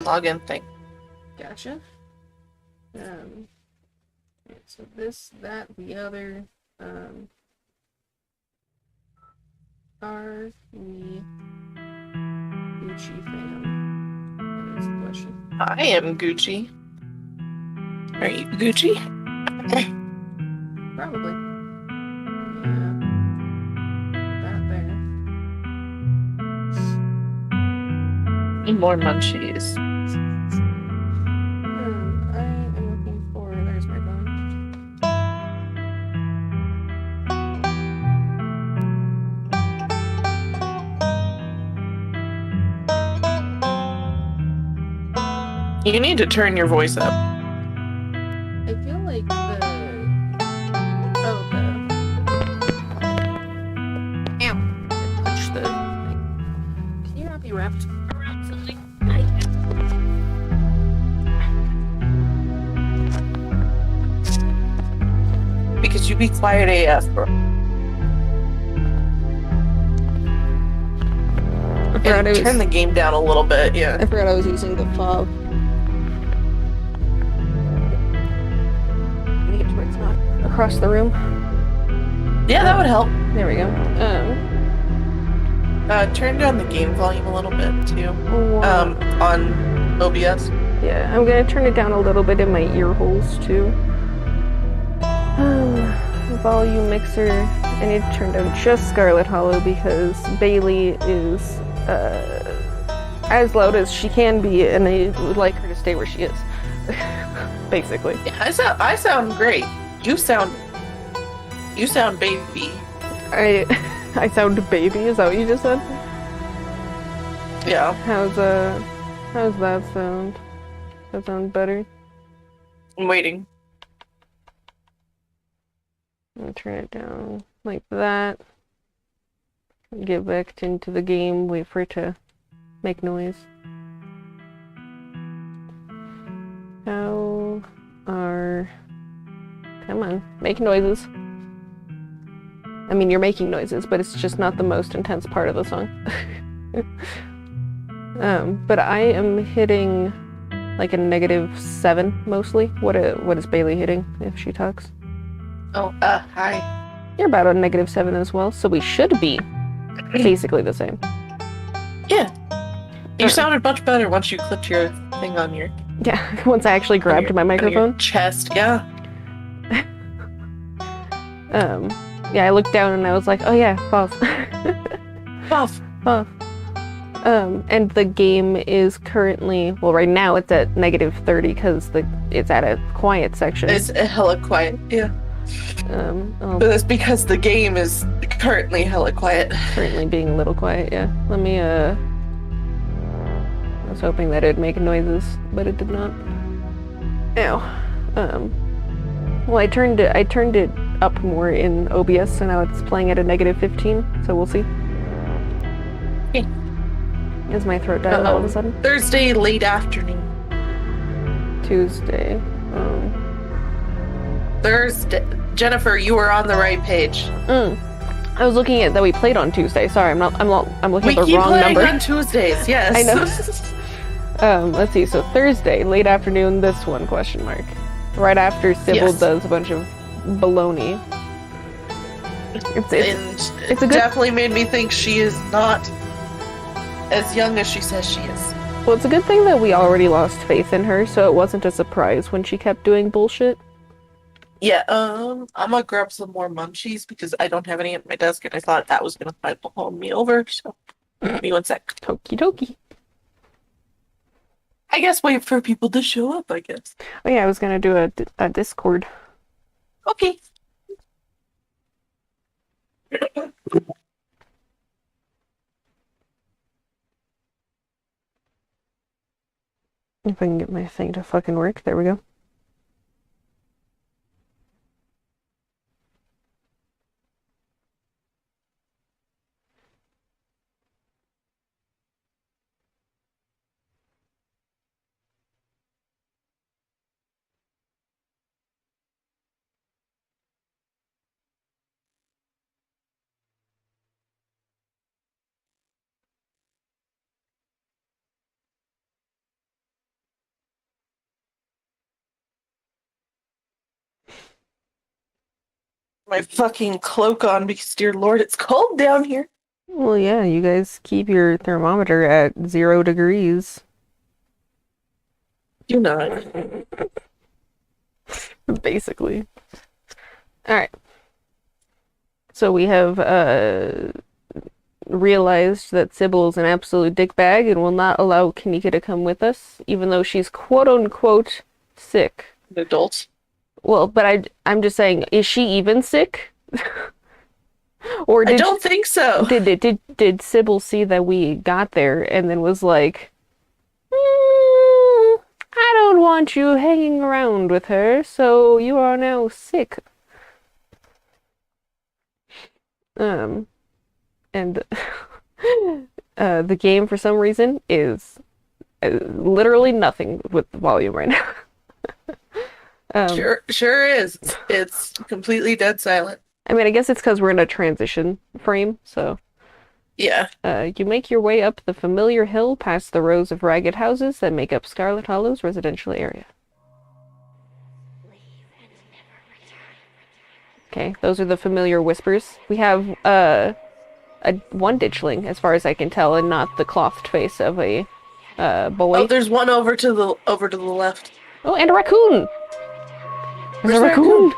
login thing. Gotcha. Okay, so this, that, the other, are we Gucci fan? That is the question. I am Gucci. Are you Gucci? Probably. Yeah. That there. Need more munchies. I am looking for. There's my phone. You need to turn your voice up. I feel like the. Oh, the. Ow! I punched the thing. Can you not be wrapped around something? Because you be quiet AF, bro. And turn the game down a little bit, yeah. I forgot I was using the fob. Make it to where it's not across the room. Yeah, that would help. There we go. Turn down the game volume a little bit too. On OBS. Yeah, I'm gonna turn it down a little bit in my ear holes too. Volume mixer. I need to turn down just Scarlet Hollow because Bailey is as loud as she can be, and I would like her to stay where she is. Basically. Yeah, I sound great. You sound baby. I sound baby. Is that what you just said? Yeah. How's that sound? That sound better? I'm waiting. I'm gonna turn it down like that. Get back into the game, wait for it to make noise. How are... Come on, make noises. I mean, you're making noises, but it's just not the most intense part of the song. But I am hitting like a -7 mostly. What is Bailey hitting if she talks? Oh, hi. You're about a -7 as well, so we should be basically the same. Yeah. You sounded much better once you clipped your thing on your... Yeah, once I actually grabbed my microphone. Your chest, yeah. Yeah, I looked down and I was like, oh yeah, Puff. Puff. Puff. And the game is currently, well, right now it's at -30 because it's at a quiet section. It's hella quiet, yeah. But that's because the game is currently hella quiet. Currently being a little quiet, yeah. Let me, I was hoping that it'd make noises, but it did not. Ew. Well, I turned it up more in OBS, so now it's playing at a -15, so we'll see. Okay. Is my throat dying all of a sudden? Thursday, late afternoon. Tuesday. Thursday. Jennifer, you were on the right page. I was looking at that we played on Tuesday. Sorry, I'm looking at the wrong number. We keep playing on Tuesdays, yes. I know. Let's see. So Thursday, late afternoon, this one, question mark. Right after Sybil does a bunch of baloney. It's a good... definitely made me think she is not as young as she says she is. Well, it's a good thing that we already lost faith in her, so it wasn't a surprise when she kept doing bullshit. Yeah, I'm gonna grab some more munchies because I don't have any at my desk, and I thought that was gonna pull me over, so give me one sec. Okie dokie. I guess wait for people to show up, I guess. Oh yeah, I was gonna do a Discord. Okay. If I can get my thing to fucking work, there we go. my fucking cloak on because, dear Lord, it's cold down here. Well, yeah, you guys keep your thermometer at 0 degrees. Do not. Basically. Alright. So we have realized that Sybil is an absolute dickbag and will not allow Kanika to come with us, even though she's quote-unquote sick. An adult. Well, but I'm just saying, is she even sick? Or I don't think so. Did Sybil see that we got there and then was like, I don't want you hanging around with her, so you are now sick. And the game for some reason is literally nothing with the volume right now. Sure is. It's completely dead silent. I mean, I guess it's because we're in a transition frame, so. Yeah. You make your way up the familiar hill past the rows of ragged houses that make up Scarlet Hollow's residential area. Okay, those are the familiar whispers. We have one ditchling, as far as I can tell, and not the clothed face of a boy. Oh, there's one over to the left. Oh, and a raccoon! There's a raccoon!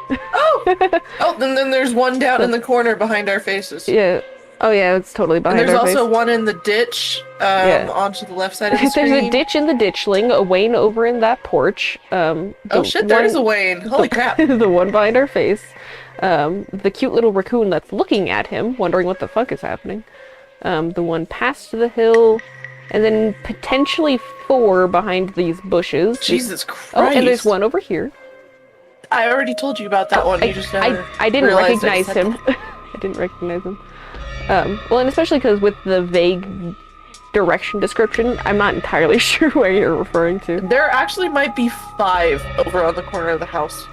Oh, then there's one down in the corner behind our faces. Yeah. Oh yeah, it's totally behind our face. And there's also one in the ditch, onto the left side of the screen. There's a ditch in the ditchling, a Wayne over in that porch. Oh shit, there's a Wayne. Holy crap. The one behind our face. The cute little raccoon that's looking at him, wondering what the fuck is happening. The one past the hill, and then potentially 4 behind these bushes. Jesus Christ. Oh, and there's one over here. I already told you about that one. You just never I didn't recognize him. I didn't recognize him. Well, and especially because with the vague direction description, I'm not entirely sure where you're referring to. There actually might be 5 over on the corner of the house.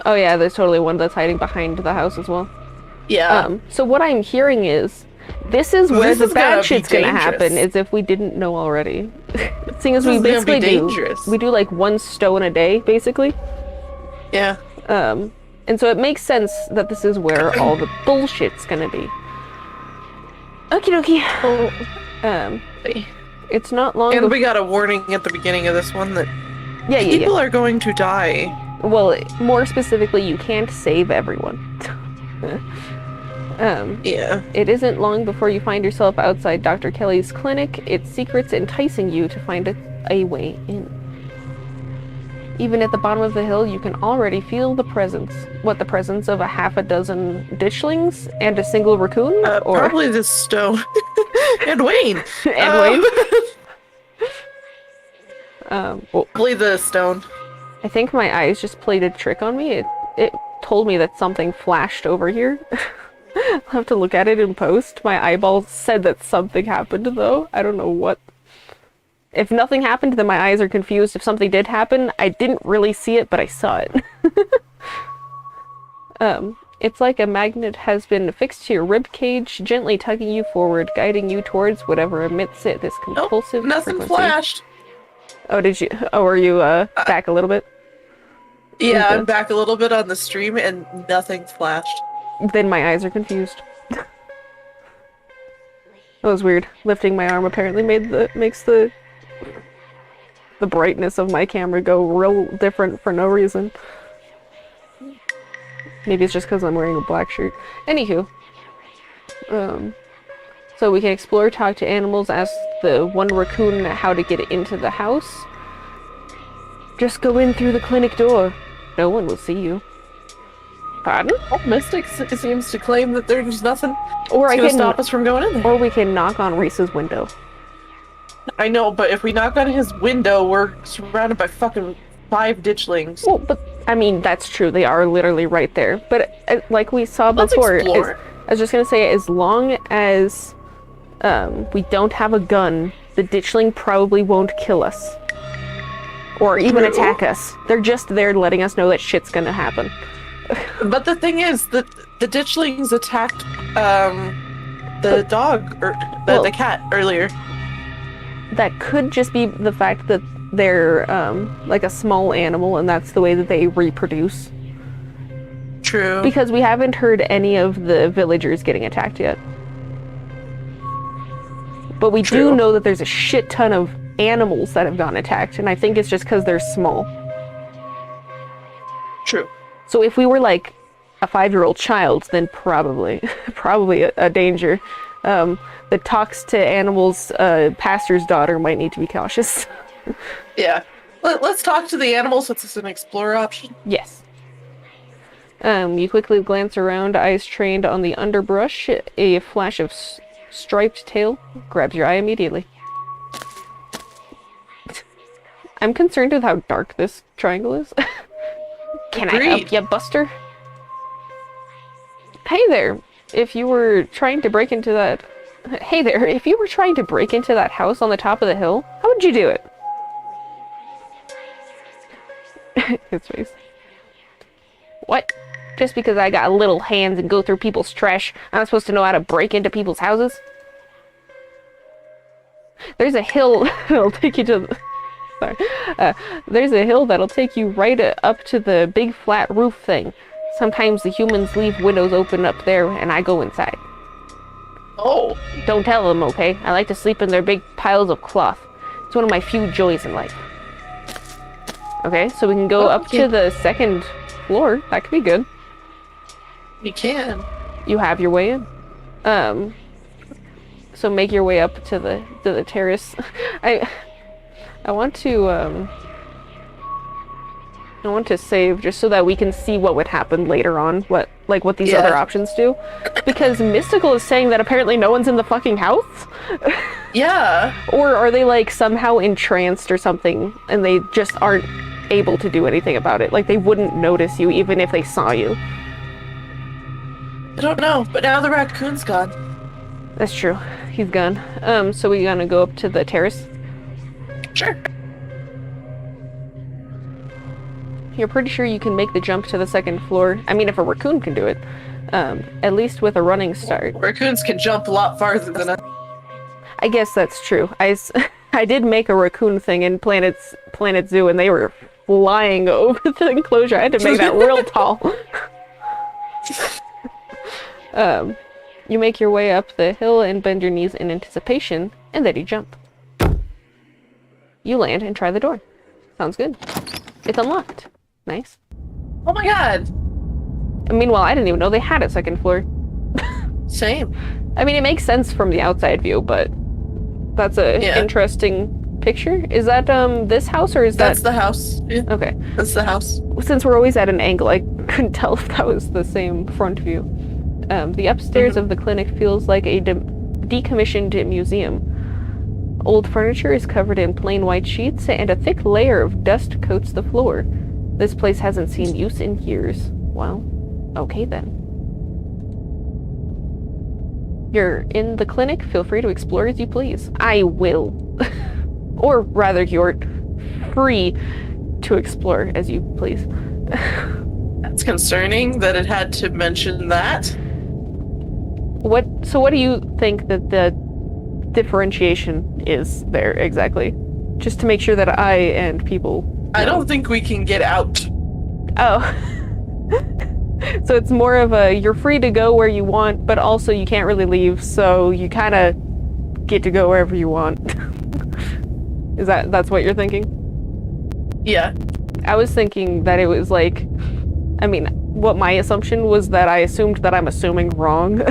Oh yeah, there's totally one that's hiding behind the house as well. Yeah. So what I'm hearing is, this is where the bad shit's gonna happen, as if we didn't know already. Seeing as we basically we do like 1 stone a day, basically. Yeah. And so it makes sense that this is where all the bullshit's gonna be. Okie dokie. Oh. It's not long. And we got a warning at the beginning of this one that yeah, people are going to die. Well, more specifically, you can't save everyone. Yeah. It isn't long before you find yourself outside Dr. Kelly's clinic, its secrets enticing you to find a way in. Even at the bottom of the hill, you can already feel the presence. What, the presence of a half a dozen ditchlings and a single raccoon? Or probably this stone. And Wayne. And Wayne? Probably the stone. I think my eyes just played a trick on me. It told me that something flashed over here. I'll have to look at it in post. My eyeballs said that something happened, though. I don't know what. If nothing happened, then my eyes are confused. If something did happen, I didn't really see it, but I saw it. It's like a magnet has been affixed to your rib cage, gently tugging you forward, guiding you towards whatever emits it. This compulsive nothing frequency. Flashed. Oh, did you? Oh, are you back a little bit? Yeah, Okay. I'm back a little bit on the stream, and nothing flashed. Then my eyes are confused. That was weird. Lifting my arm apparently makes the brightness of my camera go real different for no reason. Maybe it's just because I'm wearing a black shirt. Anywho. So we can explore, talk to animals, ask the one raccoon how to get into the house. Just go in through the clinic door. No one will see you. Pardon? Mystic seems to claim that there's nothing Or I to can stop us from going in there. Or we can knock on Reese's window. I know, but if we knock on his window, we're surrounded by fucking 5 ditchlings. Well, but I mean, that's true. They are literally right there. But like we saw Let's before, explore. I was just gonna say, as long as we don't have a gun, the ditchling probably won't kill us. Or even attack us. They're just there letting us know that shit's gonna happen. But the thing is, the ditchlings attacked the dog, or the cat earlier. That could just be the fact that they're like a small animal and that's the way that they reproduce. True. Because we haven't heard any of the villagers getting attacked yet. But we do True. know that there's a shit ton of animals that have gotten attacked, and I think it's just because they're small. True. So if we were like a 5-year-old child, then probably a danger. That talks to animals, pastor's daughter might need to be cautious. Yeah. Let's talk to the animals since it's an explorer option. Yes. You quickly glance around, eyes trained on the underbrush. A flash of striped tail grabs your eye immediately. I'm concerned with how dark this triangle is. Can I help ya, Buster? Hey there, if you were trying to break into that... Hey there, if you were trying to break into that house on the top of the hill, how would you do it? His face. What? Just because I got little hands and go through people's trash, I'm supposed to know how to break into people's houses? There's a hill that'll take you to the... Sorry. There's a hill that'll take you right up to the big flat roof thing. Sometimes the humans leave windows open up there and I go inside. Oh. Don't tell them, okay? I like to sleep in their big piles of cloth. It's one of my few joys in life. Okay, so we can go up to the second floor. That could be good. You can. You have your way in. So make your way up to the terrace. I want to save just so that we can see what would happen later on, what these other options do. Because Mystical is saying that apparently no one's in the fucking house. Yeah. Or are they like somehow entranced or something and they just aren't able to do anything about it? Like they wouldn't notice you even if they saw you. I don't know, but now the raccoon's gone. That's true. He's gone. So we gonna go up to the terrace? Sure. You're pretty sure you can make the jump to the second floor. I mean, if a raccoon can do it. At least with a running start. Raccoons can jump a lot farther than us. I guess that's true. I did make a raccoon thing in Planet Zoo, and they were flying over the enclosure. I had to make that real tall. You make your way up the hill and bend your knees in anticipation, and then you jump. You land and try the door. Sounds good. It's unlocked. Nice. Oh my god! And meanwhile, I didn't even know they had a second floor. Same. I mean, it makes sense from the outside view, but that's a interesting picture. Is that this house or is That's the house. Yeah. Okay. That's the house. Since we're always at an angle, I couldn't tell if that was the same front view. The upstairs of the clinic feels like a decommissioned museum. Old furniture is covered in plain white sheets, and a thick layer of dust coats the floor. This place hasn't seen use in years. Well, okay then. You're in the clinic. Feel free to explore as you please. I will. Or rather, you're free to explore as you please. That's concerning that it had to mention that. So what do you think that the differentiation is there exactly? Just to make sure that I and people know. I don't think we can get out. Oh. So it's more of a you're free to go where you want, but also you can't really leave, so you kind of get to go wherever you want. That's what you're thinking? Yeah. I was thinking that it was like, I mean, what my assumption was that I assumed that I'm assuming wrong.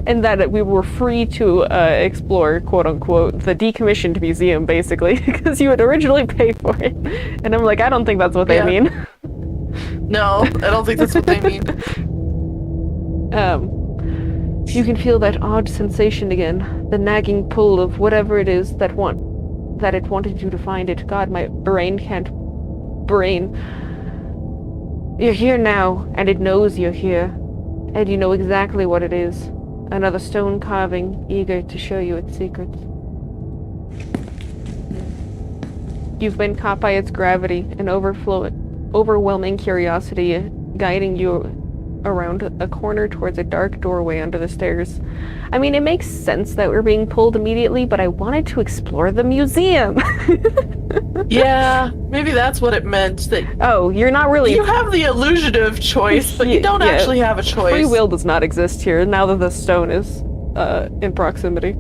And that we were free to explore, quote unquote, the decommissioned museum, basically, because you would originally pay for it. And I'm like, I don't think that's what they mean. No, I don't think that's what they mean. You can feel that odd sensation again, the nagging pull of whatever it is that it wanted you to find it. God, my brain can't brain. You're here now, and it knows you're here, and you know exactly what it is. Another stone carving, eager to show you its secrets. You've been caught by its gravity, an overwhelming curiosity guiding you around a corner towards a dark doorway under the stairs. I mean, it makes sense that we're being pulled immediately, but I wanted to explore the museum. Yeah, maybe that's what it meant. That Oh, you're not really... you have the illusion of choice, but you don't Yeah. actually have a choice. Free will does not exist here, now that the stone is in proximity.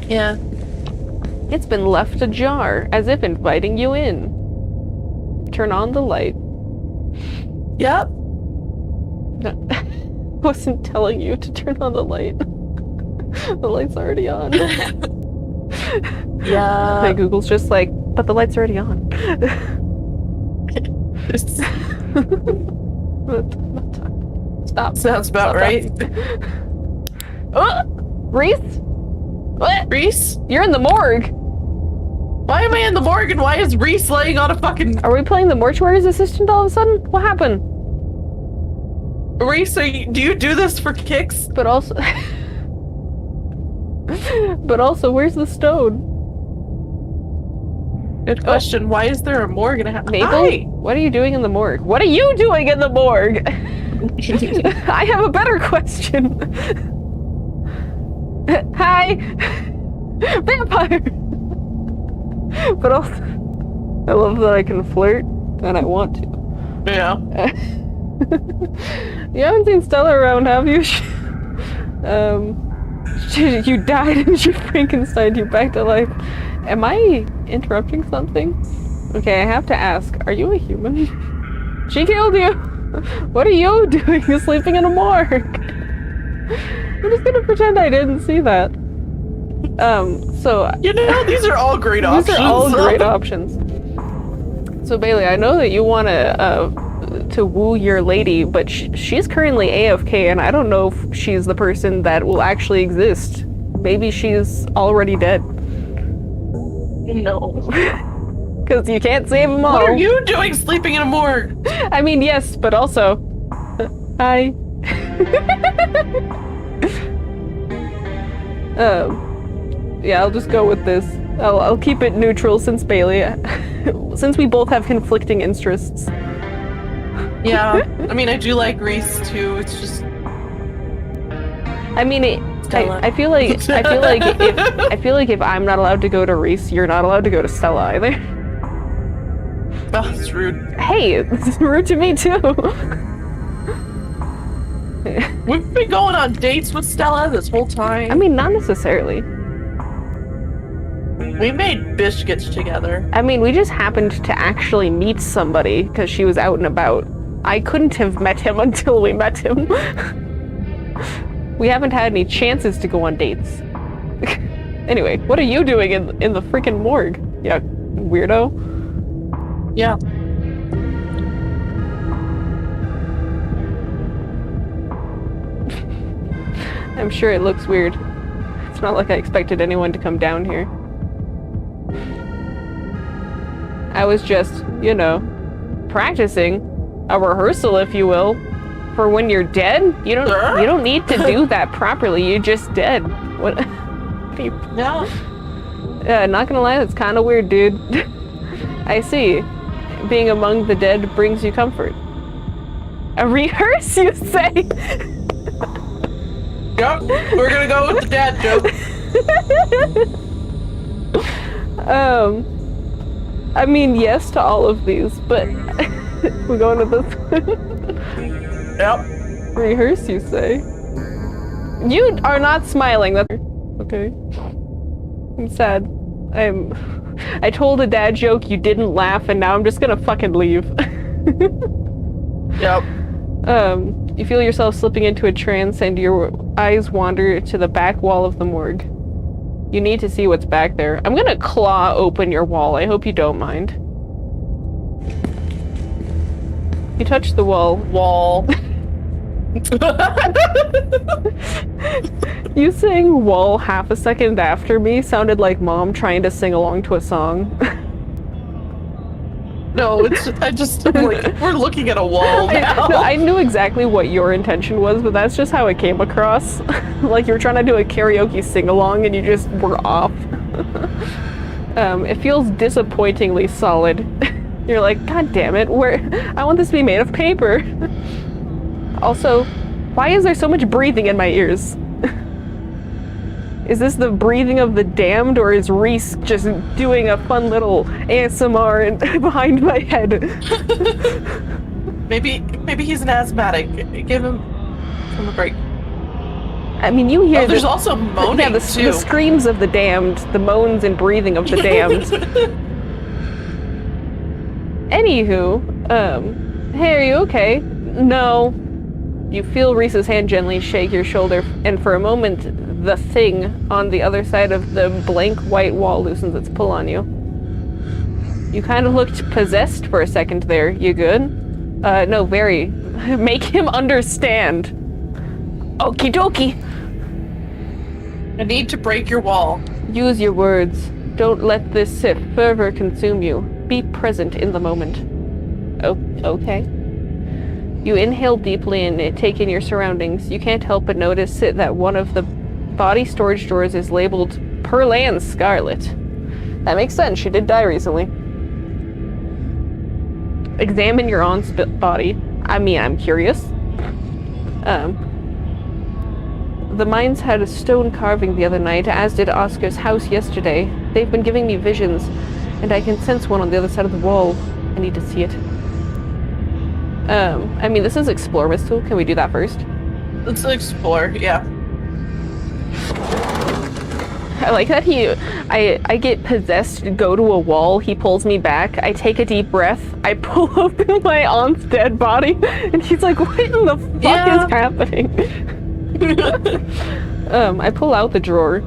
Yeah. It's been left ajar, as if inviting you in. Turn on the light. Yep. Wasn't telling you to turn on the light. The light's already on. Yeah. My Google's just like, but the light's already on. Stop. Sounds about Stop right. Reese? What? Reese? You're in the morgue. Why am I in the morgue and why is Reese laying on a fucking... Are we playing the mortuary's assistant all of a sudden? What happened? Reese, do you do this for kicks? But also... But also, where's the stone? Good question. Why is there a morgue and a Mabel? Hi! What are you doing in the morgue? What are you doing in the morgue? I have a better question. Hi! Vampire! But also, I love that I can flirt, and I want to. Yeah. You haven't seen Stella around, have you? You died and she Frankensteined you back to life. Am I interrupting something? Okay, I have to ask, are you a human? She killed you! What are you doing sleeping in a morgue? I'm just gonna pretend I didn't see that. So... You know, these are all great options. These are all great options. So Bailey, I know that you want to woo your lady, but she's currently AFK, and I don't know if she's the person that will actually exist. Maybe she's already dead. No. Because you can't save them all. What are you doing sleeping in a morgue? I mean, yes, but also... Hi. Yeah, I'll just go with this. I'll keep it neutral since Bailey... since we both have conflicting interests. Yeah. I mean, I do like Reese, too. It's just... I mean, I feel like if I'm not allowed to go to Reese, you're not allowed to go to Stella either. Oh, it's rude. Hey, it's rude to me too. We've been going on dates with Stella this whole time. I mean, not necessarily. We made biscuits together. I mean, we just happened to actually meet somebody because she was out and about. I couldn't have met him until we met him. We haven't had any chances to go on dates. Anyway, what are you doing in the freaking morgue? Yeah, weirdo. Yeah. I'm sure it looks weird. It's not like I expected anyone to come down here. I was just, you know, practicing. A rehearsal, if you will. For when you're dead? You don't need to do that properly. You're just dead. What? Yeah. Not gonna lie, that's kind of weird, dude. I see. Being among the dead brings you comfort. A rehearse, you say? Yep. We're gonna go with the dad joke. I mean, yes to all of these, but we're going with this one. Yep. Rehearse, you say? You are not smiling. That's okay. I'm sad. I told a dad joke, you didn't laugh, and now I'm just gonna fucking leave. Yep. You feel yourself slipping into a trance, and your eyes wander to the back wall of the morgue. You need to see what's back there. I'm gonna claw open your wall. I hope you don't mind. You touch the wall. Wall. You saying wall half a second after me sounded like mom trying to sing along to a song. No, I'm like, we're looking at a wall now. I knew exactly what your intention was, but that's just how it came across. Like you were trying to do a karaoke sing-along and you just were off. It feels disappointingly solid. You're like, God damn it, I want this to be made of paper. Also, why is there so much breathing in my ears? Is this the breathing of the damned, or is Reese just doing a fun little ASMR behind my head? Maybe he's an asthmatic. Give him a break. I mean, you hear there's also moaning, the too. screams of the damned, the moans and breathing of the damned. Anywho, hey, are you okay? No. You feel Reese's hand gently shake your shoulder, and for a moment, the thing on the other side of the blank white wall loosens its pull on you. You kind of looked possessed for a second there. You good? No, very. Make him understand. Okie dokie. I need to break your wall. Use your words. Don't let this fervor consume you. Be present in the moment. Oh, okay. You inhale deeply and take in your surroundings. You can't help but notice that one of the body storage drawers is labeled Perlan Scarlet. That makes sense. She did die recently. Examine your own body. I mean, I'm curious. The mines had a stone carving the other night, as did Oscar's house yesterday. They've been giving me visions, and I can sense one on the other side of the wall. I need to see it. I mean, this is Explore Mistle. Can we do that first? Let's explore, yeah. I like that I get possessed to go to a wall, he pulls me back, I take a deep breath, I pull open my aunt's dead body, and he's like, what in the fuck is happening? I pull out the drawer.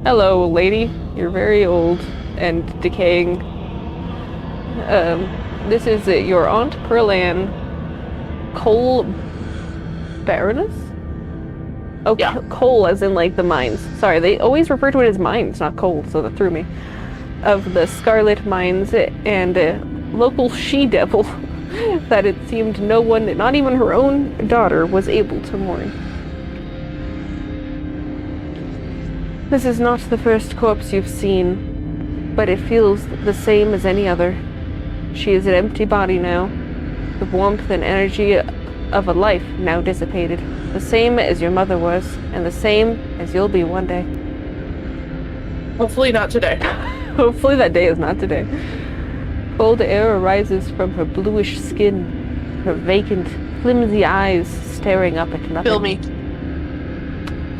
Hello, lady. You're very old and decaying. This is your Aunt Perlan Coal Baroness? Oh, yeah. Coal as in like the mines. Sorry, they always refer to it as mines, not coal, so that threw me. Of the Scarlet Mines, and a local she-devil that it seemed no one, not even her own daughter, was able to mourn. This is not the first corpse you've seen, but it feels the same as any other. She is an empty body now, the warmth and energy of a life now dissipated, the same as your mother was, and the same as you'll be one day. Hopefully not today. Hopefully that day is not today. Cold air arises from her bluish skin, her vacant, flimsy eyes staring up at nothing. Feel me.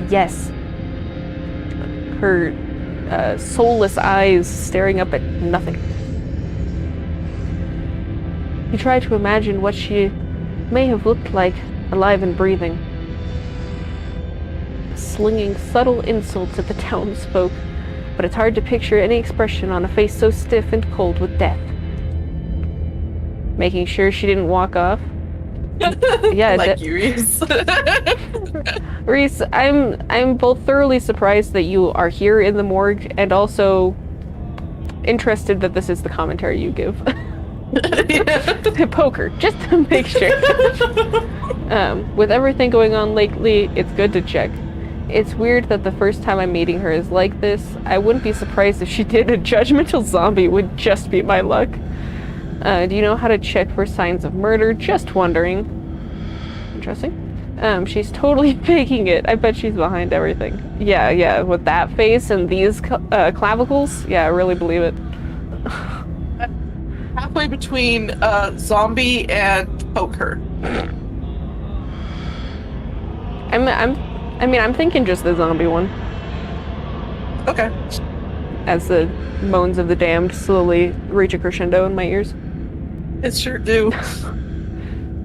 Yes. Her soulless eyes staring up at nothing. You try to imagine what she may have looked like, alive and breathing, slinging subtle insults at the townsfolk, but it's hard to picture any expression on a face so stiff and cold with death. Making sure she didn't walk off. Yeah, like you, Reese. Reese, I'm both thoroughly surprised that you are here in the morgue and also interested that this is the commentary you give. Poker, just to make sure. With everything going on lately, it's good to check. It's weird that the first time I'm meeting her is like this. I wouldn't be surprised if she did. A judgmental zombie would just be my luck. Do you know how to check for signs of murder? Just wondering. Interesting. She's totally faking it. I bet she's behind everything. Yeah, with that face and these clavicles, yeah, I really believe it. Halfway between zombie and poker. I'm thinking just the zombie one. Okay. As the moans of the damned slowly reach a crescendo in my ears. It sure do.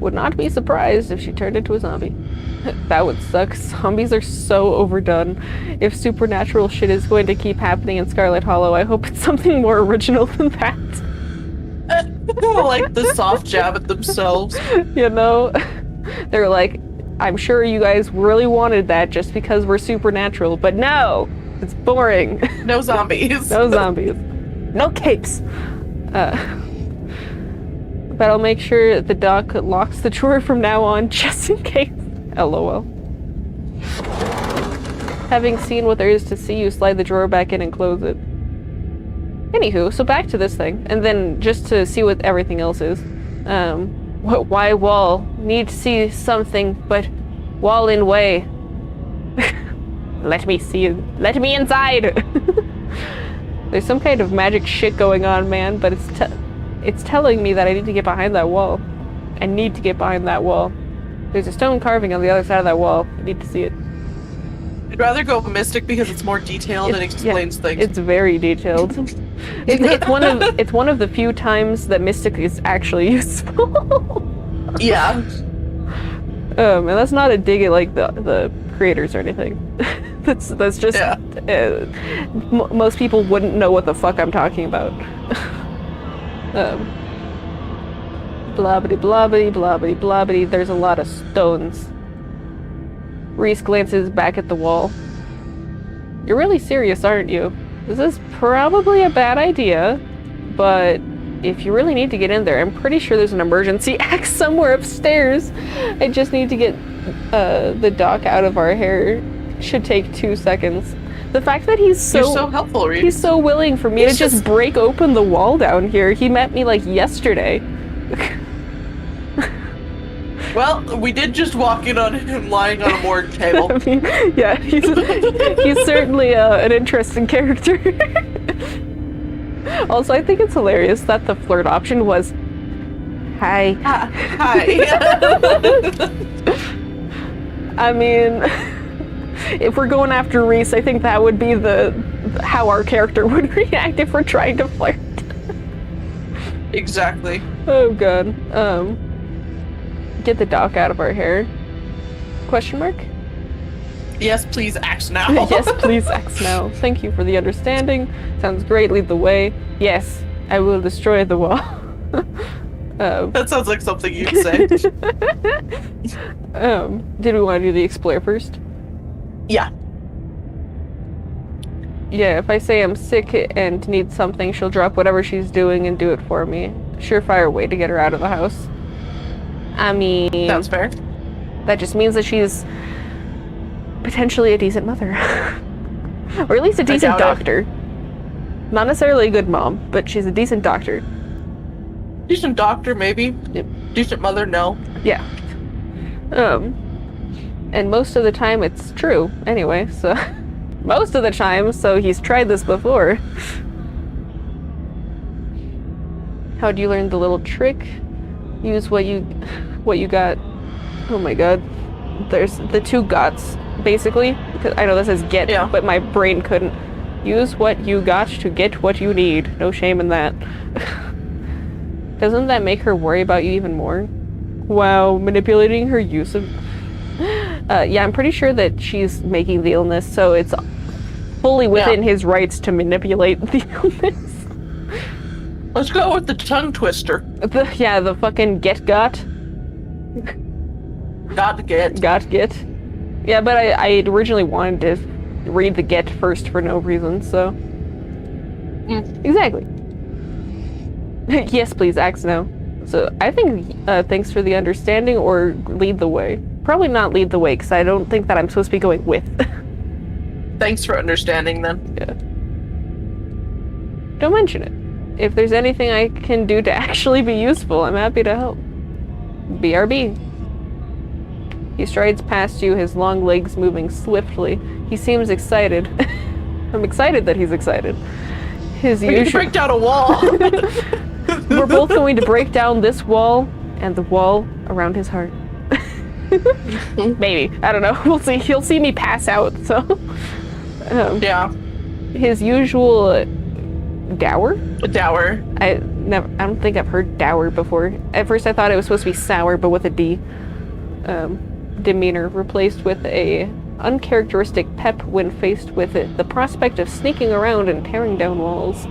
Would not be surprised if she turned into a zombie. That would suck. Zombies are so overdone. If supernatural shit is going to keep happening in Scarlet Hollow, I hope it's something more original than that. Like the soft jab at themselves. You know? They're like, I'm sure you guys really wanted that just because we're supernatural, but no! It's boring. No zombies. No zombies. No capes. But I'll make sure the doc locks the drawer from now on, just in case. LOL. Having seen what there is to see, you slide the drawer back in and close it. Anywho, so back to this thing, and then just to see what everything else is. Why wall? Need to see something, but wall in way. Let me see you. Let me inside. There's some kind of magic shit going on, man, but it's telling me that I need to get behind that wall. I need to get behind that wall. There's a stone carving on the other side of that wall. I need to see it. I'd rather go mystic because it's more detailed and explains things. It's very detailed. It's one of the few times that mystic is actually useful. Yeah. And that's not a dig at like the creators or anything. that's just most people wouldn't know what the fuck I'm talking about. Blobbity blobbity blobbity blobbity. There's a lot of stones. Reese glances back at the wall. You're really serious, aren't you? This is probably a bad idea, but if you really need to get in there, I'm pretty sure there's an emergency axe somewhere upstairs. I just need to get the dock out of our hair. Should take 2 seconds. The fact that he's so helpful, Reese. He's so willing for me to just break open the wall down here. He met me like yesterday. Well, we did just walk in on him lying on a morgue table. I mean, yeah, he's certainly an interesting character. Also, I think it's hilarious that the flirt option was, hi. Hi. I mean, if we're going after Reese, I think that would be how our character would react if we're trying to flirt. Exactly. Oh god. Get the dock out of our hair. Question mark? Yes, please, axe now. Yes, please, axe now. Thank you for the understanding. Sounds great, lead the way. Yes, I will destroy the wall. That sounds like something you'd say. Did we want to do the explore first? Yeah. Yeah, if I say I'm sick and need something, she'll drop whatever she's doing and do it for me. Surefire way to get her out of the house. I mean... Sounds fair. That just means that she's potentially a decent mother. Or at least a decent doctor. Not necessarily a good mom, but she's a decent doctor. Decent doctor, maybe. Yep. Decent mother, no. Yeah. And most of the time it's true, anyway, so... Most of the time, so he's tried this before. How'd you learn the little trick? Use what you got. Oh my god. There's the two gots, basically. Because I know this is get, but my brain couldn't. Use what you got to get what you need. No shame in that. Doesn't that make her worry about you even more? Wow, manipulating her use of... yeah, I'm pretty sure that she's making the illness, so it's fully within his rights to manipulate the illness. Let's go with the tongue twister. The fucking got. Got get. Yeah, but I originally wanted to read the get first for no reason, so... Exactly. Yes, please, axe now. So, I think thanks for the understanding or lead the way. Probably not lead the way, because I don't think that I'm supposed to be going with. Thanks for understanding, then. Yeah. Don't mention it. If there's anything I can do to actually be useful, I'm happy to help. BRB. He strides past you, his long legs moving swiftly. He seems excited. I'm excited that he's excited. We need to break down a wall! We're both going to break down this wall and the wall around his heart. Maybe. I don't know. We'll see. He'll see me pass out, so... yeah. His usual... dower? Dower. I don't think I've heard dower before. At first I thought it was supposed to be sour, but with a D. Demeanor replaced with a uncharacteristic pep when faced with it. The prospect of sneaking around and tearing down walls.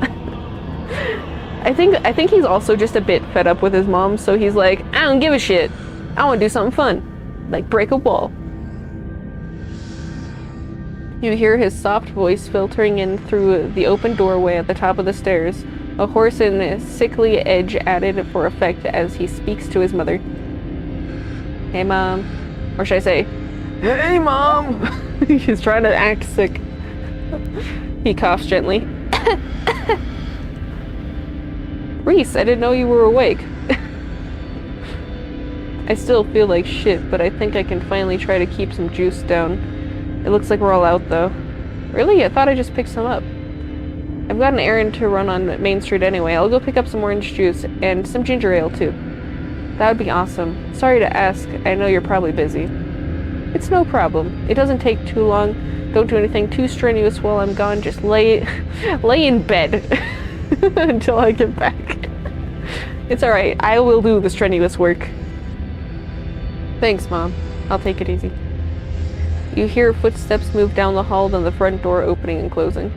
I think he's also just a bit fed up with his mom, so he's like, I don't give a shit. I want to do something fun. Like break a wall. You hear his soft voice filtering in through the open doorway at the top of the stairs, a hoarse and sickly edge added for effect as he speaks to his mother. Hey, Mom. Or should I say, hey, Mom! He's trying to act sick. He coughs gently. Reese, I didn't know you were awake. I still feel like shit, but I think I can finally try to keep some juice down. It looks like we're all out, though. Really? I thought I just picked some up. I've got an errand to run on Main Street anyway. I'll go pick up some orange juice and some ginger ale, too. That would be awesome. Sorry to ask. I know you're probably busy. It's no problem. It doesn't take too long. Don't do anything too strenuous while I'm gone. Just lay in bed until I get back. It's alright. I will do the strenuous work. Thanks, Mom. I'll take it easy. You hear footsteps move down the hall, then the front door opening and closing.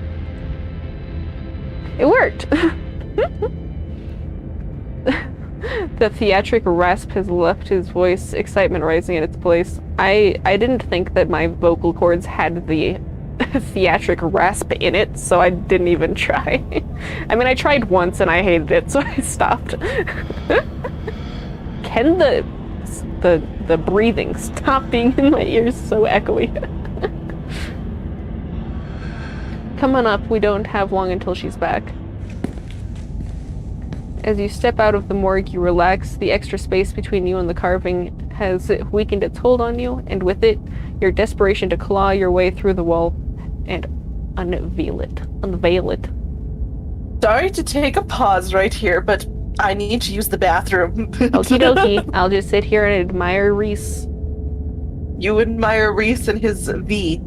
It worked! The theatric rasp has left his voice, excitement rising in its place. I didn't think that my vocal cords had the theatric rasp in it, so I didn't even try. I mean, I tried once and I hated it, so I stopped. Can the breathing stop being in my ears so echoey? Come on up, we don't have long until she's back. As you step out of the morgue, you relax. The extra space between you and the carving has weakened its hold on you, and with it, your desperation to claw your way through the wall and unveil it. Sorry to take a pause right here, but I need to use the bathroom. Okie dokie. I'll just sit here and admire Reese. You admire Reese and his V.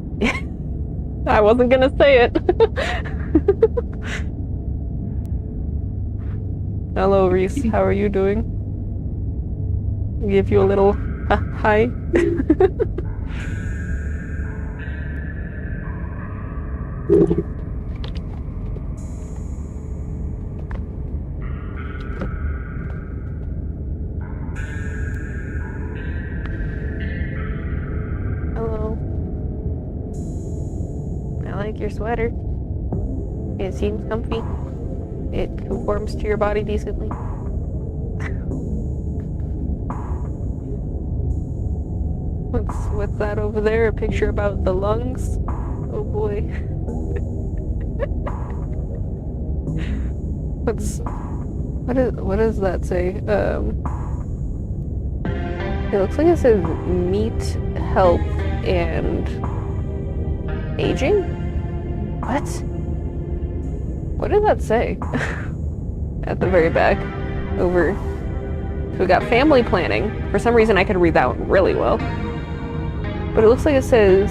I wasn't gonna say it. Hello, Reese. How are you doing? Give you a little hi. Hello. I like your sweater. It seems comfy. It conforms to your body decently. What's that over there? A picture about the lungs? Oh boy. What does that say? It looks like it says meat, health, and aging? What? What did that say? At the very back. Over. So we got family planning. For some reason I could read that one really well. But it looks like it says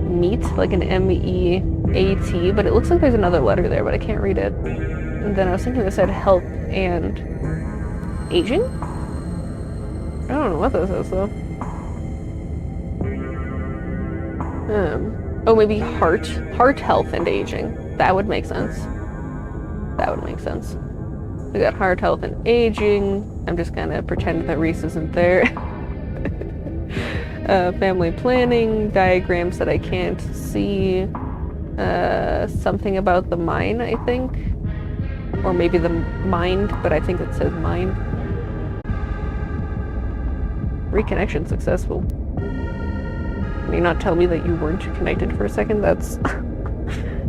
meat, like an M-E-A-T, but it looks like there's another letter there, but I can't read it. And then I was thinking it said health and aging? I don't know what this is though. Oh, maybe heart health and aging. That would make sense. That would make sense. We got heart health and aging. I'm just gonna pretend that Reese isn't there. Family planning, diagrams that I can't see. Something about the mine, I think. Or maybe the mind, but I think it says mine. Reconnection successful. Can you not tell me that you weren't connected for a second? That's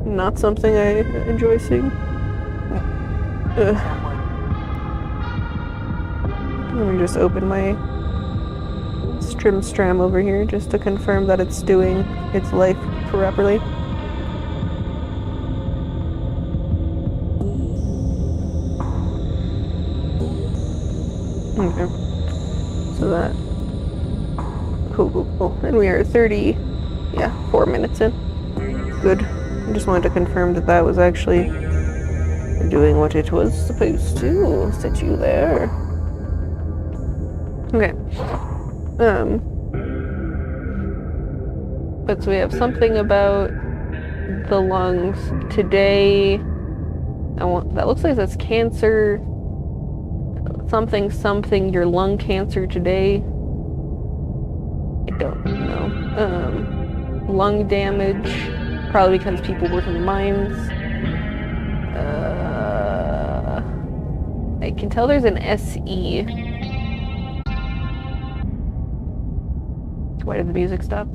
not something I enjoy seeing. Let me just open my Stram over here just to confirm that it's doing its life properly. Okay. So that. Cool. And we are 4 minutes in. Good. I just wanted to confirm that that was actually doing what it was supposed to. Sit you there. Okay. But so we have something about the lungs today. That looks like that's cancer. Something, your lung cancer today. I don't know. Lung damage, probably because people work in the mines. I can tell there's an SE. Why did the music stop?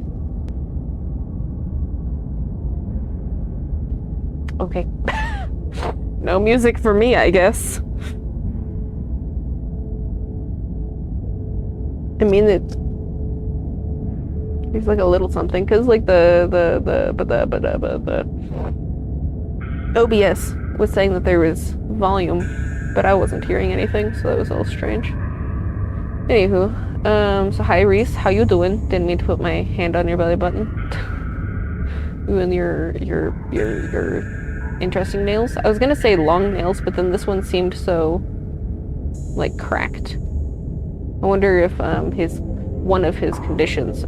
Okay. No music for me, I guess. I mean, it's like a little something, because like the OBS was saying that there was volume, but I wasn't hearing anything, so that was all strange. Anywho, so hi Reese, how you doing? Didn't mean to put my hand on your belly button. You and your interesting nails. I was gonna say long nails, but then this one seemed so like cracked. I wonder if one of his conditions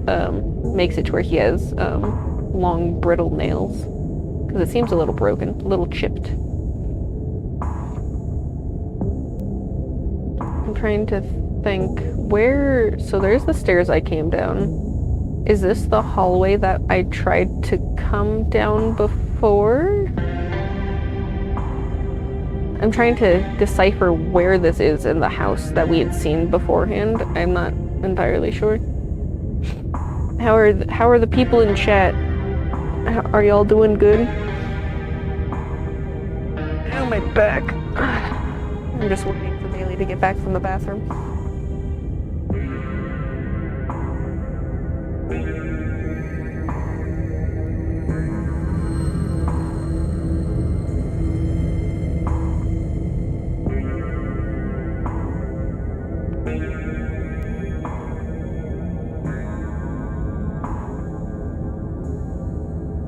makes it to where he has long brittle nails, because it seems a little broken, a little chipped. I'm trying to think where. So there's the stairs I came down. Is this the hallway that I tried to come down before? I'm trying to decipher where this is in the house that we had seen beforehand. I'm not entirely sure. How are the people in chat? Are y'all doing good? Ow, my back. I'm just waiting for Bailey to get back from the bathroom.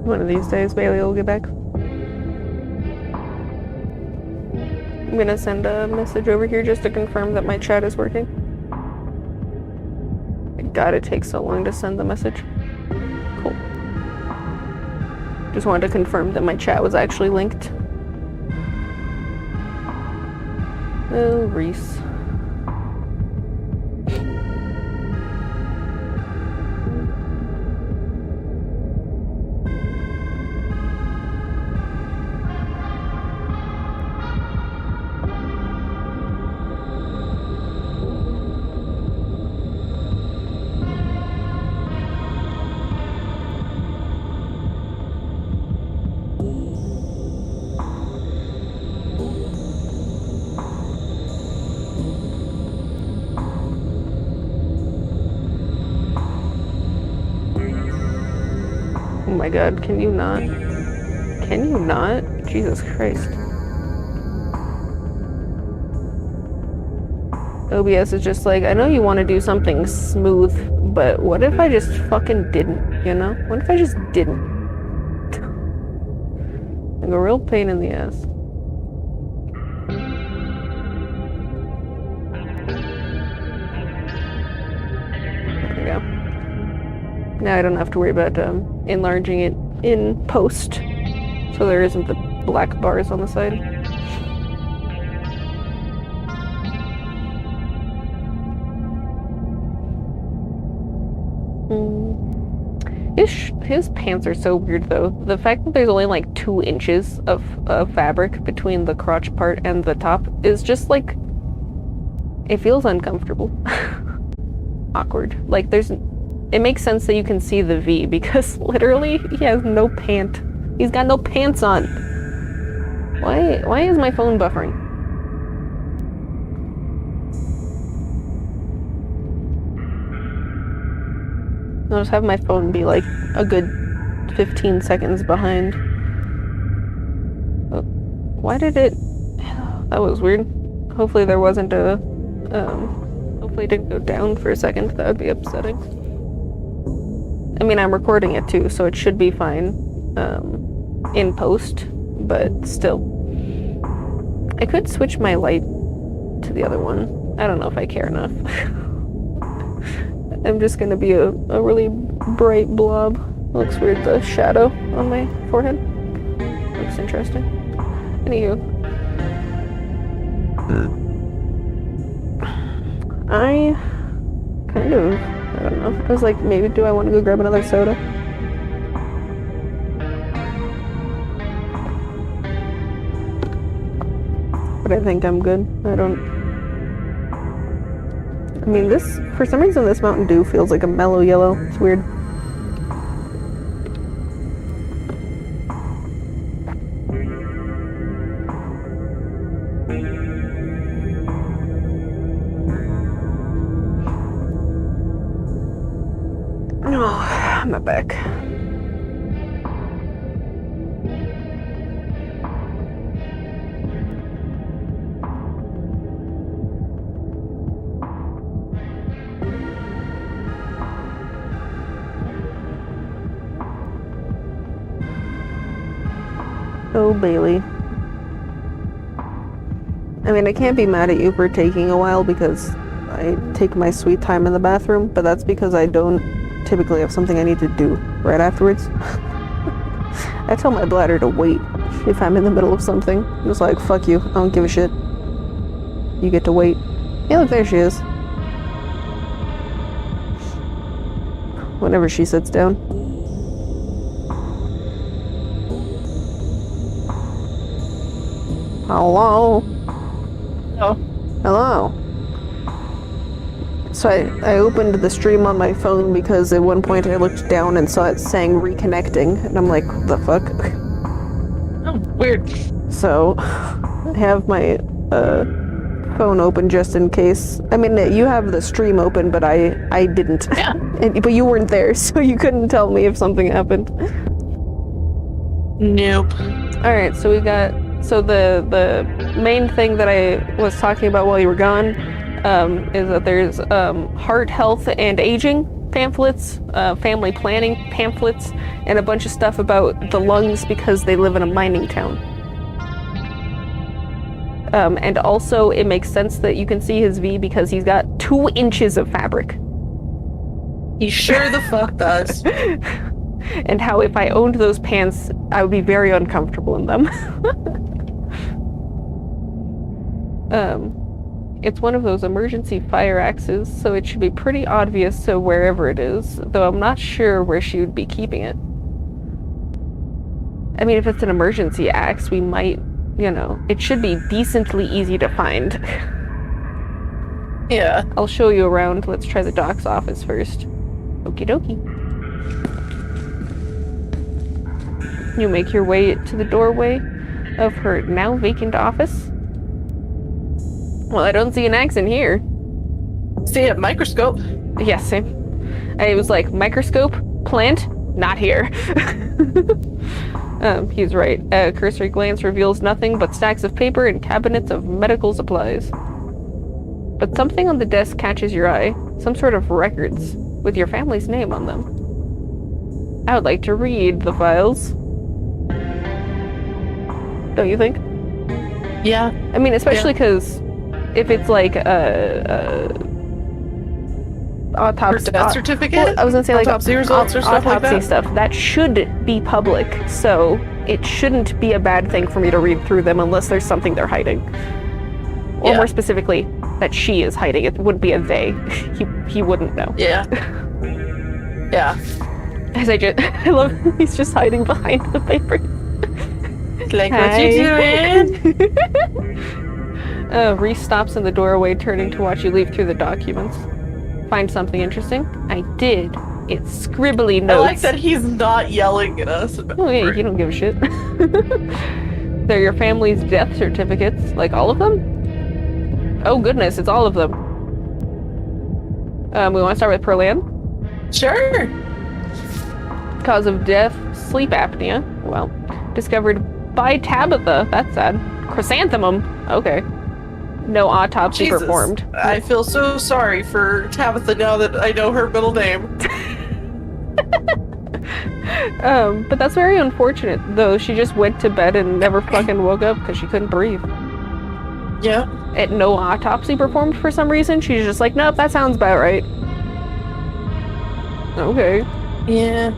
One of these days, Bailey will get back. I'm gonna send a message over here just to confirm that my chat is working. God, it takes so long to send the message. Cool. Just wanted to confirm that my chat was actually linked. Oh, Reese. Oh my god, can you not? Can you not? Jesus Christ. OBS is just like, I know you want to do something smooth, but what if I just fucking didn't, you know? What if I just didn't? Like a real pain in the ass. There we go. Now I don't have to worry about enlarging it in post, so there isn't the black bars on the side. His pants are so weird though. The fact that there's only like 2 inches of fabric between the crotch part and the top is just like, it feels uncomfortable. Awkward. Like it makes sense that you can see the V because literally he has no pant. He's got no pants on. Why is my phone buffering? I'll just have my phone be like a good 15 seconds behind. Oh, why did it? That was weird. Hopefully there wasn't a, hopefully it didn't go down for a second. That would be upsetting. I mean, I'm recording it too, so it should be fine in post, but still. I could switch my light to the other one. I don't know if I care enough. I'm just gonna be a really bright blob. Looks weird, the shadow on my forehead. Looks interesting. Anywho. I kind of, I don't know. I was like, maybe do I want to go grab another soda? But I think I'm good. I mean, this, for some reason, this Mountain Dew feels like a mellow yellow. It's weird. it back. Oh, Bailey. I mean, I can't be mad at you for taking a while because I take my sweet time in the bathroom, but that's because I don't typically have something I need to do right afterwards. I tell my bladder to wait if I'm in the middle of something. I'm just like, fuck you, I don't give a shit. You get to wait. Yeah, look, there she is. Whenever she sits down. Hello? Oh. Hello? So I opened the stream on my phone because at one point I looked down and saw it saying reconnecting, and I'm like, what the fuck? Oh, weird. So I have my phone open just in case. I mean, you have the stream open, but I didn't. Yeah. But you weren't there, so you couldn't tell me if something happened. Nope. Alright, so we got... So the main thing that I was talking about while you were gone is that there's heart health and aging pamphlets, family planning pamphlets, and a bunch of stuff about the lungs because they live in a mining town. And also it makes sense that you can see his V because he's got 2 inches of fabric. He sure the fuck does. And how if I owned those pants, I would be very uncomfortable in them. It's one of those emergency fire axes, so it should be pretty obvious to wherever it is, though I'm not sure where she would be keeping it. I mean, if it's an emergency axe, we might, you know, it should be decently easy to find. Yeah. I'll show you around. Let's try the doc's office first. Okie dokie. You make your way to the doorway of her now vacant office. Well, I don't see an axe in here. See a microscope. Yes, same. I was like, microscope, plant, not here. He's right. A cursory glance reveals nothing but stacks of paper and cabinets of medical supplies. But something on the desk catches your eye. Some sort of records with your family's name on them. I would like to read the files. Don't you think? Yeah. I mean, especially because if it's like autopsy death certificate? well, I was gonna say like autopsy results or stuff like autopsy that? stuff that should be public, so it shouldn't be a bad thing for me to read through them unless there's something they're hiding, or more specifically that she is hiding. It wouldn't be a they. He wouldn't know. Yeah. Yeah. As I love he's just hiding behind the paper. Like, what you doing? Reese stops in the doorway, turning to watch you leave through the documents. Find something interesting? I did. It's scribbly notes. I like that he's not yelling at us about Oh yeah, it. you don't give a shit. They're your family's death certificates. Like all of them? Oh goodness, it's all of them. We want to start with Perlan. Sure. Cause of death, sleep apnea. Well, discovered by Tabitha. That's sad. Chrysanthemum. Okay. No autopsy Jesus. performed. I feel so sorry for Tabitha now that I know her middle name. But that's very unfortunate, though. She just went to bed and never fucking woke up because she couldn't breathe. Yeah. And no autopsy performed for some reason. She's just like, nope, that sounds about right. Okay. Yeah.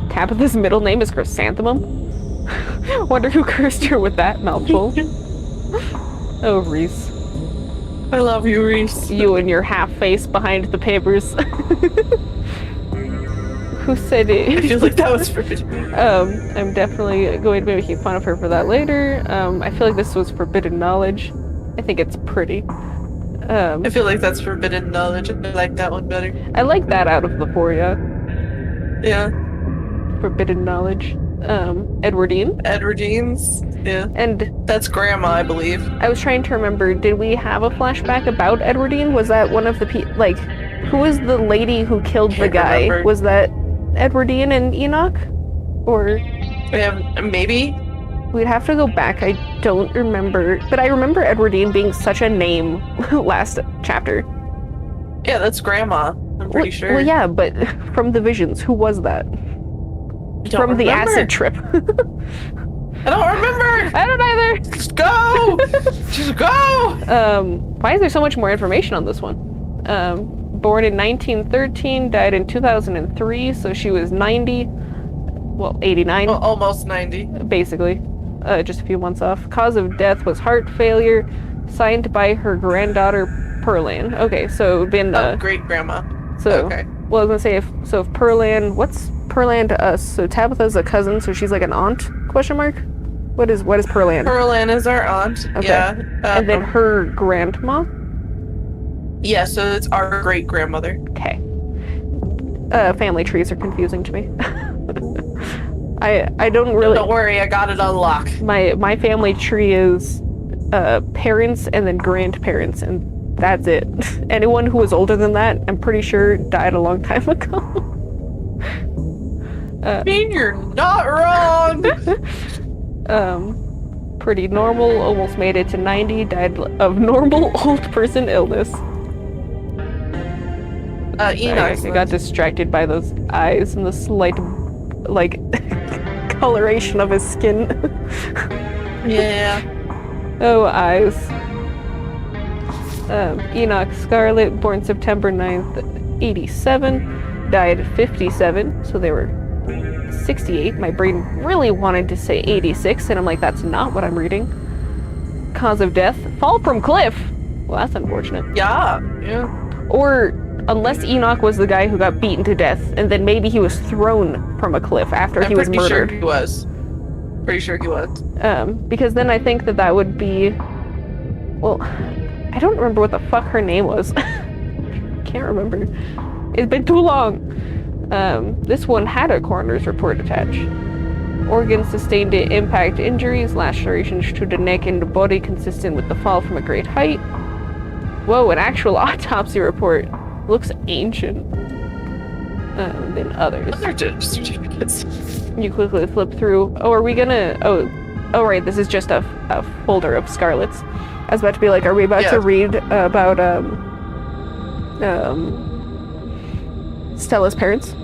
Tabitha's middle name is Chrysanthemum? Wonder who cursed her with that mouthful. Oh, Reese. I love you, Reese. You and your half face behind the papers. Who said it? I feel like that was forbidden. I'm definitely going to be making fun of her for that later. I feel like this was forbidden knowledge. I think it's pretty. I feel like that's forbidden knowledge. I like that one better. I like that out of the four, yeah. Yeah. Forbidden knowledge. Edwardine. Edwardine's. Yeah. And That's Grandma, I believe. I was trying to remember, did we have a flashback about Edwardine? Was that one of the who was the lady who killed the Can't guy? remember. Was that Edwardine and Enoch? Or Maybe. we'd have to go back. I don't remember. But I remember Edwardine being such a name last chapter. Yeah, that's Grandma. I'm pretty sure. Well, yeah, but from the visions, who was that? From the acid trip. I don't remember. I don't either. Just go. Just go. Why is there so much more information on this one? Born in 1913, died in 2003, so she was 90. Well, 89. Well, almost 90. Basically. Just a few months off. Cause of death was heart failure, signed by her granddaughter Perlan. Okay, so it would been great grandma. So okay. Well, I was gonna say if Perlan, what's Perlan to us? So Tabitha's a cousin, so she's like an aunt? Question mark. What is Perlan? Perlan is our aunt. Okay. Yeah. And then her grandma. Yeah, so it's our great grandmother. Okay. Family trees are confusing to me. I don't really. Don't worry, I got it on lock. My family tree is parents and then grandparents, and that's it. Anyone who was older than that, I'm pretty sure died a long time ago. I mean, you're not wrong. Pretty normal, almost made it to 90, died of normal old person illness. Enoch. I got distracted by those eyes and the slight, like, coloration of his skin. Yeah. Oh, eyes. Enoch Scarlet, born September 9th, 87, died at 57, so they were 68. My brain really wanted to say 86, and I'm like, that's not what I'm reading. Cause of death, fall from cliff. Well, that's unfortunate. Yeah. Or, unless Enoch was the guy who got beaten to death, and then maybe he was thrown from a cliff after he was murdered. Pretty sure he was. Pretty sure he was. Because then I think that would be... Well, I don't remember what the fuck her name was. Can't remember. It's been too long. This one had a coroner's report attached. Organs sustained impact injuries, lacerations to the neck and the body consistent with the fall from a great height. Whoa, an actual autopsy report. Looks ancient. Than others. Other certificates. You quickly flip through. Oh, are we gonna... Oh, right, this is just a folder of Scarlet's. I was about to be like, are we about to read about, Stella's parents?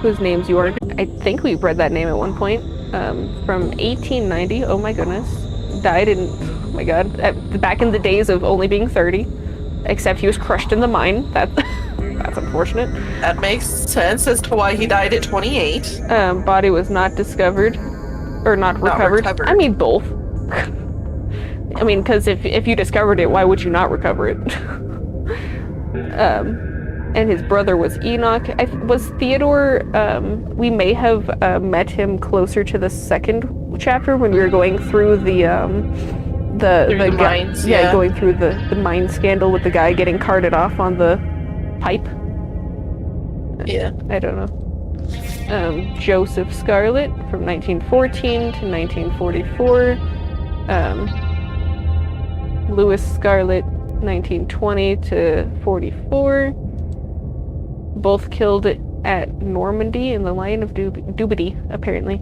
Whose names you are. I think we've read that name at one point. From 1890, oh my goodness. Died in, oh my god, back in the days of only being 30. Except he was crushed in the mine. That's unfortunate. That makes sense as to why he died at 28. Body was not discovered. Or not recovered. I mean, both. I mean, because if you discovered it, why would you not recover it? And his brother was Enoch. Was Theodore, we may have met him closer to the second chapter when we were going through the mines, going through the mine scandal with the guy getting carted off on the pipe. Yeah. I don't know. Joseph Scarlet from 1914 to 1944. Louis Scarlet, 1920 to 44. Both killed at Normandy in the Lion of Dubity, apparently.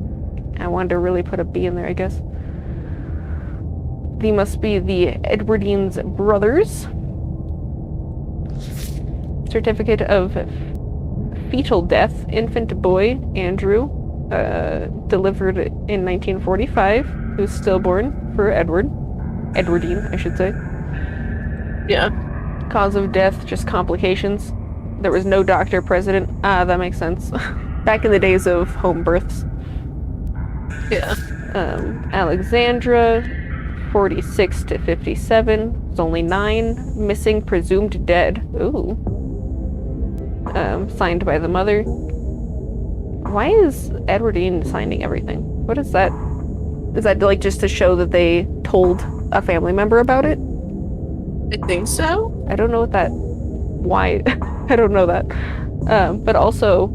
I wanted to really put a B in there, I guess. They must be the Edwardine's brothers. Certificate of fetal death, infant boy, Andrew, delivered in 1945, who's stillborn for Edwardine, I should say. Yeah. Cause of death, just complications. There was no doctor present. That makes sense. Back in the days of home births. Yeah. Alexandra, 46 to 57. There's only 9. Missing, presumed dead. Ooh. Signed by the mother. Why is Edwardine signing everything? What is that? Is that like just to show that they told a family member about it? I think so. I don't know what that... Why? I don't know that. But also,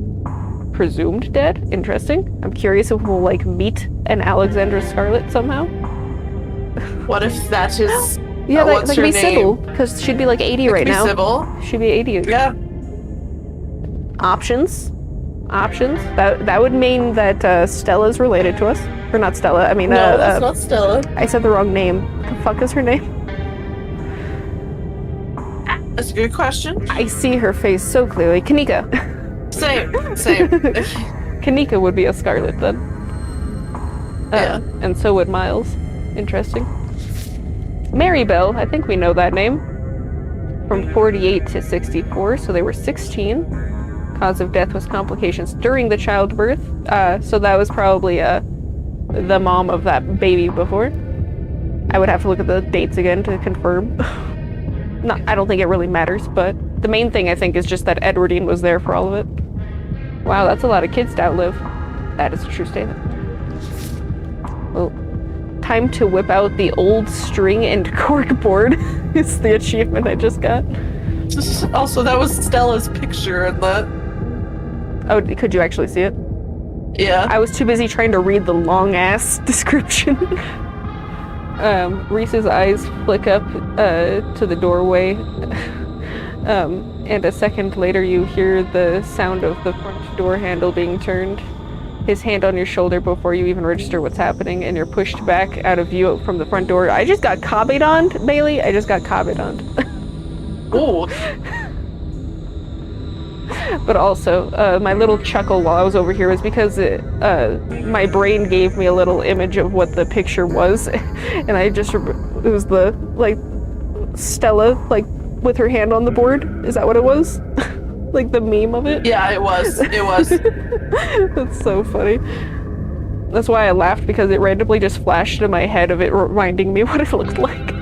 presumed dead? Interesting. I'm curious if we'll, like, meet an Alexandra Scarlet somehow. What if that is... Yeah, that could be Sybil, because she'd be like 80 right now. Sybil. She'd be 80. Yeah. Options. That would mean that Stella's related to us. Or not Stella, I mean... No, that's not Stella. I said the wrong name. What the fuck is her name? That's a good question. I see her face so clearly. Kanika. Same. Kanika would be a Scarlet then. Yeah. And so would Miles. Interesting. Maribel, I think we know that name. From 48 to 64, so they were 16. Cause of death was complications during the childbirth. So that was probably the mom of that baby before. I would have to look at the dates again to confirm. No, I don't think it really matters, but the main thing I think is just that Edwardine was there for all of it. Wow, that's a lot of kids to outlive. That is a true statement. Well, time to whip out the old string and cork board is the achievement I just got. Also, that was Stella's picture in that. Oh, could you actually see it? Yeah. I was too busy trying to read the long-ass description. Reese's eyes flick up to the doorway. And a second later you hear the sound of the front door handle being turned. His hand on your shoulder before you even register what's happening, and you're pushed back out of view from the front door. I just got kabedoned, Bailey. I just got kabedoned. Ooh. But also, my little chuckle while I was over here was because my brain gave me a little image of what the picture was, and I just it was the Stella with her hand on the board. Is that what it was? Like the meme of it? Yeah, it was. That's so funny. That's why I laughed, because it randomly just flashed in my head of it reminding me what it looked like.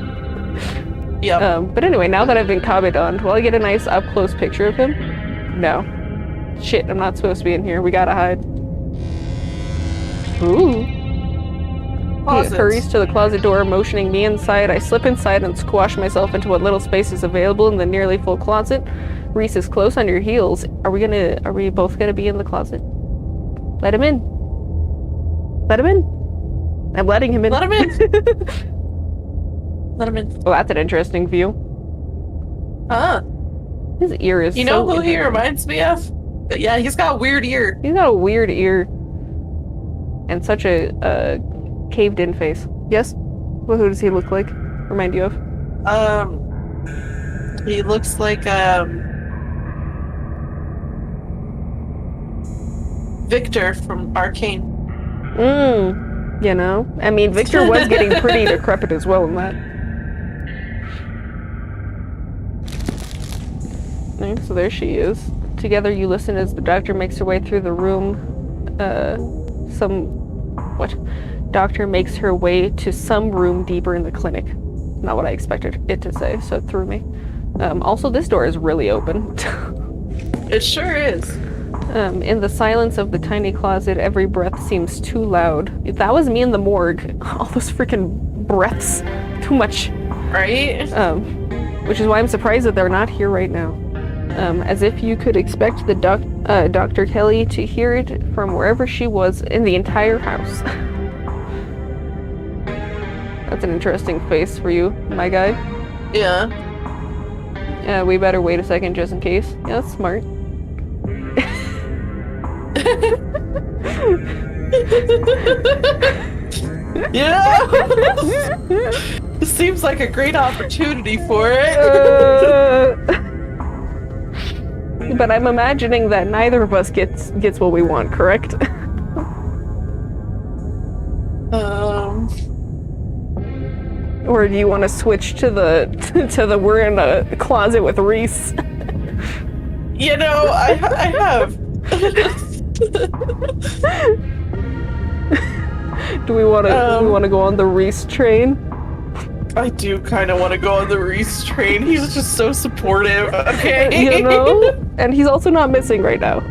Yeah. But anyway, now that I've been kabedoned, will I get a nice up-close picture of him? No. Shit, I'm not supposed to be in here. We gotta hide. Ooh. He hurries to the closet door, motioning me inside. I slip inside and squash myself into what little space is available in the nearly full closet. Reese is close on your heels. Are we both gonna be in the closet? Let him in. Let him in. I'm letting him in. Let him in. Let him in. Oh, that's an interesting view. His ear is You know who he reminds me of? Yeah, he's got a weird ear. He's got a weird ear. And such a caved-in face. Yes? Well, who does he look like? Remind you of? He looks like, Victor from Arcane. You know? I mean, Victor was getting pretty decrepit as well in that. Okay, so there she is. Together you listen as the doctor makes her way through the room. Doctor makes her way to some room deeper in the clinic. Not what I expected it to say, so it threw me. Also, this door is really open. It sure is. In the silence of the tiny closet, every breath seems too loud. If that was me in the morgue, all those freaking breaths. Too much. Right? Which is why I'm surprised that they're not here right now. As if you could expect the Dr. Kelly to hear it from wherever she was in the entire house. That's an interesting face for you, my guy. Yeah. We better wait a second just in case. Yeah, that's smart. Yeah. This seems like a great opportunity for it. But I'm imagining that neither of us gets what we want, correct? Or do you want to switch to the we're in a closet with Reese? You know, I have. Do we want to go on the Reese train? I do kind of want to go on the Reese train. He's just so supportive. Okay. You know, and he's also not missing right now.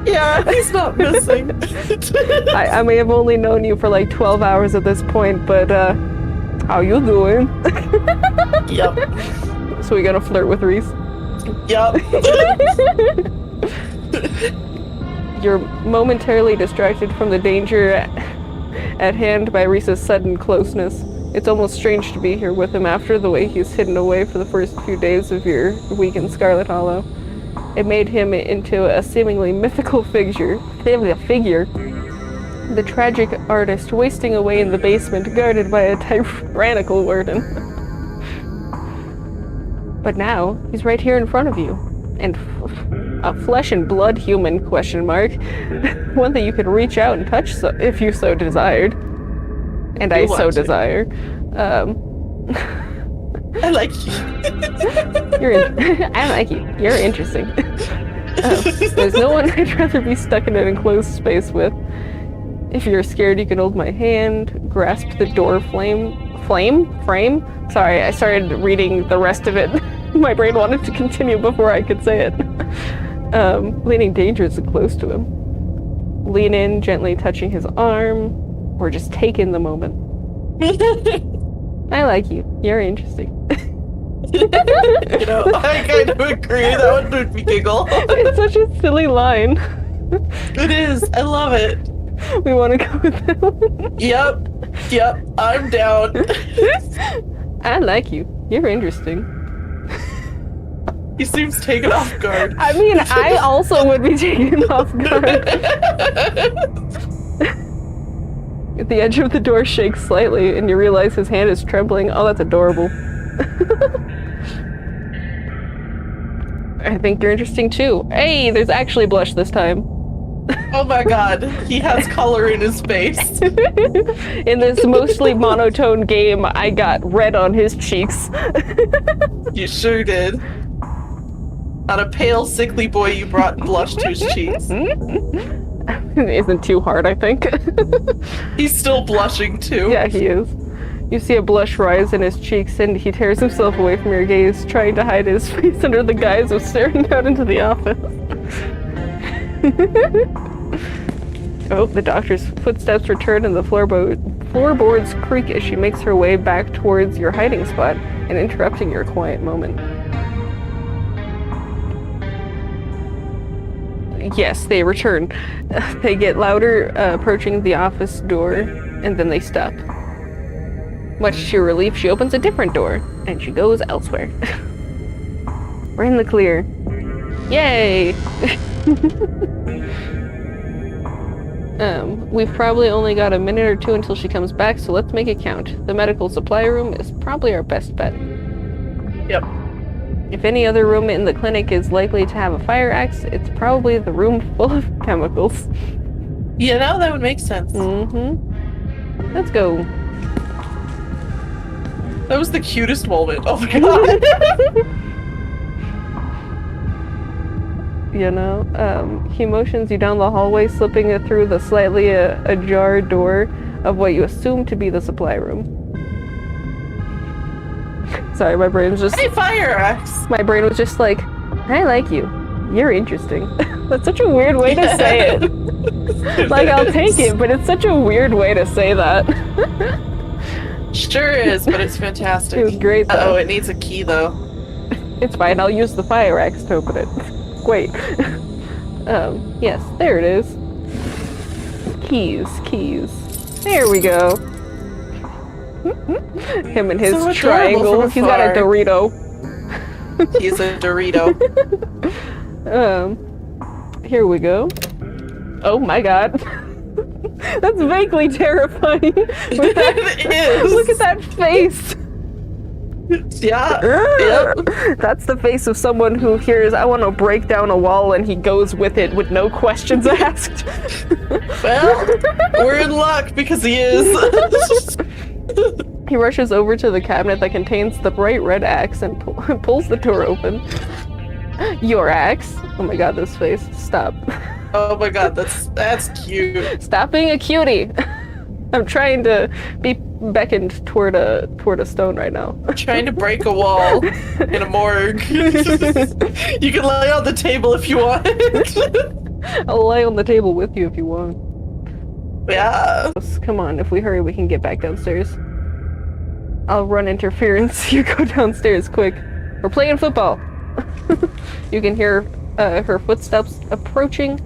Yeah, he's not missing. I may have only known you for like 12 hours at this point, but how you doing? Yep. So we gotta flirt with Reese? Yep. You're momentarily distracted from the danger at hand by Reese's sudden closeness. It's almost strange to be here with him after the way he's hidden away for the first few days of your week in Scarlet Hollow. It made him into a seemingly mythical figure. The tragic artist wasting away in the basement, guarded by a tyrannical warden. But now, he's right here in front of you. And a flesh and blood human, question mark. One that you could reach out and touch if you so desired. And I so desire. I like you. I like you. You're interesting. There's no one I'd rather be stuck in an enclosed space with. If you're scared, you can hold my hand, grasp the door frame? Sorry, I started reading the rest of it. My brain wanted to continue before I could say it. Leaning dangerously close to him. Lean in, gently touching his arm, or just take in the moment. I like you. You're interesting. I kind of agree. That one made me giggle. It's such a silly line. It is. I love it. We want to go with that one. Yep. I'm down. I like you. You're interesting. He seems taken off guard. I mean, I also would be taken off guard. The edge of the door shakes slightly, and you realize his hand is trembling. Oh, that's adorable. I think you're interesting too. Hey, there's actually blush this time. Oh my god, he has color in his face. In this mostly monotone game, I got red on his cheeks. You sure did. Not a pale, sickly boy, you brought blush to his cheeks. It isn't too hard, I think. He's still blushing too. Yeah, he is. You see a blush rise in his cheeks, and he tears himself away from your gaze, trying to hide his face under the guise of staring out into the office. Oh, the doctor's footsteps return and the floorboards creak as she makes her way back towards your hiding spot and interrupting your quiet moment. Yes, they return. They get louder, approaching the office door, and then they stop. Much to your relief, she opens a different door, and she goes elsewhere. We're in the clear. Yay! We've probably only got a minute or two until she comes back, so let's make it count. The medical supply room is probably our best bet. Yep. If any other room in the clinic is likely to have a fire axe, it's probably the room full of chemicals. Yeah, now that would make sense. Mm-hmm. Let's go. That was the cutest moment. Oh my god. You know, he motions you down the hallway, slipping it through the slightly ajar door of what you assume to be the supply room. Sorry, my brain was just... Hey, fire axe! My brain was just like, I like you. You're interesting. That's such a weird way to say it. Like, I'll take it, but it's such a weird way to say that. Sure is, but it's fantastic. It was great, though. Oh, it needs a key, though. It's fine, I'll use the fire axe to open it. Wait. Yes, there it is. Keys. There we go. Him and his So triangle. He's got a Dorito. He's a Dorito. Here we go. Oh my god. That's vaguely terrifying. It is. Look at that face. Yeah. Yep. That's the face of someone who hears, I want to break down a wall, and he goes with it with no questions asked. Well, we're in luck because he is. He rushes over to the cabinet that contains the bright red axe and pulls the door open. Your axe? Oh my god, this face. Stop. Oh my god, that's cute. Stop being a cutie. I'm trying to be beckoned toward a stone right now. Trying to break a wall in a morgue. You can lay on the table if you want. I'll lay on the table with you if you want. Yeah. Come on, if we hurry, we can get back downstairs. I'll run interference. You go downstairs quick. We're playing football. You can hear her footsteps approaching,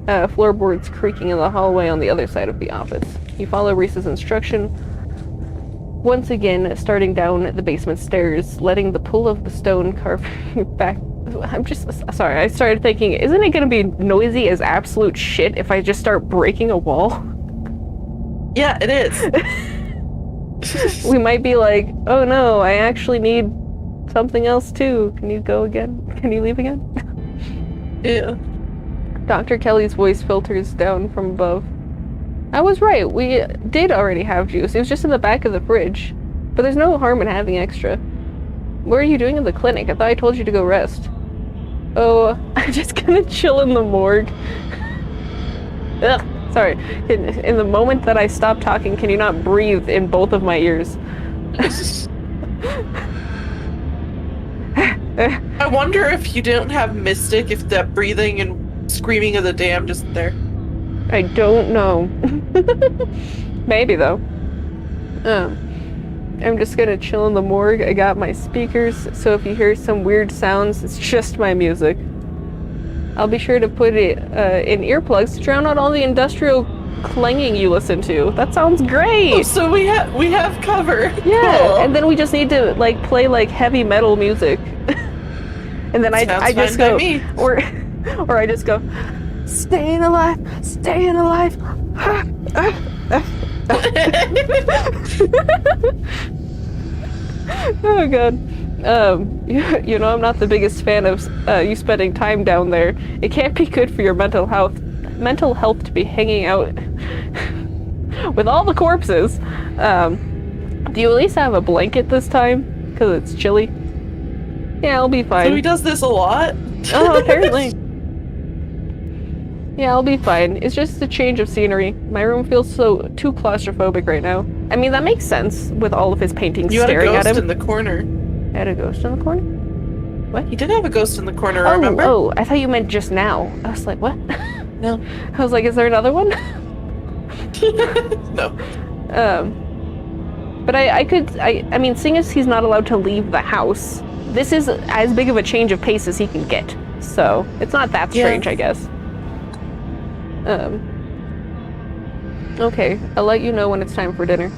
floorboards creaking in the hallway on the other side of the office. You follow Reese's instruction, once again starting down the basement stairs, letting the pull of the stone carving back I'm just sorry. I started thinking, isn't it gonna be noisy as absolute shit if I just start breaking a wall? Yeah, it is. We might be like, oh no, I actually need something else too. Can you go again? Can you leave again? Yeah. Dr. Kelly's voice filters down from above. I was right. We did already have juice. It was just in the back of the fridge. But there's no harm in having extra. What are you doing in the clinic? I thought I told you to go rest. Oh, I'm just gonna chill in the morgue. Ugh, sorry. In the moment that I stop talking, can you not breathe in both of my ears? I wonder if you don't have Mystic, if that breathing and screaming of the damned isn't there. I don't know. Maybe, though. I'm just gonna chill in the morgue. I got my speakers, so if you hear some weird sounds, it's just my music. I'll be sure to put it in earplugs to drown out all the industrial clanging you listen to. That sounds great! Oh, so we have cover. Yeah, Cool. and then we just need to, like, play, like, heavy metal music. And then I just go... Or I just go, staying alive, staying alive. Oh god. You know, I'm not the biggest fan of you spending time down there. It can't be good for your mental health to be hanging out with all the corpses. Do you at least have a blanket this time? Because it's chilly. Yeah, I'll be fine. So he does this a lot? Oh, apparently. Yeah, I'll be fine. It's just a change of scenery. My room feels too claustrophobic right now. I mean, that makes sense with all of his paintings staring at him. You had a ghost in the corner. I had a ghost in the corner? What? He did have a ghost in the corner, remember? Oh, I thought you meant just now. I was like, what? No. I was like, is there another one? No. But I mean, seeing as he's not allowed to leave the house, this is as big of a change of pace as he can get. So, it's not that strange, I guess. Okay, I'll let you know when it's time for dinner.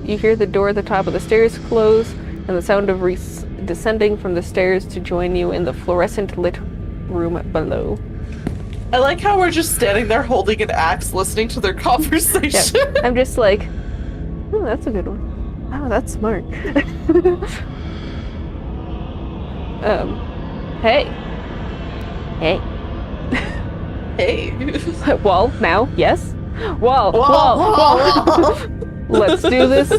You hear the door at the top of the stairs close, and the sound of Reese descending from the stairs to join you in the fluorescent lit room below. I like how we're just standing there holding an axe, listening to their conversation. Yeah, I'm just like, oh, that's a good one. Oh, that's smart. Hey. Hey. Hey. Wall, now, yes? Wall. Let's do this.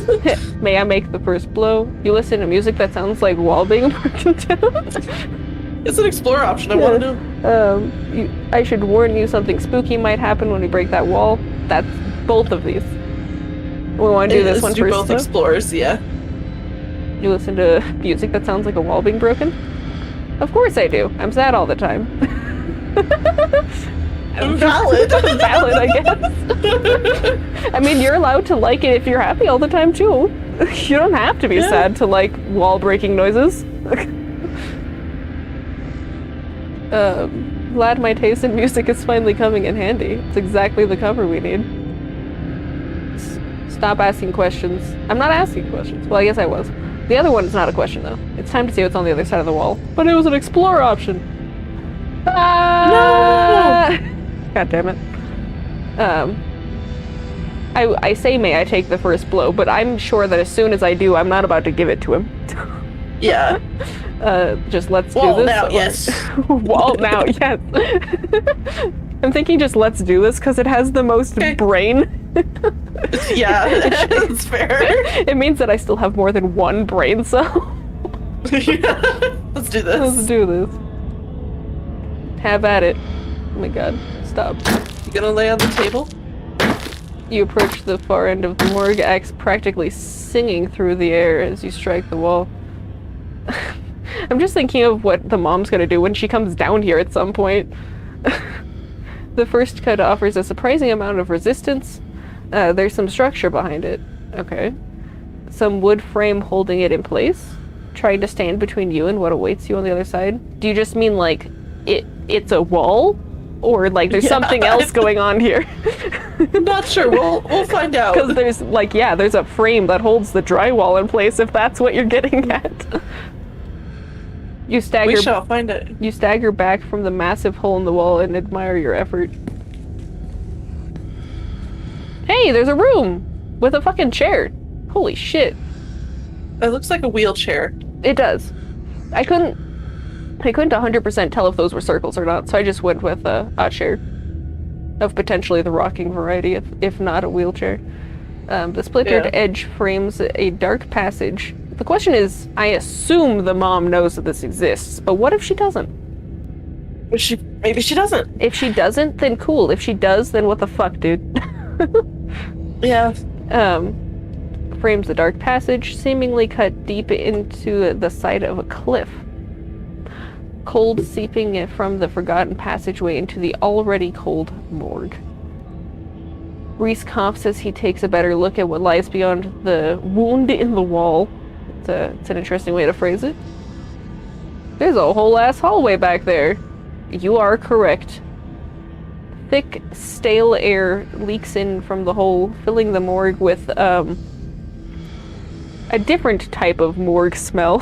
May I make the first blow? You listen to music that sounds like wall being broken down? It's an explorer option, I want to know. I should warn you, something spooky might happen when we break that wall. That's both of these. We want to do this one first. Both explorers, yeah. You listen to music that sounds like a wall being broken? Of course I do. I'm sad all the time. Valid. Valid, I guess. I mean, you're allowed to like it if you're happy all the time, too. You don't have to be sad to like wall-breaking noises. Glad my taste in music is finally coming in handy. It's exactly the cover we need. Stop asking questions. I'm not asking questions. Well, I guess I was. The other one is not a question, though. It's time to see what's on the other side of the wall. But it was an explorer option. Ah! No! God damn it. I say may I take the first blow, but I'm sure that as soon as I do, I'm not about to give it to him. Yeah. Just let's Wall do this. now, yes. Wall now, yes. I'm thinking just let's do this because it has the most brain. Yeah, that's fair. It means that I still have more than one brain cell. Let's do this. Let's do this. Have at it. Oh my god. Stop. You gonna lay on the table? You approach the far end of the morgue, axe practically singing through the air as you strike the wall. I'm just thinking of what the mom's gonna do when she comes down here at some point. The first cut offers a surprising amount of resistance. There's some structure behind it. Okay. Some wood frame holding it in place, trying to stand between you and what awaits you on the other side. Do you just mean like it's a wall? Or like there's something else going on here? I'm not sure. We'll find out. Because there's like, there's a frame that holds the drywall in place if that's what you're getting at. You We stagger. shall find it. You stagger back from the massive hole in the wall and admire your effort. Hey, there's a room with a fucking chair. Holy shit. It looks like a wheelchair. It does. I couldn't 100% tell if those were circles or not, so I just went with a chair. Of potentially the rocking variety, if not a wheelchair. The splintered edge frames a dark passage. The question is, I assume the mom knows that this exists, but what if she doesn't? Maybe she doesn't. If she doesn't, then cool. If she does, then what the fuck, dude? Yeah. Frames a dark passage, seemingly cut deep into the side of a cliff. Cold seeping from the forgotten passageway into the already cold morgue. Reese coughs as he takes a better look at what lies beyond the wound in the wall. It's an interesting way to phrase it. There's a whole ass hallway back there. You are correct. Thick, stale air leaks in from the hole, filling the morgue with a different type of morgue smell.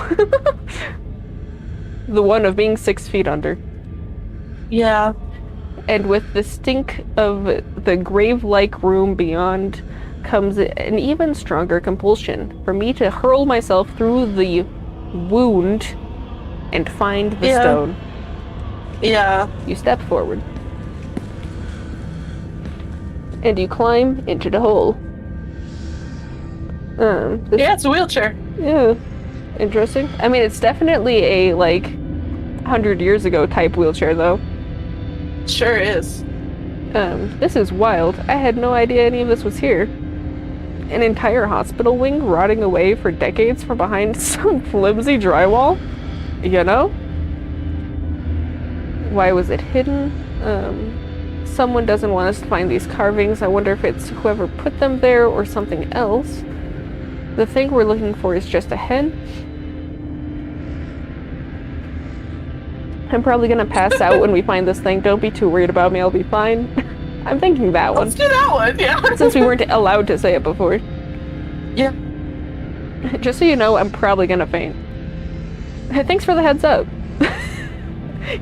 The one of being 6 feet under. Yeah. And with the stink of the grave-like room beyond comes an even stronger compulsion for me to hurl myself through the wound and find the stone. Yeah. You step forward. And you climb into the hole. Yeah, it's a wheelchair. Yeah. Interesting. I mean, it's definitely a, 100 years ago type wheelchair, though. Sure is. This is wild. I had no idea any of this was here. An entire hospital wing rotting away for decades from behind some flimsy drywall? You know? Why was it hidden? Someone doesn't want us to find these carvings. I wonder if it's whoever put them there or something else. The thing we're looking for is just a hen. I'm probably gonna pass out when we find this thing. Don't be too worried about me, I'll be fine. I'm thinking that one. Let's do that one, yeah. Since we weren't allowed to say it before. Yeah. Just so you know, I'm probably gonna faint. Thanks for the heads up.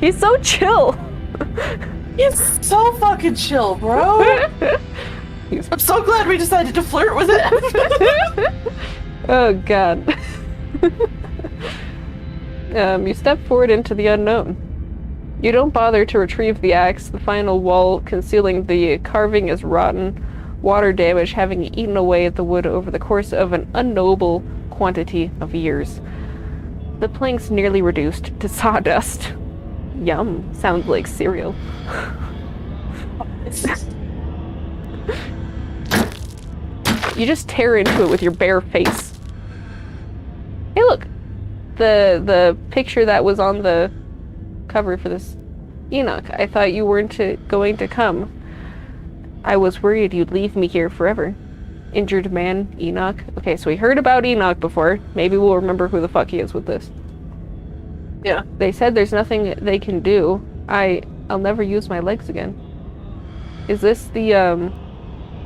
He's so chill. He's so fucking chill, bro. I'm so glad we decided to flirt with it. Oh god. You step forward into the unknown. You don't bother to retrieve the axe. The final wall concealing the carving is rotten, water damage having eaten away at the wood over the course of an unknowable quantity of years. The planks nearly reduced to sawdust. Yum. Sounds like cereal. You just tear into it with your bare face. Hey, look! The picture that was on the cover for this Enoch. I thought you weren't going to come. I was worried you'd leave me here forever. Injured man, Enoch. Okay, so we heard about Enoch before. Maybe we'll remember who the fuck he is with this. Yeah. They said there's nothing they can do. I'll never use my legs again. Is this the,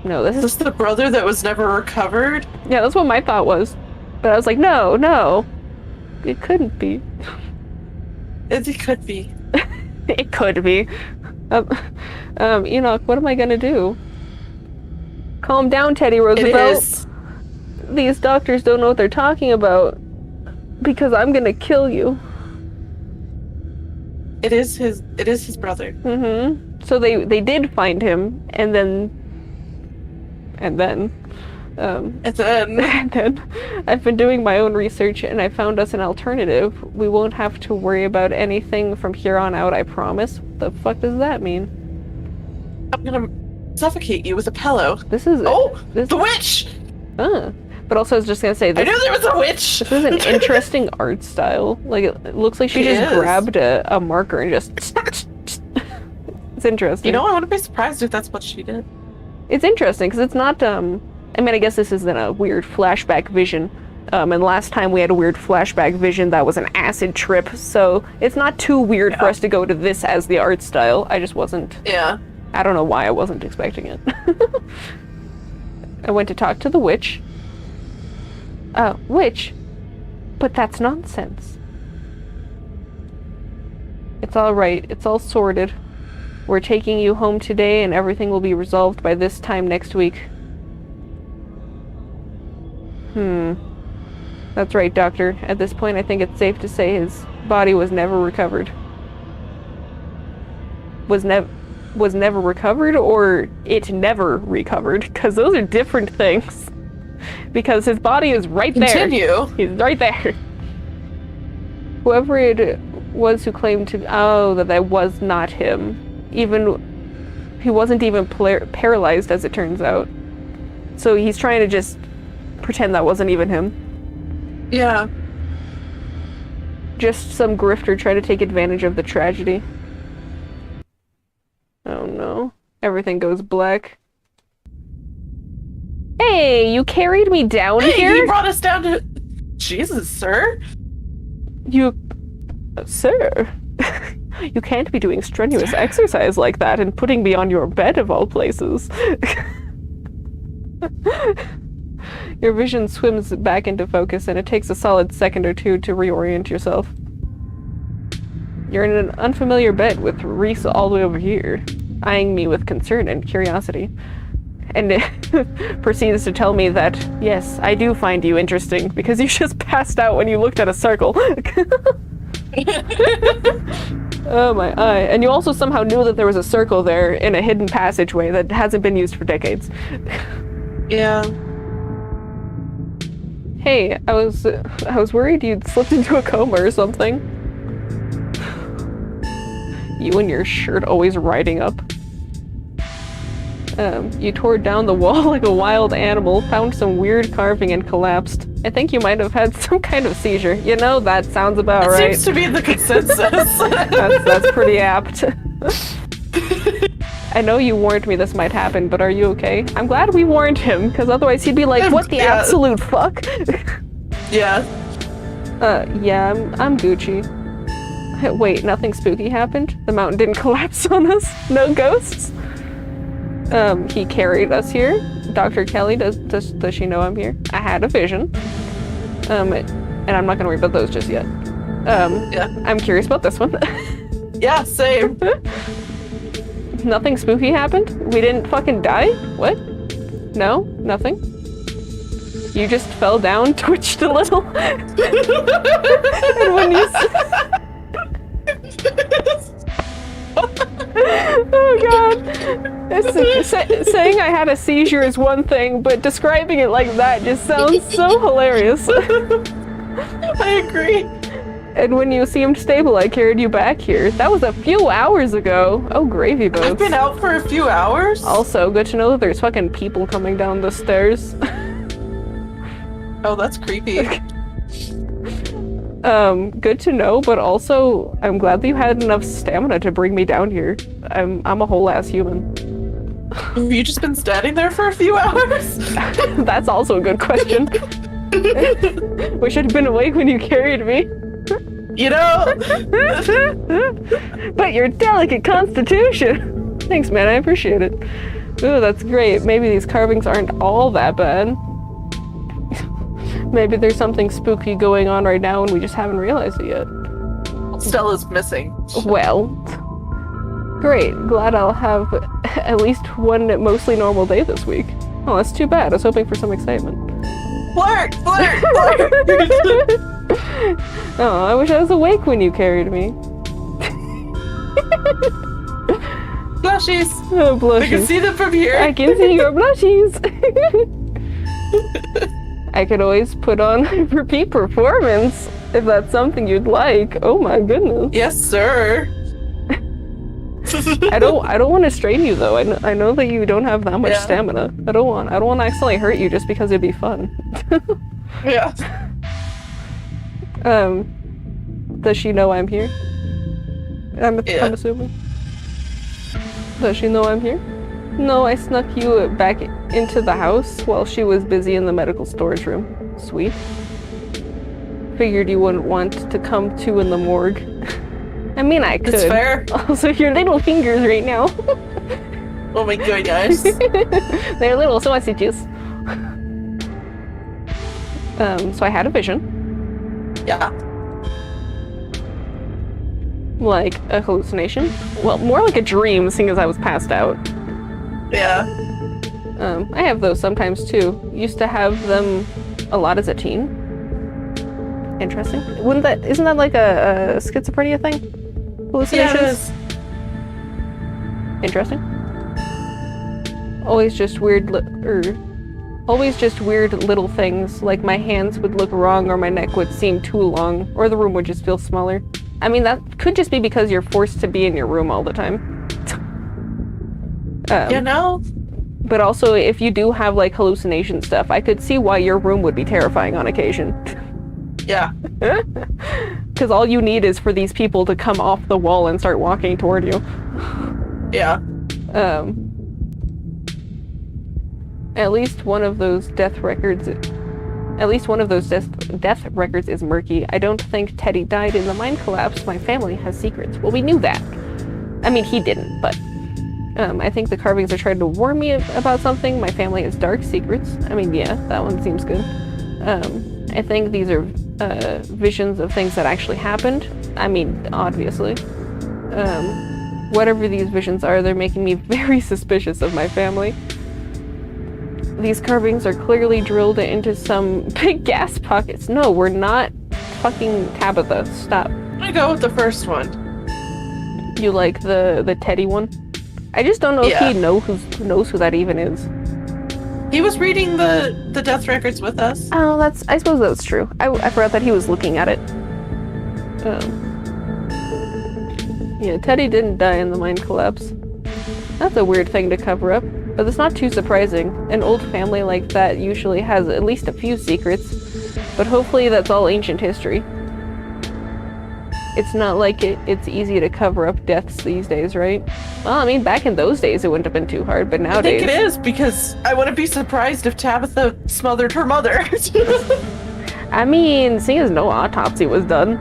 no, this Is this the brother that was never recovered? Yeah, that's what my thought was. But I was like, no. It couldn't be. It could be. It could be. Enoch, what am I gonna do? Calm down, Teddy Roosevelt. It is. These doctors don't know what they're talking about. Because I'm gonna kill you. It is his brother. Mm-hmm. So they did find him, and then and then I've been doing my own research, and I found us an alternative. We won't have to worry about anything from here on out, I promise. What the fuck does that mean? I'm gonna suffocate you with a pillow. This is the witch! But also I was just gonna say this. I knew there was a witch! This is an interesting art style. Like, it looks like she just grabbed a marker and just it's interesting. You know, I wouldn't be surprised if that's what she did. It's interesting, because it's not, I mean, I guess this isn't a weird flashback vision. And last time we had a weird flashback vision that was an acid trip, so it's not too weird for us to go to this as the art style. I just wasn't... Yeah. I don't know why I wasn't expecting it. I went to talk to the witch. Witch? But that's nonsense. It's all right. It's all sorted. We're taking you home today and everything will be resolved by this time next week. That's right, Doctor. At this point, I think it's safe to say his body was never recovered. Was never recovered, or it never recovered? Because those are different things. Because his body is right there. Continue. He's right there. Whoever it was who claimed to... Oh, that was not him. He wasn't even paralyzed, as it turns out. So he's trying to just pretend that wasn't even him. Yeah. Just some grifter trying to take advantage of the tragedy. Oh no. Everything goes black. Hey, you carried me down here? You brought us down to... Jesus, sir? You... Sir? You can't be doing strenuous exercise like that and putting me on your bed of all places. Your vision swims back into focus and it takes a solid second or two to reorient yourself. You're in an unfamiliar bed with Reese all the way over here, eyeing me with concern and curiosity. And it proceeds to tell me that, yes, I do find you interesting, because you just passed out when you looked at a circle. Oh my eye. And you also somehow knew that there was a circle there in a hidden passageway that hasn't been used for decades. Yeah. Hey, I was worried you'd slipped into a coma or something. You and your shirt always riding up. You tore down the wall like a wild animal, found some weird carving and collapsed. I think you might have had some kind of seizure. You know, that sounds about right. Seems to be the consensus. That's pretty apt. I know you warned me this might happen, but are you okay? I'm glad we warned him, because otherwise he'd be like, what the absolute fuck? Yeah. Yeah, I'm Gucci. Wait, nothing spooky happened? The mountain didn't collapse on us? No ghosts? He carried us here. Dr. Kelly, does she know I'm here? I had a vision. And I'm not gonna worry about those just yet. Yeah. I'm curious about this one. Yeah, same. Nothing spooky happened? We didn't fucking die? What? No? Nothing? You just fell down, twitched a little? And when you... Oh god. Saying I had a seizure is one thing, but describing it like that just sounds so hilarious. I agree. And when you seemed stable, I carried you back here. That was a few hours ago. Oh, gravy boats. I've been out for a few hours. Also, good to know that there's fucking people coming down the stairs. Oh, that's creepy. Good to know, but also, I'm glad that you had enough stamina to bring me down here. I'm a whole ass human. Have you just been standing there for a few hours? That's also a good question. Wish I'd been awake when you carried me. You know? But your delicate constitution. Thanks, man, I appreciate it. Ooh, that's great. Maybe these carvings aren't all that bad. Maybe there's something spooky going on right now and we just haven't realized it yet. Stella's missing. Well, great. Glad I'll have at least one mostly normal day this week. Oh, that's too bad. I was hoping for some excitement. Flirt! Flirt! Flirt! Oh, I wish I was awake when you carried me. Blushies! Oh, blushies. I can see them from here. I can see your blushies. I could always put on repeat performance if that's something you'd like. Oh my goodness. Yes, sir. I don't want to strain you though. I know that you don't have that much stamina. I don't want to accidentally hurt you just because it'd be fun. Yeah. Does she know I'm here? I'm assuming. Does she know I'm here? No, I snuck you back into the house while she was busy in the medical storage room. Sweet. Figured you wouldn't want to come to in the morgue. I mean, I could. It's fair. Also, your little fingers right now. Oh my goodness. They're little sausages. So I had a vision. Yeah. Like a hallucination? Well, more like a dream, seeing as I was passed out. Yeah. I have those sometimes too. Used to have them a lot as a teen. Interesting. Isn't that like a schizophrenia thing? Hallucinations? Yeah, it is. Interesting. Always just weird little things, like my hands would look wrong or my neck would seem too long or the room would just feel smaller. I mean, that could just be because you're forced to be in your room all the time. But also, if you do have like hallucination stuff, I could see why your room would be terrifying on occasion. Yeah. Because all you need is for these people to come off the wall and start walking toward you. Yeah. At least one of those death records is murky. I don't think Teddy died in the mine collapse. My family has secrets. Well, we knew that. I mean, he didn't, but I think the carvings are trying to warn me about something. My family has dark secrets. I mean, yeah, that one seems good. I think these are visions of things that actually happened. I mean, obviously. Whatever these visions are, they're making me very suspicious of my family. These carvings are clearly drilled into some big gas pockets. No, we're not fucking Tabitha. Stop. I'm gonna go with the first one. You like the Teddy one? I just don't know if he knows who that even is. He was reading the death records with us. Oh, I suppose that's true. I forgot that he was looking at it. Yeah, Teddy didn't die in the mine collapse. That's a weird thing to cover up, but it's not too surprising. An old family like that usually has at least a few secrets, but hopefully that's all ancient history. It's not like it's easy to cover up deaths these days, right? Well, I mean, back in those days it wouldn't have been too hard, but nowadays... I think it is, because I wouldn't be surprised if Tabitha smothered her mother. I mean, seeing as no autopsy was done.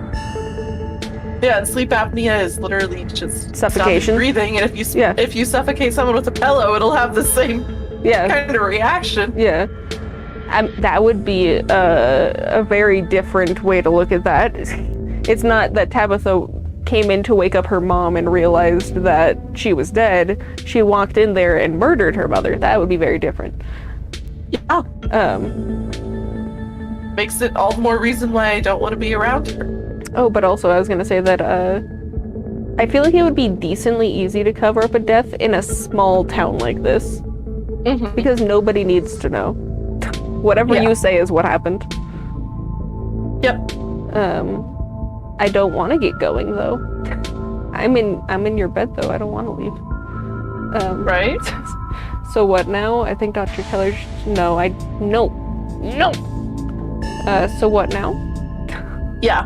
Yeah, and sleep apnea is literally just suffocation, breathing, and if you suffocate someone with a pillow, it'll have the same kind of reaction. Yeah. That would be a very different way to look at that. It's not that Tabitha came in to wake up her mom and realized that she was dead. She walked in there and murdered her mother. That would be very different. Yeah. Makes it all the more reason why I don't want to be around her. Oh, but also I was gonna say that I feel like it would be decently easy to cover up a death in a small town like this. Mm-hmm. Because nobody needs to know. Whatever you say is what happened. Yep. I don't want to get going though. I'm in your bed though. I don't want to leave. Right? So what now? I think Dr. Keller. No. So what now? Yeah.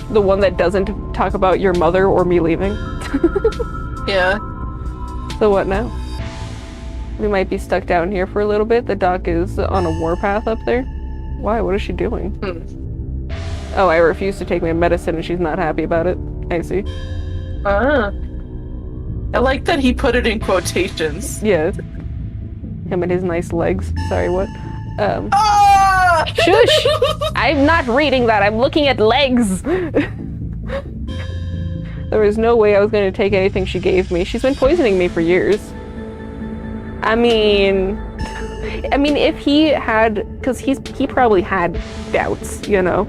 The one that doesn't talk about your mother or me leaving. Yeah. So what now? We might be stuck down here for a little bit. The doc is on a warpath up there. Why? What is she doing? Oh, I refuse to take my medicine and she's not happy about it. I see. I like that he put it in quotations. Yeah. Him and his nice legs. Sorry, what? Shush! I'm not reading that. I'm looking at legs. There was no way I was going to take anything she gave me. She's been poisoning me for years. I mean, if he had, because he probably had doubts, you know,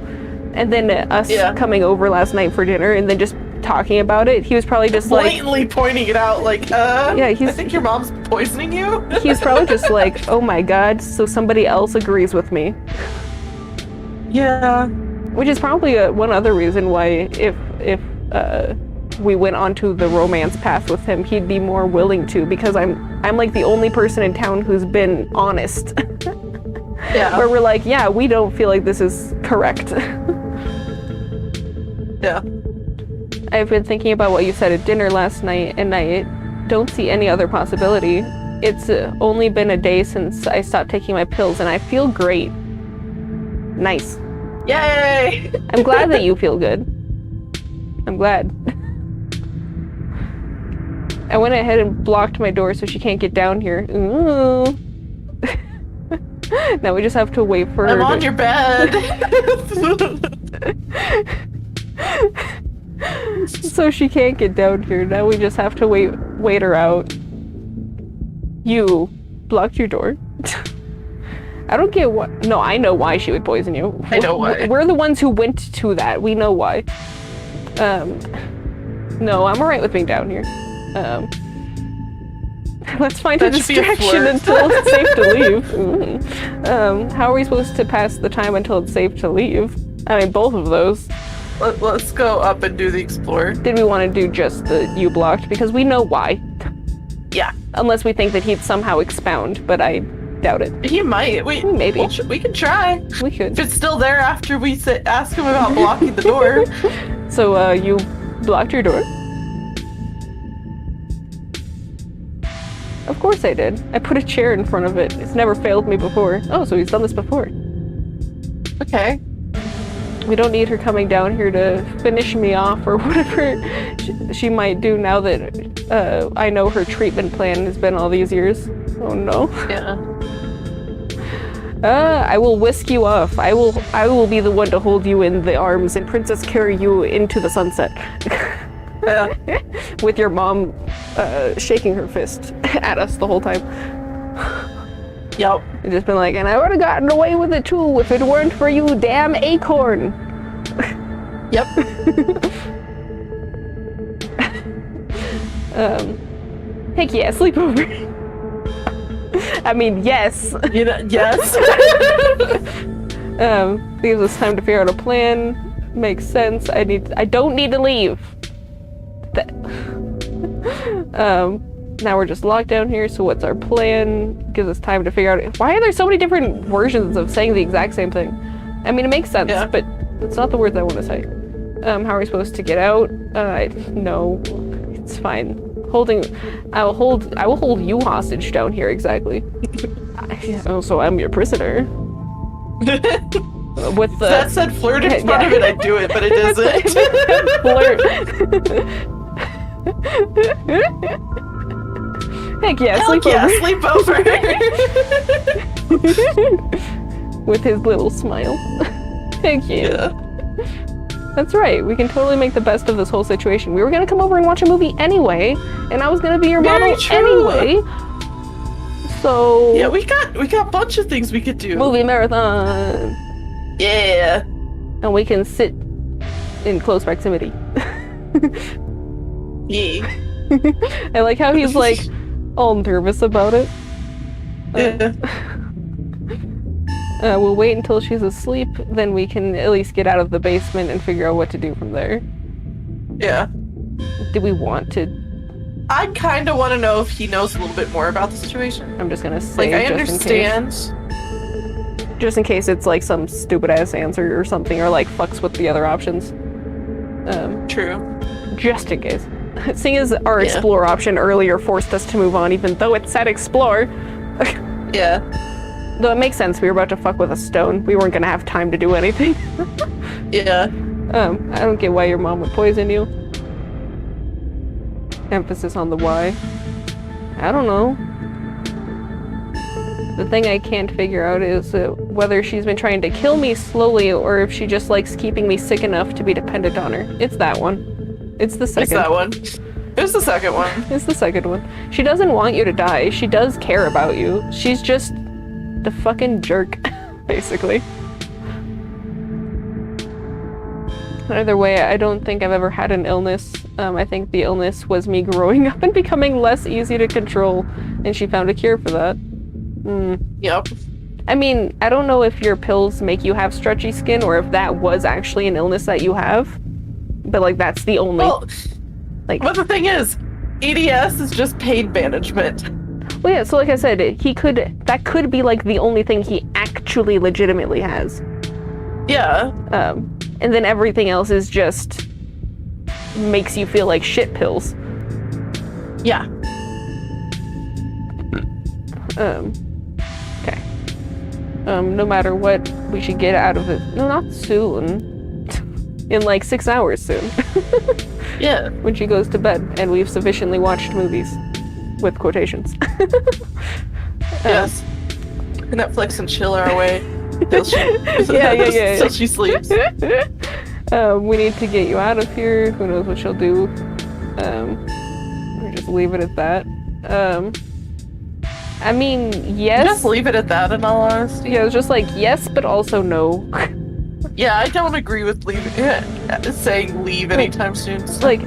and then us coming over last night for dinner and then just talking about it, he was probably just blatantly pointing it out, like, I I think your mom's poisoning you. He was probably just like, oh my god, so somebody else agrees with me. Yeah. Which is probably one other reason why if we went onto the romance path with him, he'd be more willing to, because I'm like the only person in town who's been honest. Yeah. Where we're like, yeah, we don't feel like this is correct. Yeah. I've been thinking about what you said at dinner last night, and I don't see any other possibility. It's only been a day since I stopped taking my pills, and I feel great. Nice. Yay! I'm glad that you feel good. I'm glad. I went ahead and blocked my door so she can't get down here. Ooh. Now we just have to wait for her. I'm on your bed. So she can't get down here. Now we just have to wait her out. You blocked your door. I don't get what. No, I know why she would poison you. I know why. We're the ones who went to that. We know why. No, I'm alright with being down here. Let's find a distraction until it's safe to leave. How are we supposed to pass the time until it's safe to leave? I mean, both of those. Let's go up and do the explorer. Did we want to do just the you blocked? Because we know why. Yeah. Unless we think that he'd somehow expound, but I doubt it. He might. Maybe. We can try. We could. If it's still there after we ask him about blocking the door. So, you blocked your door? Of course I did. I put a chair in front of it. It's never failed me before. Oh, so he's done this before. Okay. We don't need her coming down here to finish me off or whatever she might do now that I know her treatment plan has been all these years. Oh no. Yeah. I will whisk you off. I will be the one to hold you in the arms and princess carry you into the sunset. Yeah. With your mom shaking her fist at us the whole time. Yep. And just been like, and I would have gotten away with it too if it weren't for you damn acorn. Yep. Heck yeah, sleepover. I mean, yes. You know, yes. Gives us time to figure out a plan. Makes sense. I don't need to leave. Now we're just locked down here, so what's our plan? Gives us time to figure out why are there so many different versions of saying the exact same thing? I mean, it makes sense, yeah. But it's not the words I want to say. How are we supposed to get out? No, it's fine. I will hold you hostage down here, exactly. Oh, so I'm your prisoner. With the that said flirt in front of it, I'd do it, but it doesn't. Flirt. Heck yeah, Heck sleepover. Yeah, sleepover. With his little smile. Heck yeah. That's right, we can totally make the best of this whole situation. We were gonna come over and watch a movie anyway, and I was gonna be your model anyway. So yeah, we got a bunch of things we could do. Movie marathon. Yeah. And we can sit in close proximity. Yeah. I like how he's like all nervous about it. Yeah. We'll wait until she's asleep, then we can at least get out of the basement and figure out what to do from there. Yeah. Do we want to? I kind of want to know if he knows a little bit more about the situation. I'm just gonna say, like, I understand. Just in case it's like some stupid ass answer or something, or like fucks with the other options. True. Just in case. Seeing as our explore option earlier forced us to move on, even though it said explore. Yeah. Though it makes sense, we were about to fuck with a stone. We weren't gonna have time to do anything. Yeah. I don't get why your mom would poison you. Emphasis on the why. I don't know. The thing I can't figure out is whether she's been trying to kill me slowly or if she just likes keeping me sick enough to be dependent on her. It's that one. It's the second. It's that one. It's the second one. It's the second one. She doesn't want you to die. She does care about you. She's just the fucking jerk, basically. Either way, I don't think I've ever had an illness. I think the illness was me growing up and becoming less easy to control, and she found a cure for that. Yep. I mean, I don't know if your pills make you have stretchy skin or if that was actually an illness that you have, but like that's the only... Well, but the thing is, EDS is just pain management. Well, yeah, so like I said, that could be like the only thing he actually legitimately has. Yeah. And then everything else is just makes you feel like shit pills. Yeah. Okay. No matter what, we should get out of it. No, not soon. In like 6 hours soon. Yeah. When she goes to bed and we've sufficiently watched movies. With quotations. Yes. Netflix and chill our way till she, yeah. till she sleeps. We need to get you out of here. Who knows what she'll do. Or just leave it at that. I mean, yes. Just leave it at that, in all honesty. Yeah, it's just like, yes, but also no. Yeah, I don't agree with saying leave anytime soon. Like,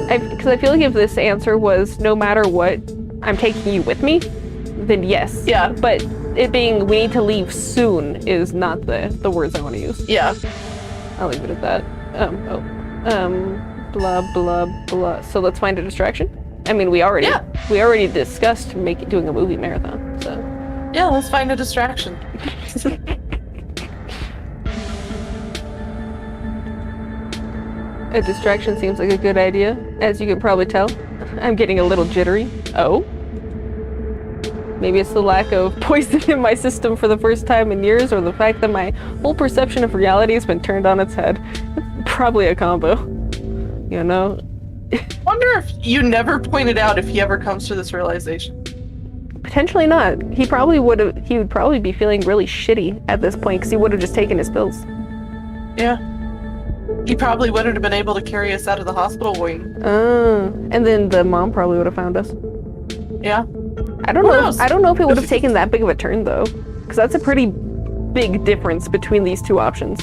because I feel like if this answer was no matter what, I'm taking you with me, then yes. Yeah. But it being we need to leave soon is not the words I want to use. Yeah. I'll leave it at that. Blah blah blah. So let's find a distraction. I mean, we already discussed doing a movie marathon. So yeah, let's find a distraction. A distraction seems like a good idea. As you can probably tell, I'm getting a little jittery. Oh? Maybe it's the lack of poison in my system for the first time in years, or the fact that my whole perception of reality has been turned on its head. Probably a combo. You know? Wonder if you never pointed out if he ever comes to this realization. Potentially not. He would probably be feeling really shitty at this point because he would have just taken his pills. Yeah. He probably wouldn't have been able to carry us out of the hospital wing. And then the mom probably would have found us. Yeah. I don't know. I don't know if it would have taken that big of a turn though, because that's a pretty big difference between these two options.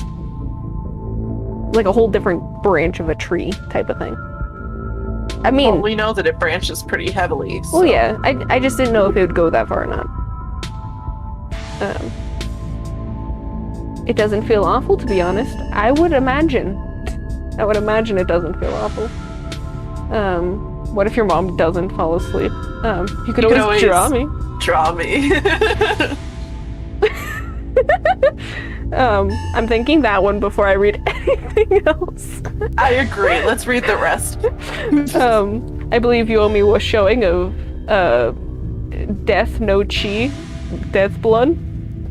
Like a whole different branch of a tree type of thing. I mean, well, we know that it branches pretty heavily. So. Well, yeah. I just didn't know if it would go that far or not. It doesn't feel awful, to be honest. I would imagine it doesn't feel awful. What if your mom doesn't fall asleep? You could always draw me. Draw me. I'm thinking that one before I read anything else. I agree. Let's read the rest. I believe you owe me a showing of death, no chi, death blood.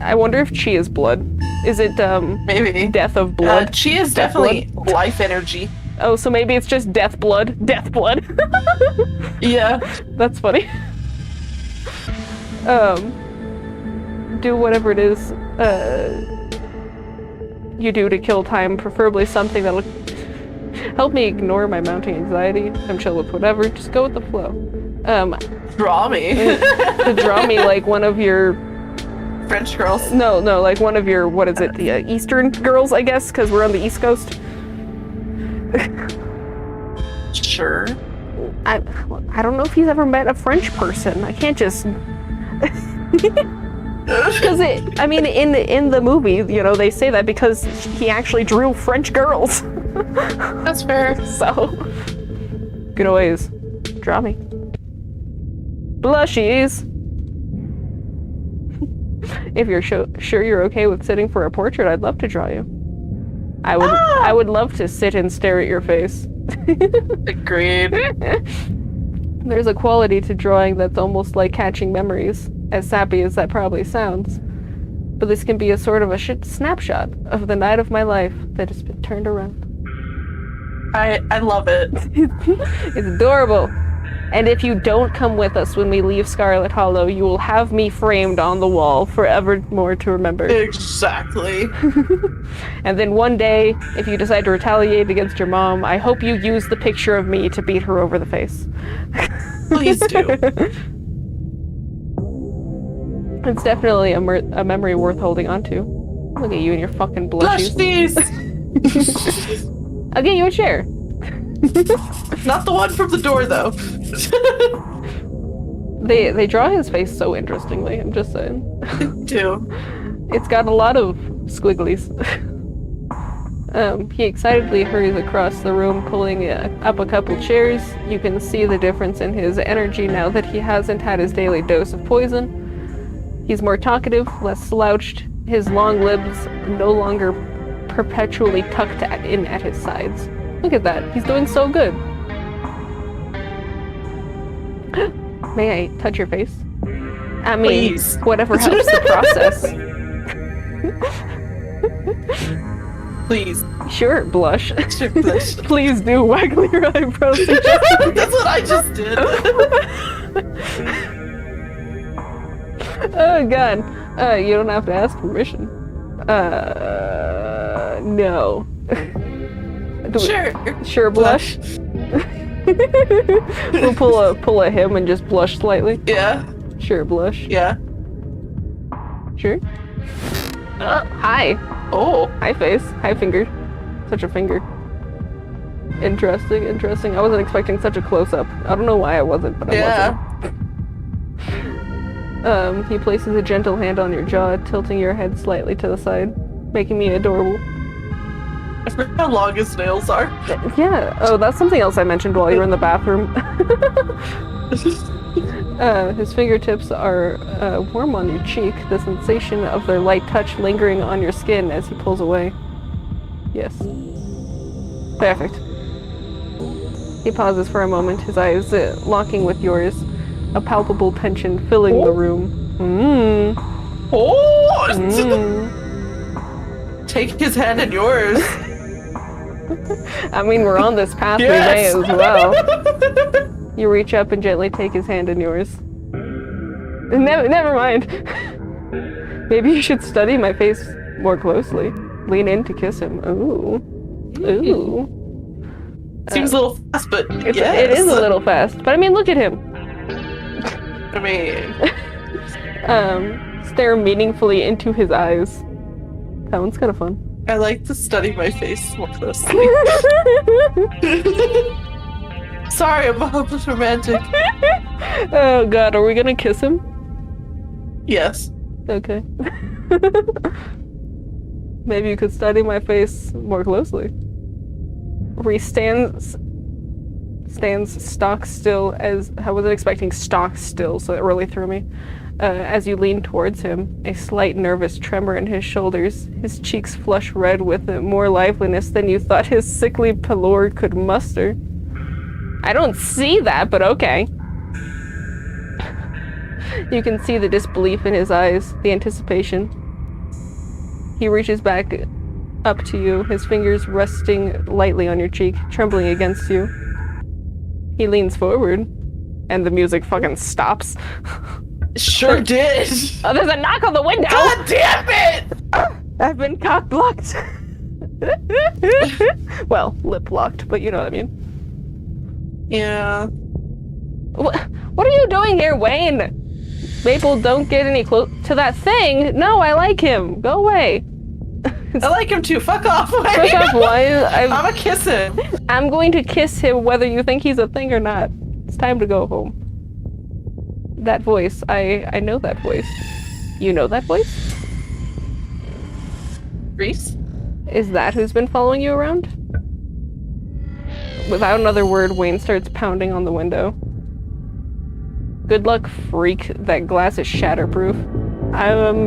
I wonder if chi is blood. Is it maybe death of blood? Chi is definitely life energy. Oh, so maybe it's just death blood. Death blood. Yeah. That's funny. Do whatever it is you do to kill time, preferably something that'll help me ignore my mounting anxiety. I'm chill with whatever. Just go with the flow. Draw me. To draw me like one of your French girls. No, like one of your, what is it, the Eastern girls, I guess, because we're on the East Coast. Sure. I don't know if he's ever met a French person. I can't just... Because in the movie, you know, they say that because he actually drew French girls. That's fair. So, good always draw me. Blushies. If you're sure you're okay with sitting for a portrait, I'd love to draw you. I would love to sit and stare at your face. Agreed. There's a quality to drawing that's almost like catching memories, as sappy as that probably sounds. But this can be a sort of a snapshot of the night of my life that has been turned around. I love it. It's adorable. And if you don't come with us when we leave Scarlet Hollow, you will have me framed on the wall forevermore to remember. Exactly. And then one day, if you decide to retaliate against your mom, I hope you use the picture of me to beat her over the face. Please do. It's definitely a memory worth holding on to. Look at you and your fucking blushies. I'll get you a chair. Not the one from the door, though. They draw his face so interestingly, I'm just saying. Do. It's got a lot of squigglies. He excitedly hurries across the room, pulling up a couple chairs. You can see the difference in his energy now that he hasn't had his daily dose of poison. He's more talkative, less slouched. His long limbs no longer perpetually tucked in at his sides. Look at that. He's doing so good. May I touch your face? I mean, please. Whatever helps the process. Please. Sure, blush. Sure, blush. Please do waggle your eyebrows. That's what I just did. Oh god. You don't have to ask permission. No. Sure, blush. We'll pull a him and just blush slightly. Yeah. Sure, blush. Yeah. Sure. Hi. Oh. Hi, face. Hi, finger. Such a finger. Interesting. I wasn't expecting such a close-up. I don't know why I wasn't, but I wasn't. He places a gentle hand on your jaw, tilting your head slightly to the side, making me adorable. I forgot how long his nails are. Yeah. Oh, that's something else I mentioned while you were in the bathroom. His fingertips are warm on your cheek, the sensation of their light touch lingering on your skin as he pulls away. Yes. Perfect. He pauses for a moment, his eyes locking with yours, a palpable tension filling the room. Take his hand in yours. I mean, we're on this path, we may as well. You reach up and gently take his hand in yours. Never mind. Maybe you should study my face more closely. Lean in to kiss him. Ooh. Seems a little fast, but it is a little fast. But I mean, look at him. I mean... Stare meaningfully into his eyes. That one's kind of fun. I like to study my face more closely. Sorry, I'm a bit romantic. Oh god, are we gonna kiss him? Yes. Okay. Maybe you could study my face more closely. Rhys stands stock still as... I wasn't expecting stock still, so it really threw me. As you lean towards him, a slight nervous tremor in his shoulders, his cheeks flush red with more liveliness than you thought his sickly pallor could muster. I don't see that, but okay. You can see the disbelief in his eyes, the anticipation. He reaches back up to you, his fingers resting lightly on your cheek, trembling against you. He leans forward, and the music fucking stops. Sure did. Oh, there's a knock on the window! God damn it! I've been cock-blocked. Well, lip-locked, but you know what I mean. Yeah. What are you doing here, Wayne? Maple, don't get any close to that thing. No, I like him. Go away. I like him too. Fuck off, Wayne. Fuck off, Wayne. I'm a kiss him. I'm going to kiss him whether you think he's a thing or not. It's time to go home. That voice, I know that voice. You know that voice? Rhys? Is that who's been following you around? Without another word, Wayne starts pounding on the window. Good luck, freak. That glass is shatterproof.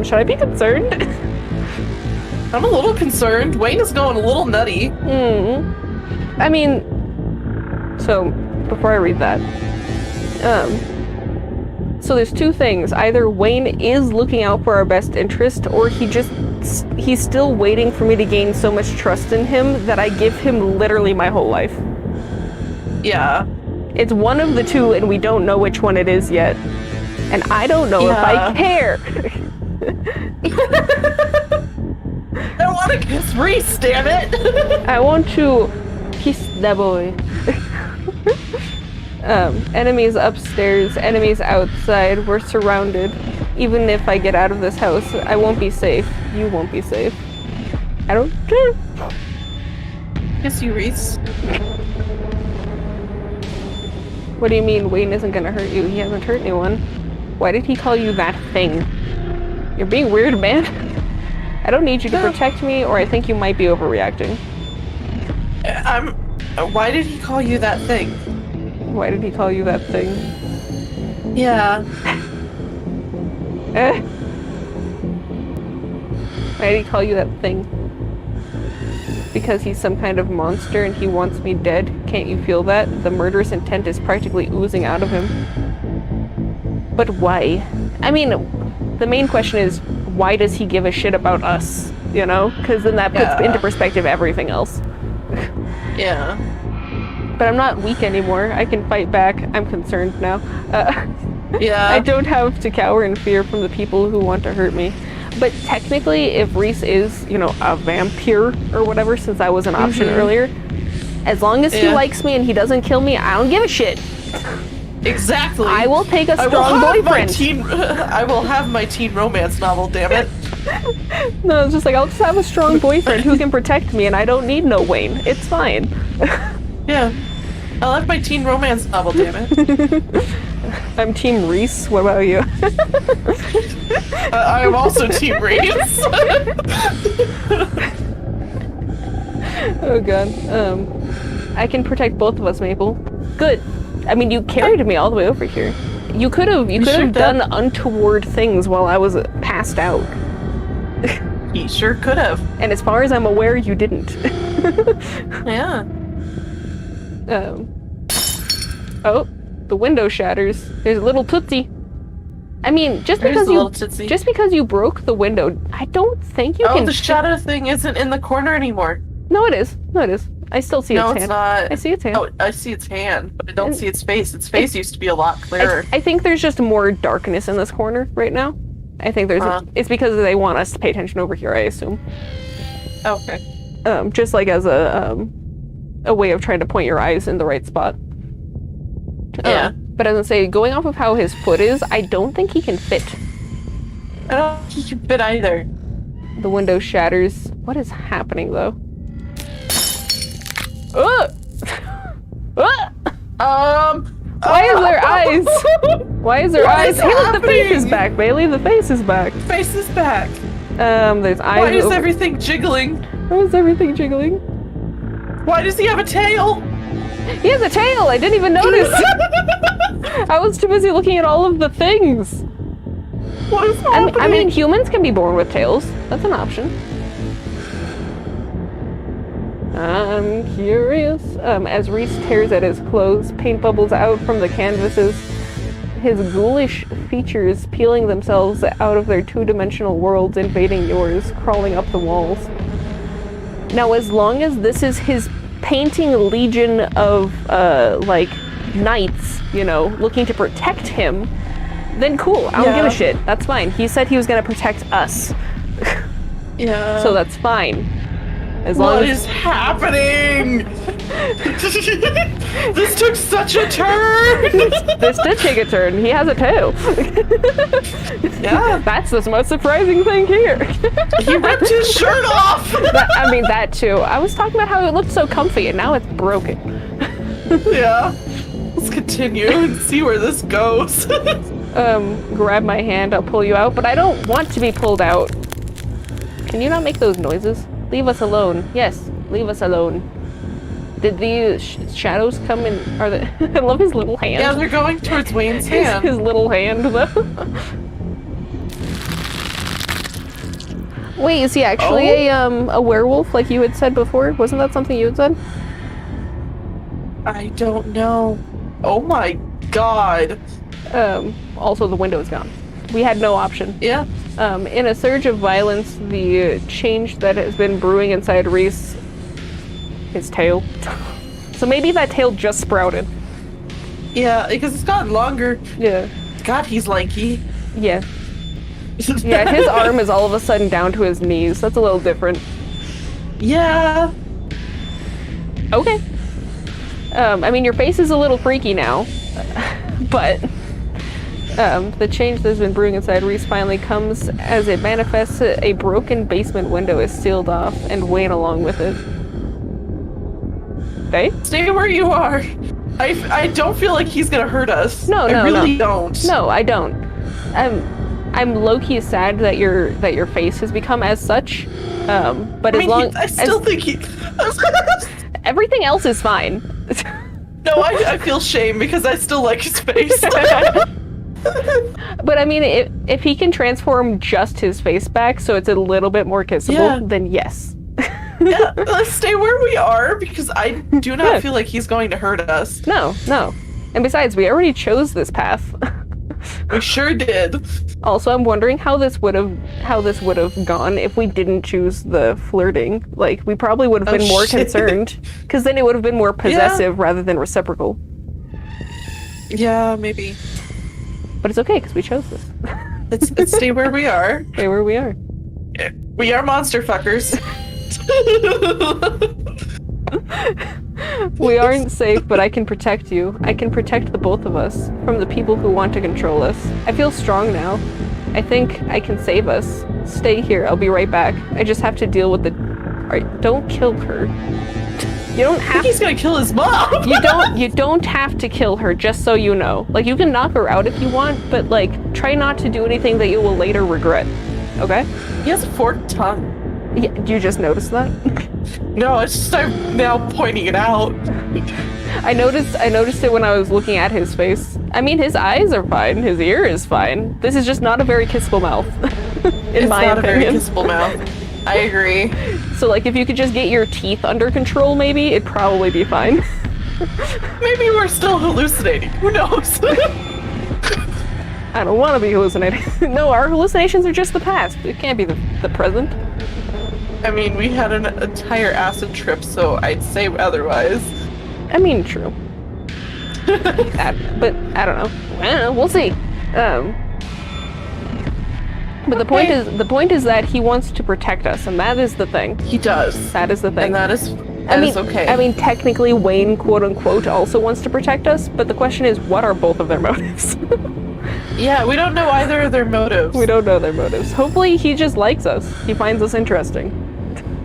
Should I be concerned? I'm a little concerned. Wayne is going a little nutty. I mean, so, before I read that, so there's two things. Either Wayne is looking out for our best interest, or he's still waiting for me to gain so much trust in him that I give him literally my whole life. Yeah. It's one of the two, and we don't know which one it is yet. And I don't know if I care. I want to kiss Rhys, damn it! I want to kiss that boy. Enemies upstairs, enemies outside. We're surrounded. Even if I get out of this house, I won't be safe. You won't be safe. I don't care. Kiss you, Rhys. What do you mean Wayne isn't gonna hurt you? He hasn't hurt anyone. Why did he call you that thing? You're being weird, man. I don't need you to protect me, or I think you might be overreacting. Why did he call you that thing? Why did he call you that thing? Yeah. Why did he call you that thing? Because he's some kind of monster and he wants me dead? Can't you feel that? The murderous intent is practically oozing out of him. But why? I mean, the main question is, why does he give a shit about us? You know? Because then that puts into perspective everything else. Yeah. But I'm not weak anymore. I can fight back. I'm concerned now. Yeah. I don't have to cower in fear from the people who want to hurt me. But technically, if Rhys is, you know, a vampire or whatever, since that was an option earlier, As long as he Yeah. likes me and he doesn't kill me, I don't give a shit. Exactly. I will take a I will strong have my boyfriend. I will have my teen romance novel, damn it. No, it's just like, I'll just have a strong boyfriend who can protect me and I don't need no Wayne. It's fine. Yeah. I'll have my teen romance novel, damn it. I'm Team Reese. What about you? I am also Team Reese. Oh god. I can protect both of us, Maple. Good. I mean, you carried me all the way over here. You could have sure done untoward things while I was passed out. He sure could have. And as far as I'm aware, you didn't. Yeah. Oh, the window shatters. There's a little tootsie. I mean, just There's because a little tootsie. just because you broke the window, I don't think you Oh, can. the shadow thing isn't in the corner anymore. No, it is. No, it is. I still see No, its it's hand. not. I see its hand. Oh, I see its hand, but I don't see its face. Its face used to be a lot clearer. I think there's just more darkness in this corner right now. I think there's. It's because they want us to pay attention over here, I assume. Okay. Just like as a way of trying to point your eyes in the right spot. Yeah. But as I say, going off of how his foot is, I don't think he can fit. I don't think he can fit either. The window shatters. What is happening, though? Why is there eyes? Why is there What eyes? is Hey, look, the face is happening? back, Bailey. The face is back. Face is back. There's eyes. Why is over- everything jiggling? Why is everything jiggling? Why does he have a tail? He has a tail! I didn't even notice! I was too busy looking at all of the things. What is happening? I mean, humans can be born with tails. That's an option. I'm curious. As Reese tears at his clothes, paint bubbles out from the canvases, his ghoulish features peeling themselves out of their two-dimensional worlds, invading yours, crawling up the walls. Now, as long as this is his painting legion of, like, knights, you know, looking to protect him, then cool. I don't give a shit. That's fine. He said he was gonna protect us. Yeah. So that's fine. As long What as is happening? This took such a turn. this did take a turn. He has a tail. Yeah. That's the most surprising thing here. He ripped his shirt off. I mean, that too. I was talking about how it looked so comfy, and now it's broken. Yeah. Let's continue and see where this goes. Grab my hand. I'll pull you out, but I don't want to be pulled out. Can you not make those noises? Leave us alone. Yes, leave us alone. Did the shadows come in? Are they? I love his little hand. Yeah, they're going towards Wayne's hand. His little hand, though. Wait, is he actually a werewolf, like you had said before? Wasn't that something you had said? I don't know. Oh my god. Also, the window is gone. We had no option. Yeah. In a surge of violence, the change that has been brewing inside Reese, his tail. So maybe that tail just sprouted. Yeah, because it's gotten longer. Yeah. God, he's lanky. Yeah. Yeah, his arm is all of a sudden down to his knees. That's a little different. Yeah. Okay. I mean, your face is a little freaky now, but the change that's been brewing inside Reese finally comes as it manifests. A broken basement window is sealed off, and Wayne along with it. They? Stay where you are. I don't feel like he's gonna hurt us. No, I really don't. No, I don't. I'm low-key sad that your face has become as such. But I as mean, long I still think he. everything else is fine. No, I feel shame because I still like his face. But I mean, if he can transform just his face back so it's a little bit more kissable, Yeah. then yes. Yeah, let's stay where we are because I do not Yeah. feel like he's going to hurt us. No. And besides, we already chose this path. We sure did. Also, I'm wondering how this would have gone if we didn't choose the flirting. Like, we probably would have been more shit. concerned, because then it would have been more possessive rather than reciprocal. Yeah, maybe. But it's okay, because we chose this. Let's stay where we are. Stay where we are. We are monster fuckers. We aren't safe, but I can protect you. I can protect the both of us from the people who want to control us. I feel strong now. I think I can save us. Stay here. I'll be right back. I just have to deal with the... Alright, don't kill her. You don't I have think he's gonna kill his mom. you don't have to kill her, just so you know. Like, you can knock her out if you want, but like, try not to do anything that you will later regret. Okay? He has a forked tongue. Yeah, you just noticed that? No, it's just I'm now pointing it out. I noticed it when I was looking at his face. I mean, his eyes are fine, his ear is fine. This is just not a very kissable mouth. In my opinion. It's not a very kissable mouth. I agree. So like, if you could just get your teeth under control, maybe, it'd probably be fine. Maybe we're still hallucinating. Who knows? I don't want to be hallucinating. No, our hallucinations are just the past. It can't be the present. I mean, we had an entire acid trip, so I'd say otherwise. I mean, true. But I don't know. We'll see. But the point is that he wants to protect us, and that is the thing. He does. That is the thing. And that is okay. I mean, technically, Wayne, quote unquote, also wants to protect us, but the question is, what are both of their motives? Yeah, we don't know either of their motives. We don't know their motives. Hopefully, he just likes us. He finds us interesting.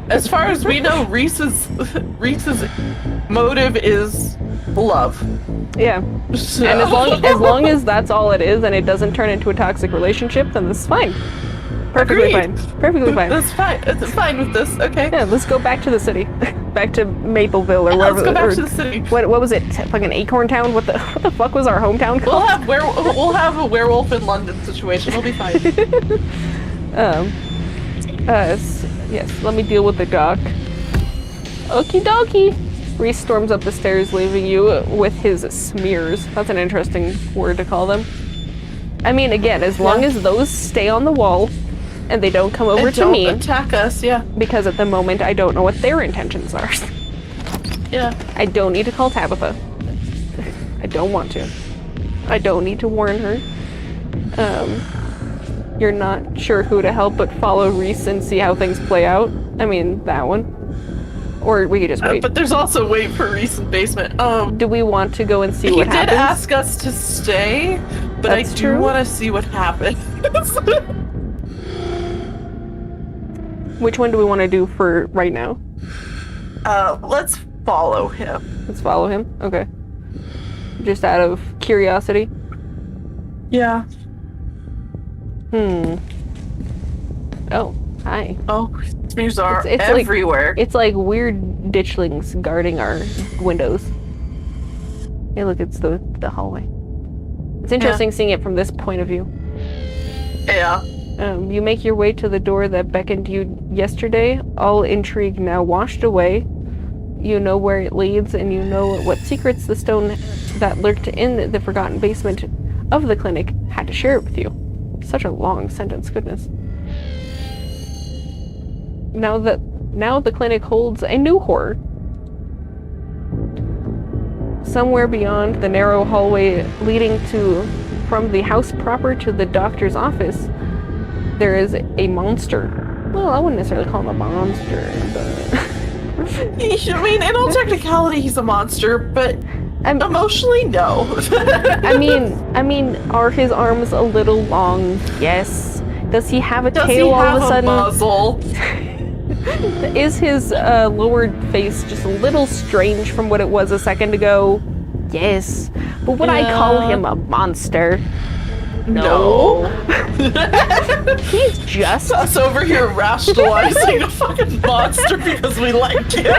As far as we know, Reese's motive is love. Yeah. So. And as long as that's all it is, and it doesn't turn into a toxic relationship, then this is fine. Perfectly Agreed. fine. Perfectly fine. That's fine. It's fine with this. Okay. Yeah, let's go back to the city. Back to Mapleville or wherever. Let's go back to the city. What was it? Fucking Acorn Town? What the fuck was our hometown called? We'll have a werewolf in London situation. We'll be fine. Yes, let me deal with the doc. Okie dokie. Reese storms up the stairs, leaving you with his smears. That's an interesting word to call them. I mean, again, as long as those stay on the wall and they don't come over to me. Don't attack us, yeah. Because at the moment, I don't know what their intentions are. Yeah. I don't need to call Tabitha. I don't want to. I don't need to warn her. You're not sure who to help but follow Reese and see how things play out. I mean, that one. Or we could just wait. But there's also wait for Reese in basement. Do we want to go and see what happens? He did ask us to stay, but I do want to see what happens. Which one do we want to do for right now? Let's follow him. Let's follow him? Okay. Just out of curiosity? Yeah. Oh, hi. Oh, smears are it's everywhere. It's like weird ditchlings guarding our windows. Hey, look, it's the hallway. It's interesting seeing it from this point of view. Yeah. You make your way to the door that beckoned you yesterday, all intrigue now washed away. You know where it leads, and you know what secrets the stone that lurked in the forgotten basement of the clinic had to share it with you. Such a long sentence, goodness. Now the clinic holds a new horror. Somewhere beyond the narrow hallway leading from the house proper to the doctor's office, there is a monster. Well, I wouldn't necessarily call him a monster, but... I mean, in all technicality, he's a monster, but emotionally, no. I mean, are his arms a little long? Yes. Does he have a tail all of a sudden? Does he have a muzzle? Is his lowered face just a little strange from what it was a second ago? Yes. But would I call him a monster? No. He's just us over here rationalizing a fucking monster because we like him.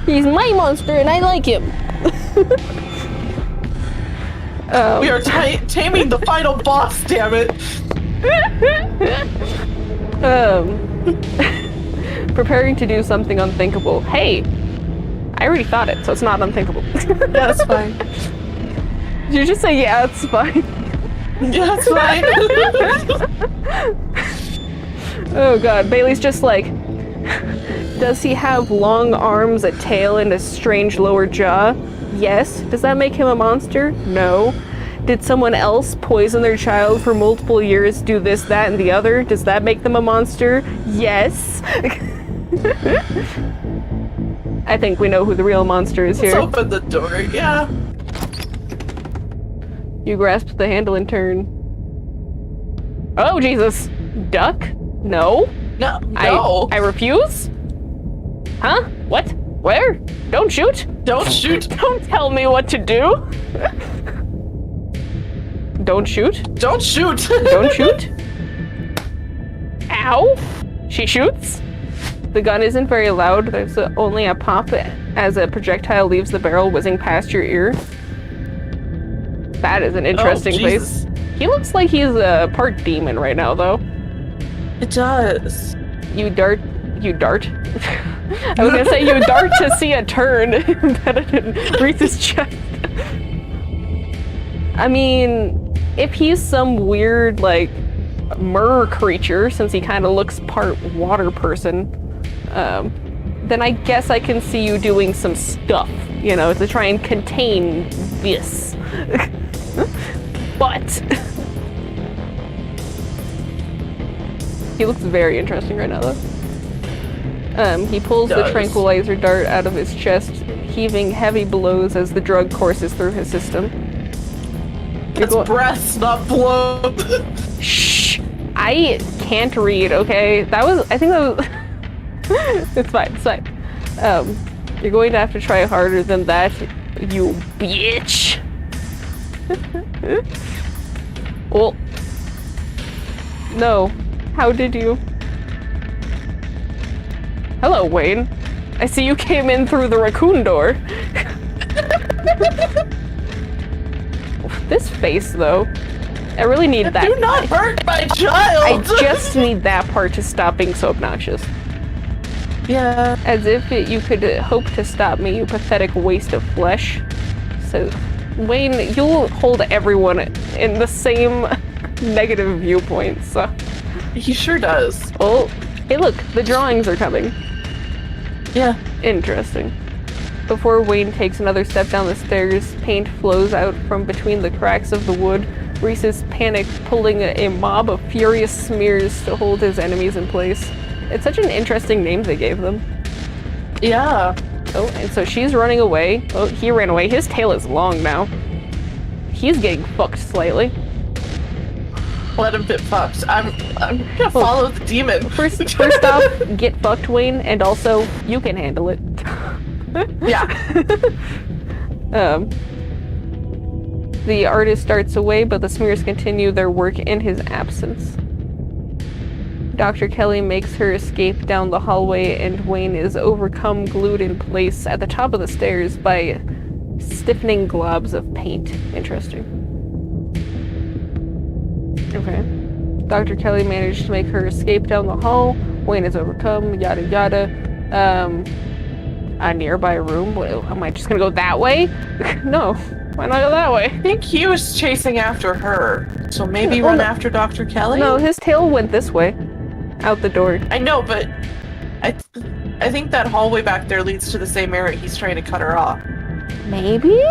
He's my monster and I like him. We are taming the final boss, damn it. Preparing to do something unthinkable. Hey, I already thought it, so it's not unthinkable. That's fine. Did you just say, yeah, it's fine? Yeah, it's fine. Oh god, Bailey's just like, does he have long arms, a tail, and a strange lower jaw? Yes. Does that make him a monster? No. Did someone else poison their child for multiple years, do this, that, and the other? Does that make them a monster? Yes. I think we know who the real monster is Let's here. open the door. Yeah. You grasp the handle and turn. Oh, Jesus. Duck? No. No. No. I refuse? Huh? What? Where? Don't shoot? Don't shoot. Don't tell me what to do. Don't shoot? Don't shoot. Don't shoot? Ow! She shoots. The gun isn't very loud. There's only a pop as a projectile leaves the barrel, whizzing past your ear. That is an interesting place. He looks like he's a part demon right now, though. It does. You dart. I was gonna say you dart to see a turn embedded in Reese's chest. I mean, if he's some weird, like, mer creature, since he kind of looks part water person, then I guess I can see you doing some stuff, you know, to try and contain this. But he looks very interesting right now, though. He pulls the tranquilizer dart out of his chest, heaving heavy blows as the drug courses through his system. That's breaths, not blow. Shh! I can't read, okay? I think that was... It's fine, it's fine. You're going to have to try harder than that, you bitch! Well... No. How did you? Hello, Wayne. I see you came in through the raccoon door. This face, though. I really need that. Do not hurt my child! I just need that part to stop being so obnoxious. Yeah. As if you could hope to stop me, you pathetic waste of flesh. So, Wayne, you'll hold everyone in the same negative viewpoint, so... He sure does. Oh, hey look, the drawings are coming. Yeah. Interesting. Before Wayne takes another step down the stairs, paint flows out from between the cracks of the wood. Reese is panicked, pulling a mob of furious smears to hold his enemies in place. It's such an interesting name they gave them. Yeah. Oh, and so she's running away. Oh, he ran away. His tail is long now. He's getting fucked slightly. Let him get fucked. I'm gonna follow the demon. First off, get fucked, Wayne, and also, you can handle it. Yeah. The artist darts away, but the smears continue their work in his absence. Dr. Kelly makes her escape down the hallway, and Wayne is overcome, glued in place at the top of the stairs by stiffening globs of paint. Interesting. Okay. Dr. Kelly managed to make her escape down the hall. Wayne is overcome, yada yada. A nearby room? What, am I just gonna go that way? No. Why not go that way? I think he was chasing after her. So maybe run after Dr. Kelly? No, his tail went this way. Out the door. I know, but I think that hallway back there leads to the same area he's trying to cut her off. Maybe?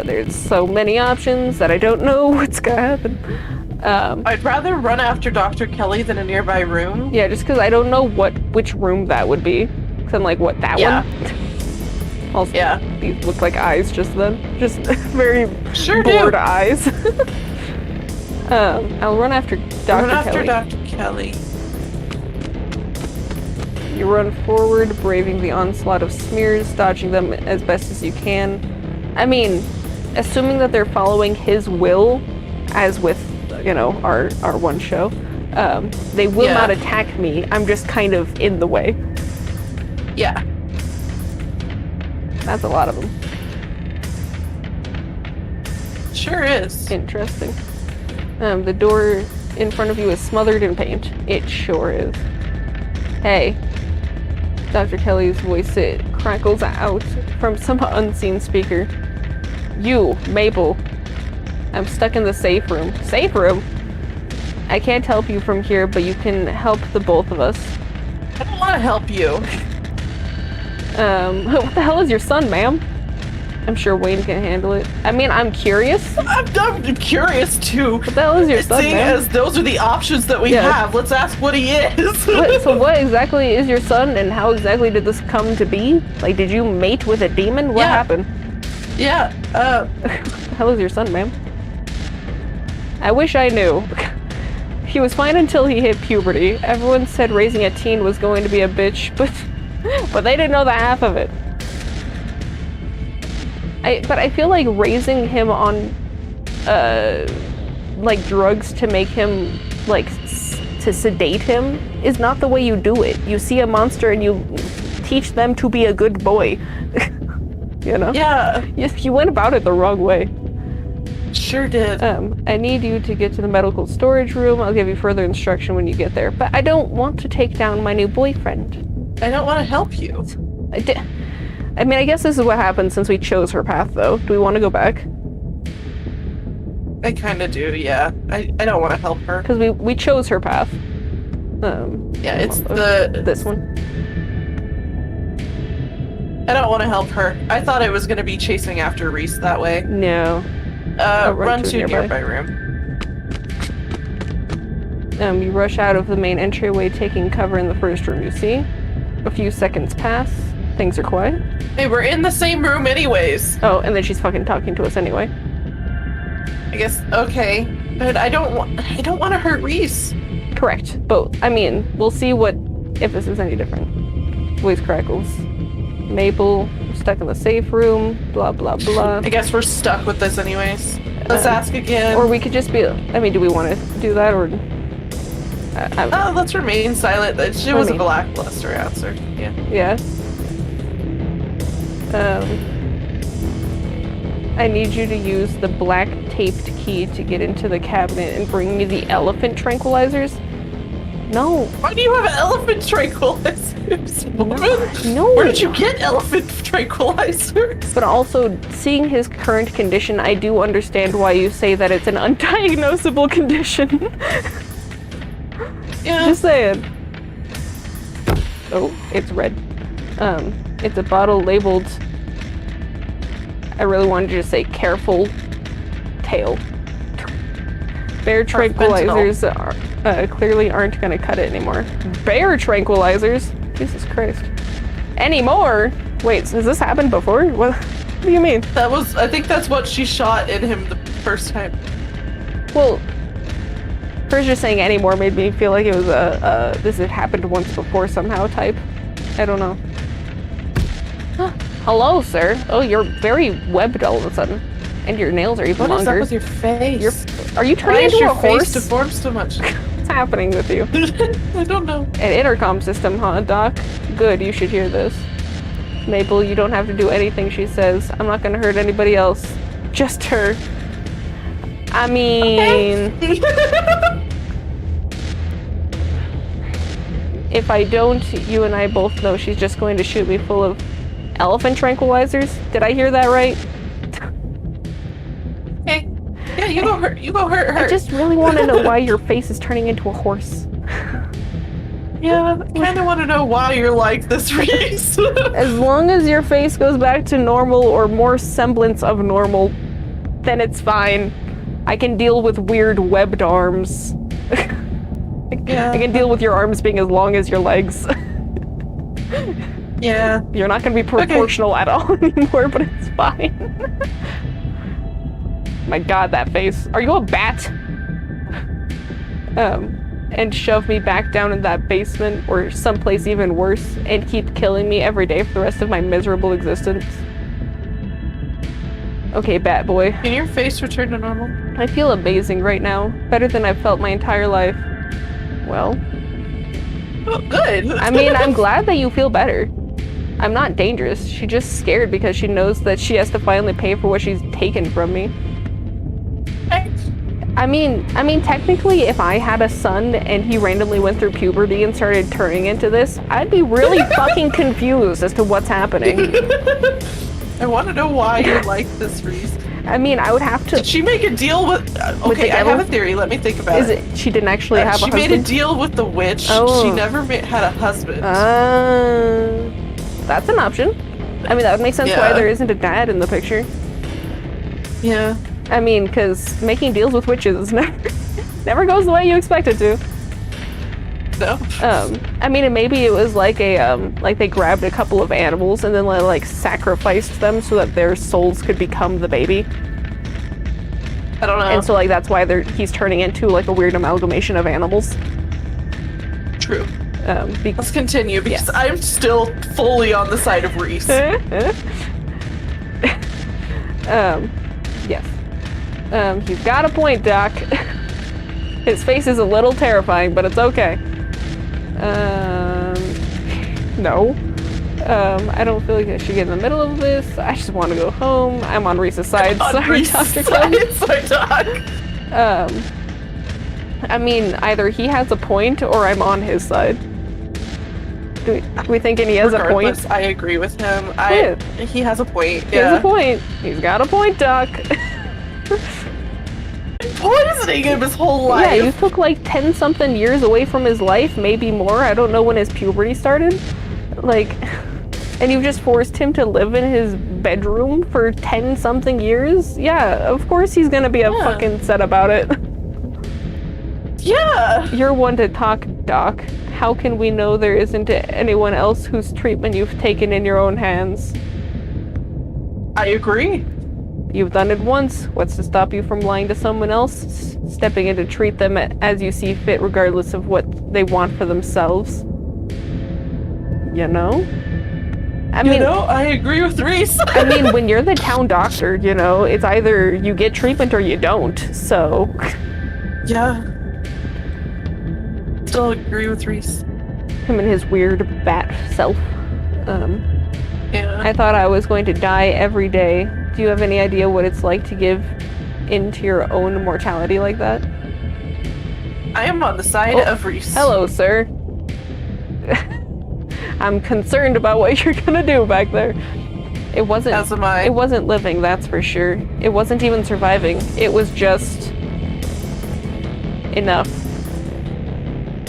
There's so many options that I don't know what's gonna happen. I'd rather run after Dr. Kelly than a nearby room. Yeah, just because I don't know which room that would be. Cause I'm like, what, that one? Also, yeah. These look like eyes just then. Just very sure bored do. eyes. I'll run after Dr. Kelly. Run after Dr. Kelly. You run forward, braving the onslaught of smears, dodging them as best as you can. I mean, assuming that they're following his will, as with, you know, our one show, they will not attack me. I'm just kind of in the way. Yeah. That's a lot of them. Sure is. Interesting. The door in front of you is smothered in paint. It sure is. Hey. Dr. Kelly's voice, it crackles out from some unseen speaker. You, Maple. I'm stuck in the safe room. Safe room? I can't help you from here, but you can help the both of us. I don't want to help you. What the hell is your son, ma'am? I'm sure Wayne can handle it. I mean, I'm curious. I'm curious too. What the hell is your son, Seeing man? as those are the options that we Yeah. have, let's ask what he is. So what exactly is your son, and how exactly did this come to be? Like, did you mate with a demon? What Yeah. happened? Yeah. What the hell is your son, ma'am? I wish I knew. He was fine until he hit puberty. Everyone said raising a teen was going to be a bitch, but they didn't know the half of it. But I feel like raising him on, like drugs to make him, like, to sedate him is not the way you do it. You see a monster and you teach them to be a good boy. You know? Yeah. You went about it the wrong way. Sure did. I need you to get to the medical storage room. I'll give you further instruction when you get there. But I don't want to take down my new boyfriend. I don't want to help you. I mean, I guess this is what happened since we chose her path, though. Do we want to go back? I kind of do, yeah. I don't want to help her. Because we chose her path. Yeah, it's this one. I don't want to help her. I thought I was going to be chasing after Reese that way. No. Run to a nearby room. You rush out of the main entryway, taking cover in the first room you see. A few seconds pass. Things are quiet. Hey, we're in the same room anyways. Oh, and then she's fucking talking to us anyway. I guess, okay. But I don't want to hurt Reese. Correct. But, I mean, we'll see if this is any different. Voice crackles. Maple, stuck in the safe room, blah, blah, blah. I guess we're stuck with this anyways. Let's ask again. Or we could just be, I mean, do we want to do that, or... let's remain silent. It was a lackluster answer. Yeah. Yeah. I need you to use the black taped key to get into the cabinet and bring me the elephant tranquilizers. No. Why do you have elephant tranquilizers, woman? No. Where did you get elephant tranquilizers? But also, seeing his current condition, I do understand why you say that it's an undiagnosable condition. Yeah. Just saying. Oh, it's red. It's a bottle labeled... I really wanted you to say careful tail. Bear tranquilizers clearly aren't going to cut it anymore. Bear tranquilizers? Jesus Christ. Anymore? Wait, has this happened before? What do you mean? I think that's what she shot in him the first time. Well, first just saying anymore made me feel like it was this had happened once before somehow type. I don't know. Hello, sir. Oh, you're very webbed all of a sudden. And your nails are even What is longer. up with your face? Are you Why turning is into your a face horse? deformed so much? What's happening with you? I don't know. An intercom system, huh, Doc? Good, you should hear this. Maple, you don't have to do anything she says. I'm not gonna hurt anybody else. Just her. I mean... If I don't, you and I both know she's just going to shoot me full of elephant tranquilizers. Did I hear that right? Hey, yeah, you go hurt her. I just really want to know why your face is turning into a horse. Yeah, I kind of want to know why you're like this, Reese. As long as your face goes back to normal or more semblance of normal, then it's fine. I can deal with weird webbed arms. Yeah. I can deal with your arms being as long as your legs. Yeah. You're not going to be proportional at all anymore, but it's fine. My god, that face. Are you a bat? And shove me back down in that basement or someplace even worse and keep killing me every day for the rest of my miserable existence. Okay, bat boy. Can your face return to normal? I feel amazing right now. Better than I've felt my entire life. Well, Oh, good. I mean, I'm glad that you feel better. I'm not dangerous. She's just scared because she knows that she has to finally pay for what she's taken from me. I mean, technically, if I had a son and he randomly went through puberty and started turning into this, I'd be really fucking confused as to what's happening. I want to know why you're like this, Reese. I mean, I would have to... Did she make a deal with... Okay, I have a theory. Let me think about it. She didn't actually have a husband? She made a deal with the witch. Oh. She never had a husband. That's an option. I mean, that would make sense why there isn't a dad in the picture. Yeah. I mean, because making deals with witches never goes the way you expect it to. No. I mean, and maybe it was like a, like they grabbed a couple of animals and then like sacrificed them so that their souls could become the baby. I don't know. And so like that's why he's turning into like a weird amalgamation of animals. True. Let's continue because I'm still fully on the side of Reese. Yes. He's got a point, Doc. His face is a little terrifying, but it's okay. No. I don't feel like I should get in the middle of this. I just want to go home. I'm on Reese's side. Sorry, Dr. Kelly. Sorry, Doc. I mean, either he has a point or I'm on his side. Do we thinking he has a point? I agree with him. He has a point. He has a point. He's got a point, Doc. Poisoning him his whole life. Yeah, you took like 10-something years away from his life, maybe more. I don't know when his puberty started. Like, and you just forced him to live in his bedroom for 10-something years? Yeah, of course he's gonna be a fucking set about it. Yeah! You're one to talk, Doc. How can we know there isn't anyone else whose treatment you've taken in your own hands? I agree. You've done it once. What's to stop you from lying to someone else? Stepping in to treat them as you see fit, regardless of what they want for themselves. You know? I mean, I agree with Reese. I mean, when you're the town doctor, you know, it's either you get treatment or you don't, so... Yeah. Still agree with Reese. Him and his weird bat self. Yeah. I thought I was going to die every day. Do you have any idea what it's like to give into your own mortality like that? I am on the side of Reese. Hello, sir. I'm concerned about what you're gonna do back there. It wasn't. As am I. It wasn't living, that's for sure. It wasn't even surviving. It was just enough.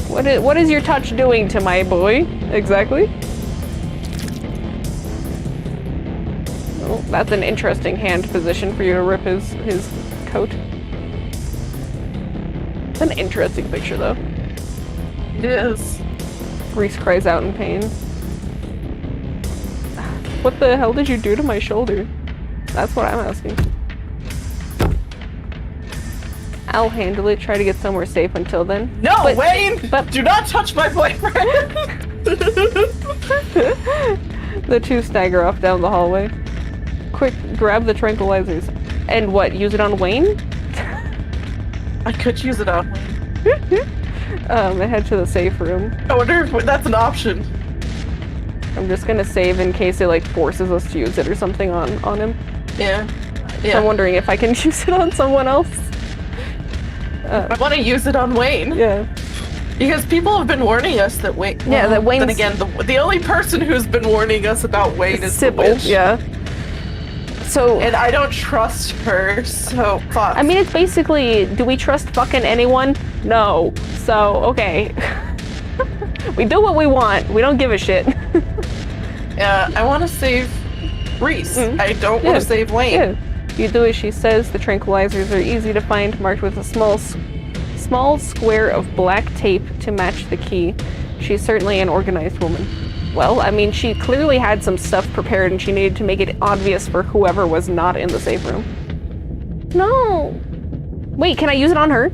What is your touch doing to my boy? Exactly. Oh, that's an interesting hand position for you to rip his coat. It's an interesting picture, though. It is. Reese cries out in pain. What the hell did you do to my shoulder? That's what I'm asking. I'll handle it. Try to get somewhere safe until then. No, Wayne! But do not touch my boyfriend! The two stagger off down the hallway. Quick, grab the tranquilizers. And what, use it on Wayne? I could use it on Wayne. And head to the safe room. I wonder if that's an option. I'm just gonna save in case it like forces us to use it or something on him. Yeah. So I'm wondering if I can use it on someone else. I want to use it on Wayne. Yeah. Because people have been warning us that Wayne... Yeah, that Wayne's... Then again, the only person who's been warning us about Wayne is Sybil, the witch. yeah. So... And I don't trust her, so fuck. I mean, it's basically, do we trust fucking anyone? No. So, okay. We do what we want. We don't give a shit. Yeah, I want to save Reese. Mm-hmm. I don't want to save Wayne. Yeah. You do as she says. The tranquilizers are easy to find, marked with a small square of black tape to match the key. She's certainly an organized woman. Well, I mean, she clearly had some stuff prepared and she needed to make it obvious for whoever was not in the safe room. No! Wait, can I use it on her?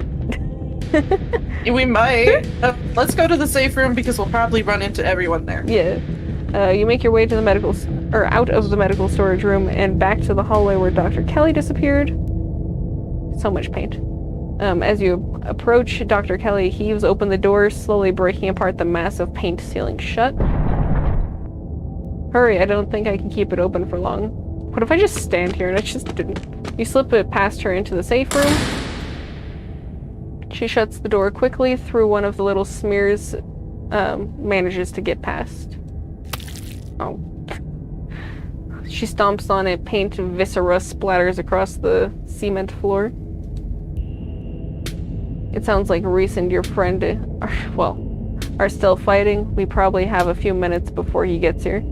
We might. Let's go to the safe room because we'll probably run into everyone there. Yeah. You make your way to the out of the medical storage room and back to the hallway where Dr. Kelly disappeared. So much paint. As you approach Dr. Kelly, heaves open the door, slowly breaking apart the massive paint sealing shut. Hurry, I don't think I can keep it open for long. What if I just stand here and I just didn't? You slip it past her into the safe room. She shuts the door quickly through one of the little smears, manages to get past. Oh. She stomps on it, paint viscera splatters across the cement floor. It sounds like Reese and your friend are still fighting. We probably have a few minutes before he gets here.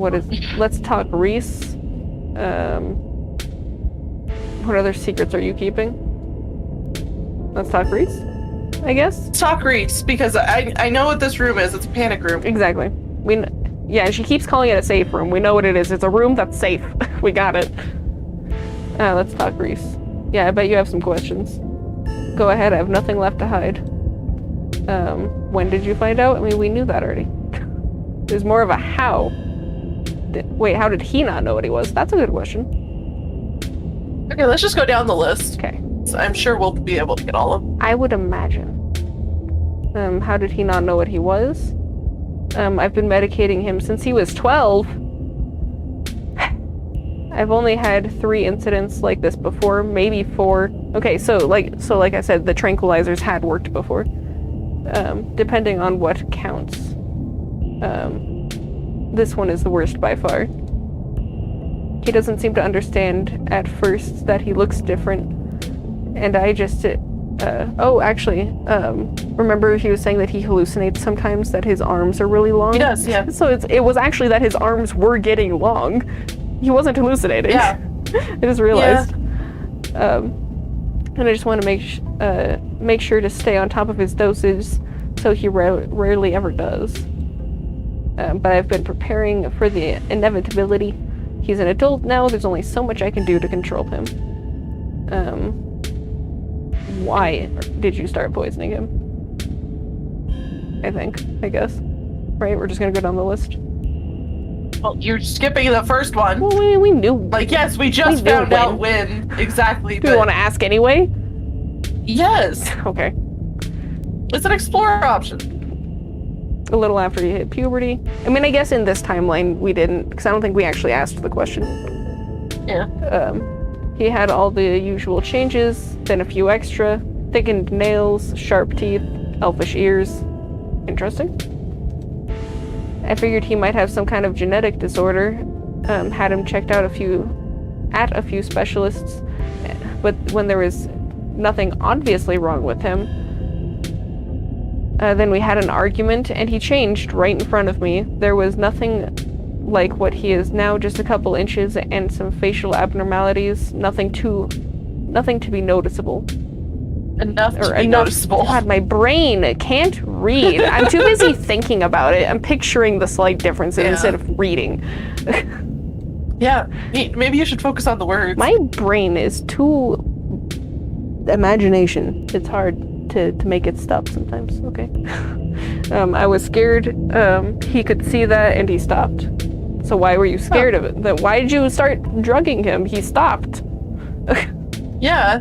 let's talk Reese. What other secrets are you keeping? Let's talk Reese, I guess? Let's talk Reese, because I know what this room is. It's a panic room. Exactly. Yeah, she keeps calling it a safe room. We know what it is. It's a room that's safe. We got it. Let's talk Reese. Yeah, I bet you have some questions. Go ahead, I have nothing left to hide. When did you find out? I mean, we knew that already. There's more of a how. Wait, how did he not know what he was? That's a good question. Okay, let's just go down the list. Okay. So I'm sure we'll be able to get all of them. I would imagine. How did he not know what he was? I've been medicating him since he was 12. I've only had 3 incidents like this before, maybe 4. Okay, so like I said, the tranquilizers had worked before. Depending on what counts. This one is the worst by far. He doesn't seem to understand at first that he looks different. And I just... remember he was saying that he hallucinates sometimes, that his arms are really long? He does, yeah. So it was actually that his arms were getting long. He wasn't hallucinating. Yeah. I just realized. Yeah. And I just want to make sure to stay on top of his dosage, so he rarely ever does. But I've been preparing for the inevitability. He's an adult now, there's only so much I can do to control him. Why did you start poisoning him? I guess. Right, we're just gonna go down the list. Well, you're skipping the first one. Well, we knew. Like, yes, we just found out when. Exactly. Do you want to ask anyway? Yes. Okay. It's an explorer option. A little after he hit puberty. I mean, I guess in this timeline we didn't, because I don't think we actually asked the question. Yeah. He had all the usual changes, then a few extra. Thickened nails, sharp teeth, elfish ears. Interesting. I figured he might have some kind of genetic disorder. Had him checked out at a few specialists, but when there was nothing obviously wrong with him, then we had an argument and he changed right in front of me. There was nothing like what he is now, just a couple inches and some facial abnormalities, nothing to be noticeable. Enough to be noticeable. God, my brain can't read. I'm too busy thinking about it. I'm picturing the slight differences instead of reading. Yeah, maybe you should focus on the words. My brain is too... imagination. It's hard to make it stop sometimes. Okay. I was scared. He could see that and he stopped. So why were you scared of it? Then why did you start drugging him? He stopped. Yeah.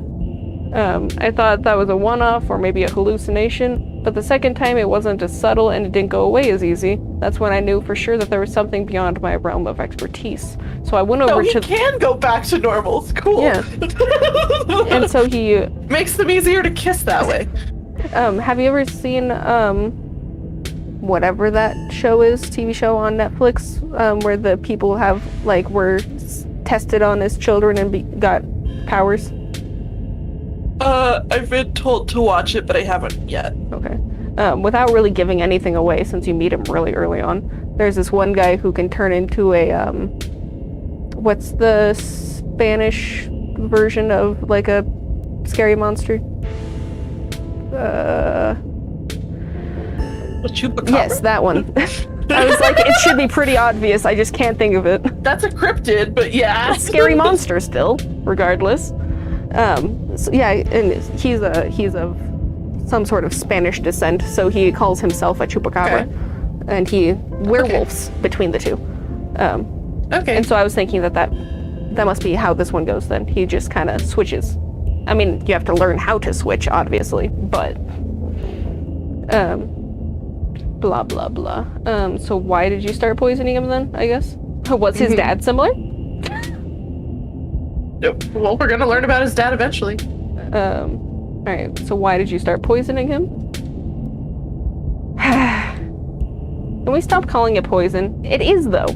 I thought that was a one-off or maybe a hallucination, but the second time it wasn't as subtle and it didn't go away as easy. That's when I knew for sure that there was something beyond my realm of expertise. So I went over he can go back to normal. It's cool. Yeah. And so he... Makes them easier to kiss that way. Have you ever seen, whatever that show is, TV show on Netflix, where the people were tested on as children and got powers? I've been told to watch it, but I haven't yet. Okay. Without really giving anything away, since you meet him really early on, there's this one guy who can turn into a, what's the Spanish version of, like, a scary monster? The chupacabra? Yes, that one. I was like, it should be pretty obvious, I just can't think of it. That's a cryptid, but yeah. It's a scary monster still, regardless. So yeah, and he's of some sort of Spanish descent, so he calls himself a chupacabra, and he werewolves between the two. Okay. And so I was thinking that must be how this one goes. Then he just kind of switches. I mean, you have to learn how to switch, obviously, but blah blah blah. So why did you start poisoning him then? I guess was his dad similar? Well, we're gonna learn about his dad eventually. Alright, so why did you start poisoning him? Can we stop calling it poison? It is, though.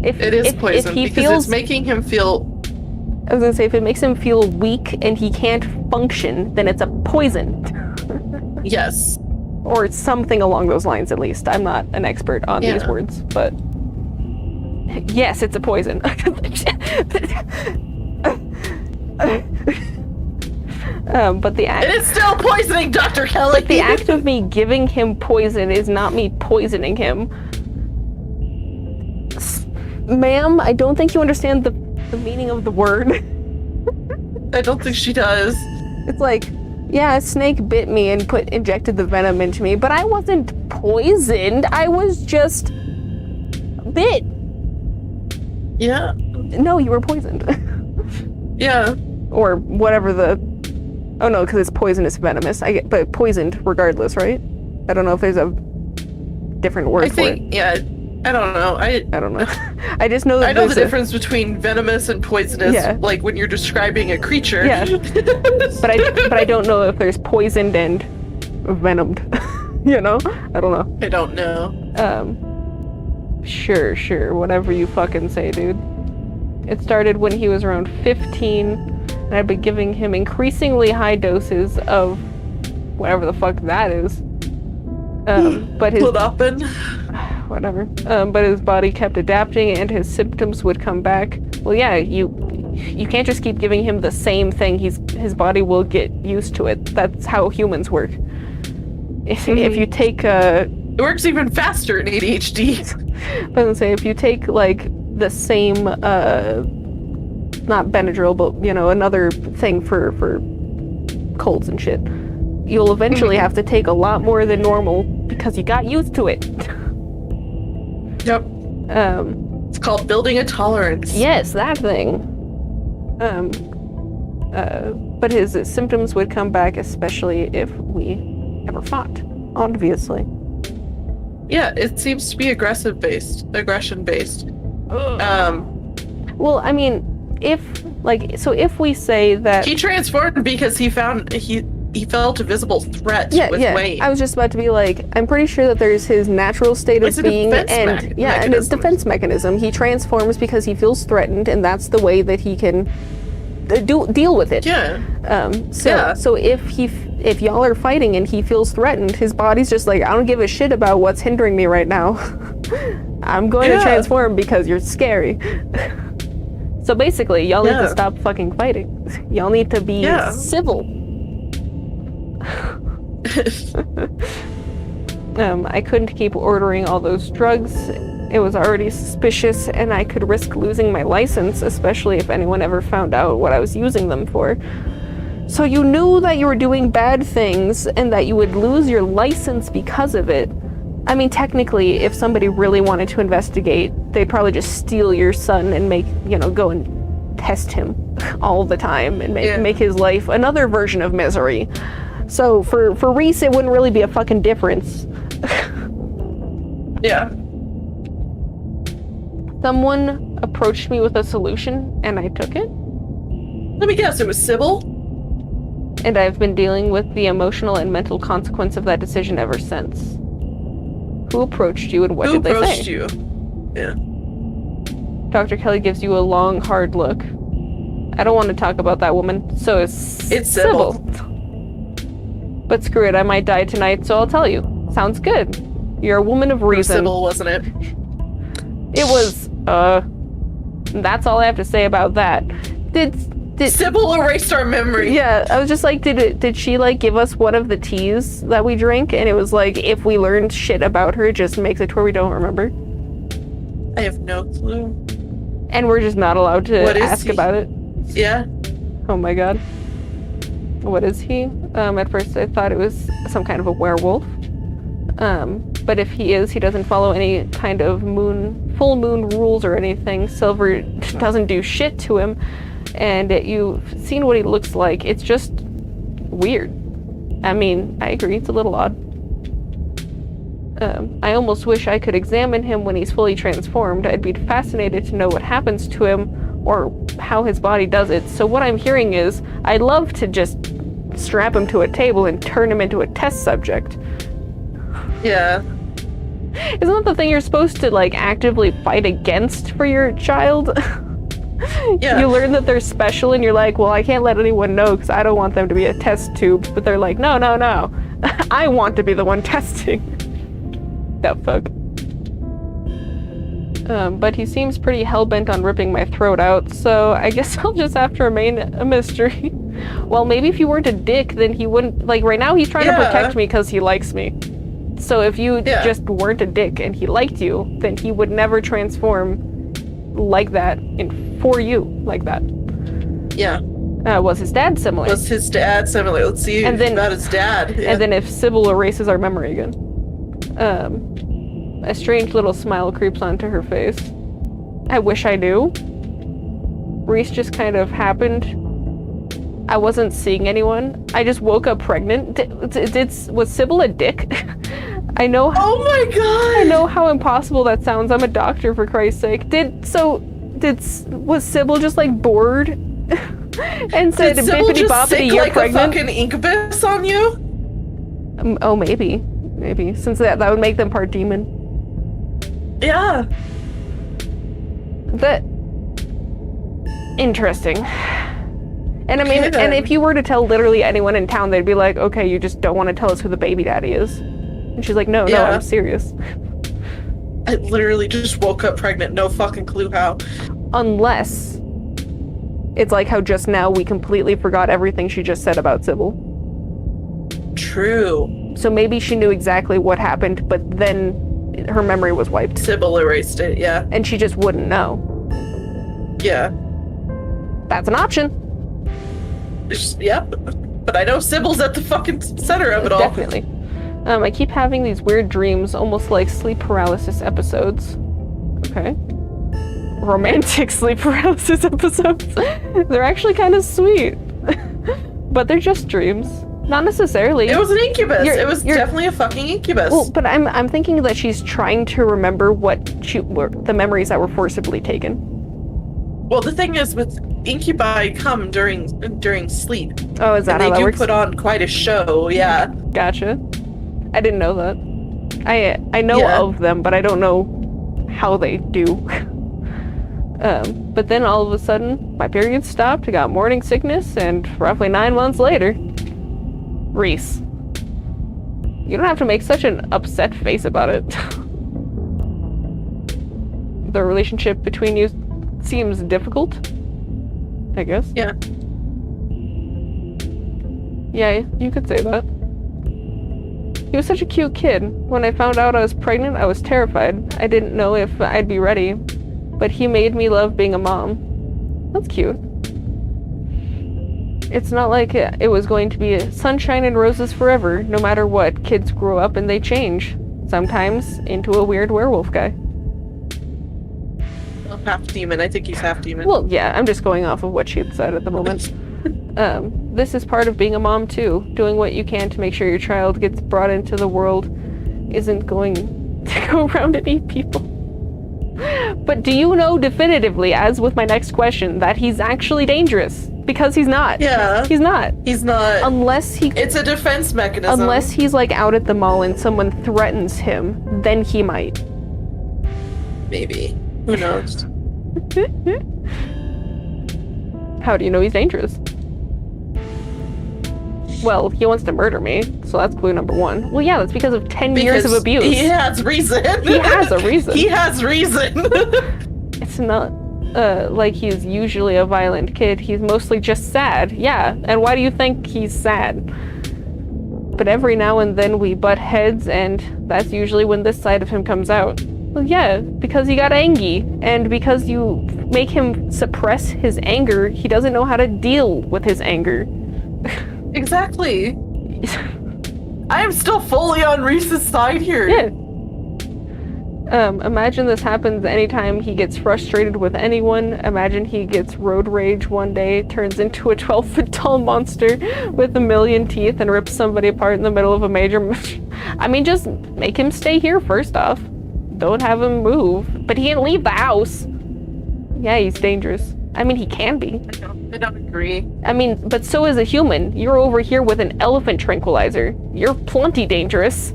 It is poison because it's making him feel... I was gonna say, if it makes him feel weak and he can't function, then it's a poison. Yes. Or something along those lines, at least. I'm not an expert on these words, but... Yes, it's a poison. But the act. It is still poisoning, Dr. Kelly. But the act of me giving him poison is not me poisoning him. Ma'am, I don't think you understand the meaning of the word. I don't think she does. It's like, yeah, a snake bit me and injected the venom into me, but I wasn't poisoned. I was just bit. Yeah. No, you were poisoned. Yeah. Or whatever the... Oh no, because it's poisonous venomous. But poisoned regardless, right? I don't know if there's a different word for it. Yeah. I don't know. I don't know. I just know that I know the difference between venomous and poisonous, like when you're describing a creature. Yeah. but I don't know if there's poisoned and venomed. You know? I don't know. I don't know. Sure. Whatever you fucking say, dude. It started when he was around 15, and I've been giving him increasingly high doses of whatever the fuck that is. But his... Whatever. But his body kept adapting and his symptoms would come back. Well, yeah, you can't just keep giving him the same thing. His body will get used to it. That's how humans work. If you take It works even faster in ADHD. I was gonna say, if you take like the same not Benadryl, but you know, another thing for colds and shit, you'll eventually have to take a lot more than normal because you got used to it. Yep. It's called building a tolerance. Yes, that thing. But his symptoms would come back, especially if we ever fought, obviously. Yeah, it seems to be aggression based. Well, I mean, if we say that he transformed because he felt a visible threat with Wayne. I was just about to be like, I'm pretty sure that there's his natural state of being and his defense mechanism. He transforms because he feels threatened, and that's the way that he can deal with it. Yeah. So if y'all are fighting and he feels threatened, his body's just like, I don't give a shit about what's hindering me right now. I'm going to transform because you're scary. So basically, y'all need to stop fucking fighting. Y'all need to be civil. I couldn't keep ordering all those drugs. It was already suspicious, and I could risk losing my license, especially if anyone ever found out what I was using them for. So you knew that you were doing bad things and that you would lose your license because of it. I mean, technically, if somebody really wanted to investigate, they'd probably just steal your son and go and test him all the time and make his life another version of misery. So for Reese, it wouldn't really be a fucking difference. Yeah. Someone approached me with a solution, and I took it. Let me guess, it was Sybil? And I've been dealing with the emotional and mental consequence of that decision ever since. Who approached you, and what did they say? Who approached you? Yeah. Dr. Kelly gives you a long, hard look. I don't want to talk about that woman, so it's Sybil. But screw it, I might die tonight, so I'll tell you. Sounds good. You're a woman of reason. Sybil, wasn't it? It was, that's all I have to say about that. Did Sybil erased our memory. Yeah, I was just like, did she like give us one of the teas that we drink? And it was like, if we learned shit about her, it just makes it to where we don't remember. I have no clue. And we're just not allowed to ask about it. Yeah. Oh my god. What is he? At first I thought it was some kind of a werewolf. But if he is, he doesn't follow any kind of full moon rules or anything. Silver doesn't do shit to him. And you've seen what he looks like. It's just weird. I mean, I agree, it's a little odd. I almost wish I could examine him when he's fully transformed. I'd be fascinated to know what happens to him or how his body does it. So what I'm hearing is, I'd love to just strap him to a table and turn him into a test subject. Yeah. Isn't that the thing you're supposed to, like, actively fight against for your child? Yeah. You learn that they're special and you're like, well, I can't let anyone know because I don't want them to be a test tube. But they're like, no. I want to be the one testing. The fuck? But he seems pretty hell-bent on ripping my throat out, so I guess I'll just have to remain a mystery. Well, maybe if you weren't a dick, then he wouldn't... Like, right now he's trying to protect me because he likes me. So if you just weren't a dick and he liked you, then he would never transform like that for you like that. Yeah. Was his dad similar? Was his dad similar? Let's see about his dad. Yeah. And then if Sybil erases our memory again. A strange little smile creeps onto her face. I wish I knew. Reese just kind of happened. I wasn't seeing anyone. I just woke up pregnant. Was Sybil a dick? I know. Oh my god! I know how impossible that sounds. I'm a doctor, for Christ's sake. Was Sybil just like bored and said, "Bippity boppity, you're like pregnant"? A fucking incubus on you? Oh, maybe, since that would make them part demon. Yeah. That interesting. And I mean, and if you were to tell literally anyone in town, they'd be like, "Okay, you just don't want to tell us who the baby daddy is." And she's like, "No, I'm serious." I literally just woke up pregnant. No fucking clue how. Unless it's like how just now we completely forgot everything she just said about Sybil. True. So maybe she knew exactly what happened, but then her memory was wiped. Sybil erased it, yeah. And she just wouldn't know. Yeah. That's an option. Yep. But I know Sybil's at the fucking center of it all. Definitely. I keep having these weird dreams, almost like sleep paralysis episodes. Okay. Romantic sleep paralysis episodes. They're actually kind of sweet. But they're just dreams. Not necessarily. It was an incubus. It was definitely a fucking incubus. Well, but I'm thinking that she's trying to remember the memories that were forcibly taken. Well, the thing is, with incubi come during sleep. Oh, is that how that works? They do put on quite a show, yeah. Gotcha. I didn't know that. I know of them, but I don't know how they do. But then all of a sudden, my period stopped, I got morning sickness, and roughly 9 months later, Reese. You don't have to make such an upset face about it. The relationship between you seems difficult, I guess. Yeah. Yeah, you could say that. He was such a cute kid. When I found out I was pregnant, I was terrified. I didn't know if I'd be ready, but he made me love being a mom. That's cute. It's not like it was going to be sunshine and roses forever. No matter what, kids grow up and they change. Sometimes into a weird werewolf guy. Half demon. I think he's half demon. Well, yeah, I'm just going off of what she said at the moment. This is part of being a mom too. Doing what you can to make sure your child gets brought into the world isn't going to go around and eat people. But do you know definitively, as with my next question, that he's actually dangerous? Because he's not. Yeah. He's not. He's not. Unless he... It's a defense mechanism. Unless he's like out at the mall and someone threatens him, then he might. Maybe. Who knows? How do you know he's dangerous? Well, he wants to murder me, so that's clue number 1. Well, yeah, that's because of 10 years of abuse. He has reason. He has a reason. He has reason. It's not like he's usually a violent kid. He's mostly just sad. Yeah, and why do you think he's sad? But every now and then we butt heads, and that's usually when this side of him comes out. Well, yeah, because he got angry, and because you make him suppress his anger, he doesn't know how to deal with his anger. Exactly. I am still fully on Reese's side here. Yeah. Imagine this happens anytime he gets frustrated with anyone. Imagine he gets road rage one day, turns into a 12-foot tall monster with a million teeth and rips somebody apart in the middle of a major... I mean, just make him stay here first off. Don't have him move. But he didn't leave the house. Yeah, he's dangerous. I mean, he can be. I don't agree. I mean, but so is a human. You're over here with an elephant tranquilizer. You're plenty dangerous.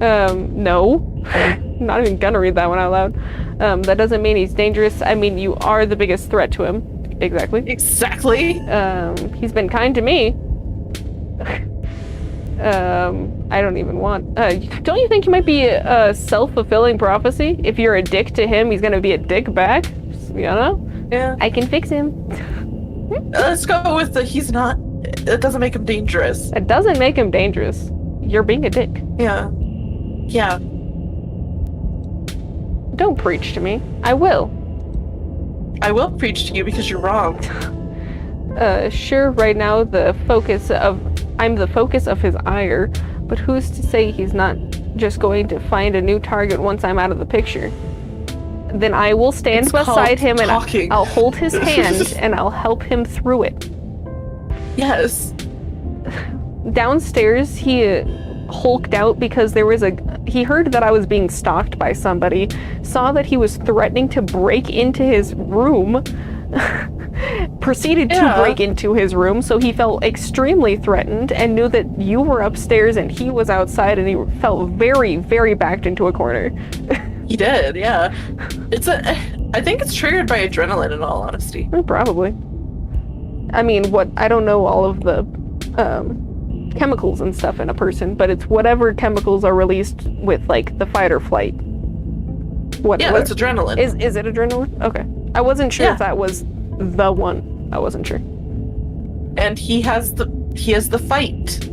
No. I'm not even gonna read that one out loud. That doesn't mean he's dangerous. I mean, you are the biggest threat to him. Exactly. Exactly. He's been kind to me. I don't even want. Don't you think you might be a self-fulfilling prophecy? If you're a dick to him, he's gonna be a dick back. You know? Yeah. I can fix him. Let's go with the he's not. It doesn't make him dangerous. It doesn't make him dangerous. You're being a dick. Yeah. Yeah. Don't preach to me. I will. I will preach to you because you're wrong. Sure, right now I'm the focus of his ire, but who's to say he's not just going to find a new target once I'm out of the picture? Then I will stand It's beside him and talking. I'll hold his hand and I'll help him through it. Yes. Downstairs, he hulked out because he heard that I was being stalked by somebody, saw that he was threatening to break into his room, proceeded to break into his room, so he felt extremely threatened and knew that you were upstairs and he was outside, and he felt very, very backed into a corner. He did, yeah. I think it's triggered by adrenaline, in all honesty. Probably. I mean, I don't know all of the chemicals and stuff in a person, but it's whatever chemicals are released with, like, the fight or flight. Yeah, that's adrenaline. Is it adrenaline? Okay. I wasn't sure if that was the one. I wasn't sure. And he has the fight.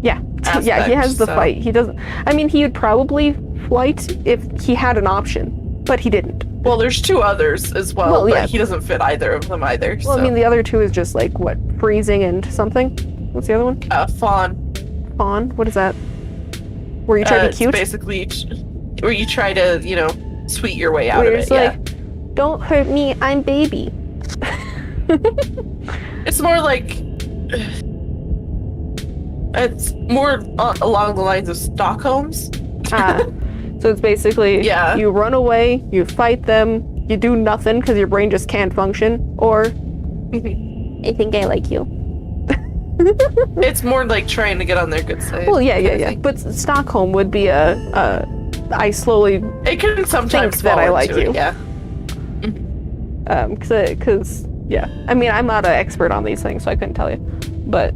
Yeah, aspect, he has the so. fight. He doesn't. I mean, he would probably flight if he had an option, but he didn't. Well, there's two others as well, but he doesn't fit either of them either. Well, so. I mean, the other two is just like what, freezing and something. What's the other one? Fawn. Fawn. What is that? Where you try to be cute? It's basically where you try to, sweet your way out of it. Like, don't hurt me. I'm baby. It's more like. It's more along the lines of Stockholm's. So it's basically you run away, you fight them, you do nothing because your brain just can't function, or I think I like you. It's more like trying to get on their good side. Well, yeah. But Stockholm would be I slowly it can sometimes think that I like you. It, yeah. Because I mean, I'm not an expert on these things, so I couldn't tell you. But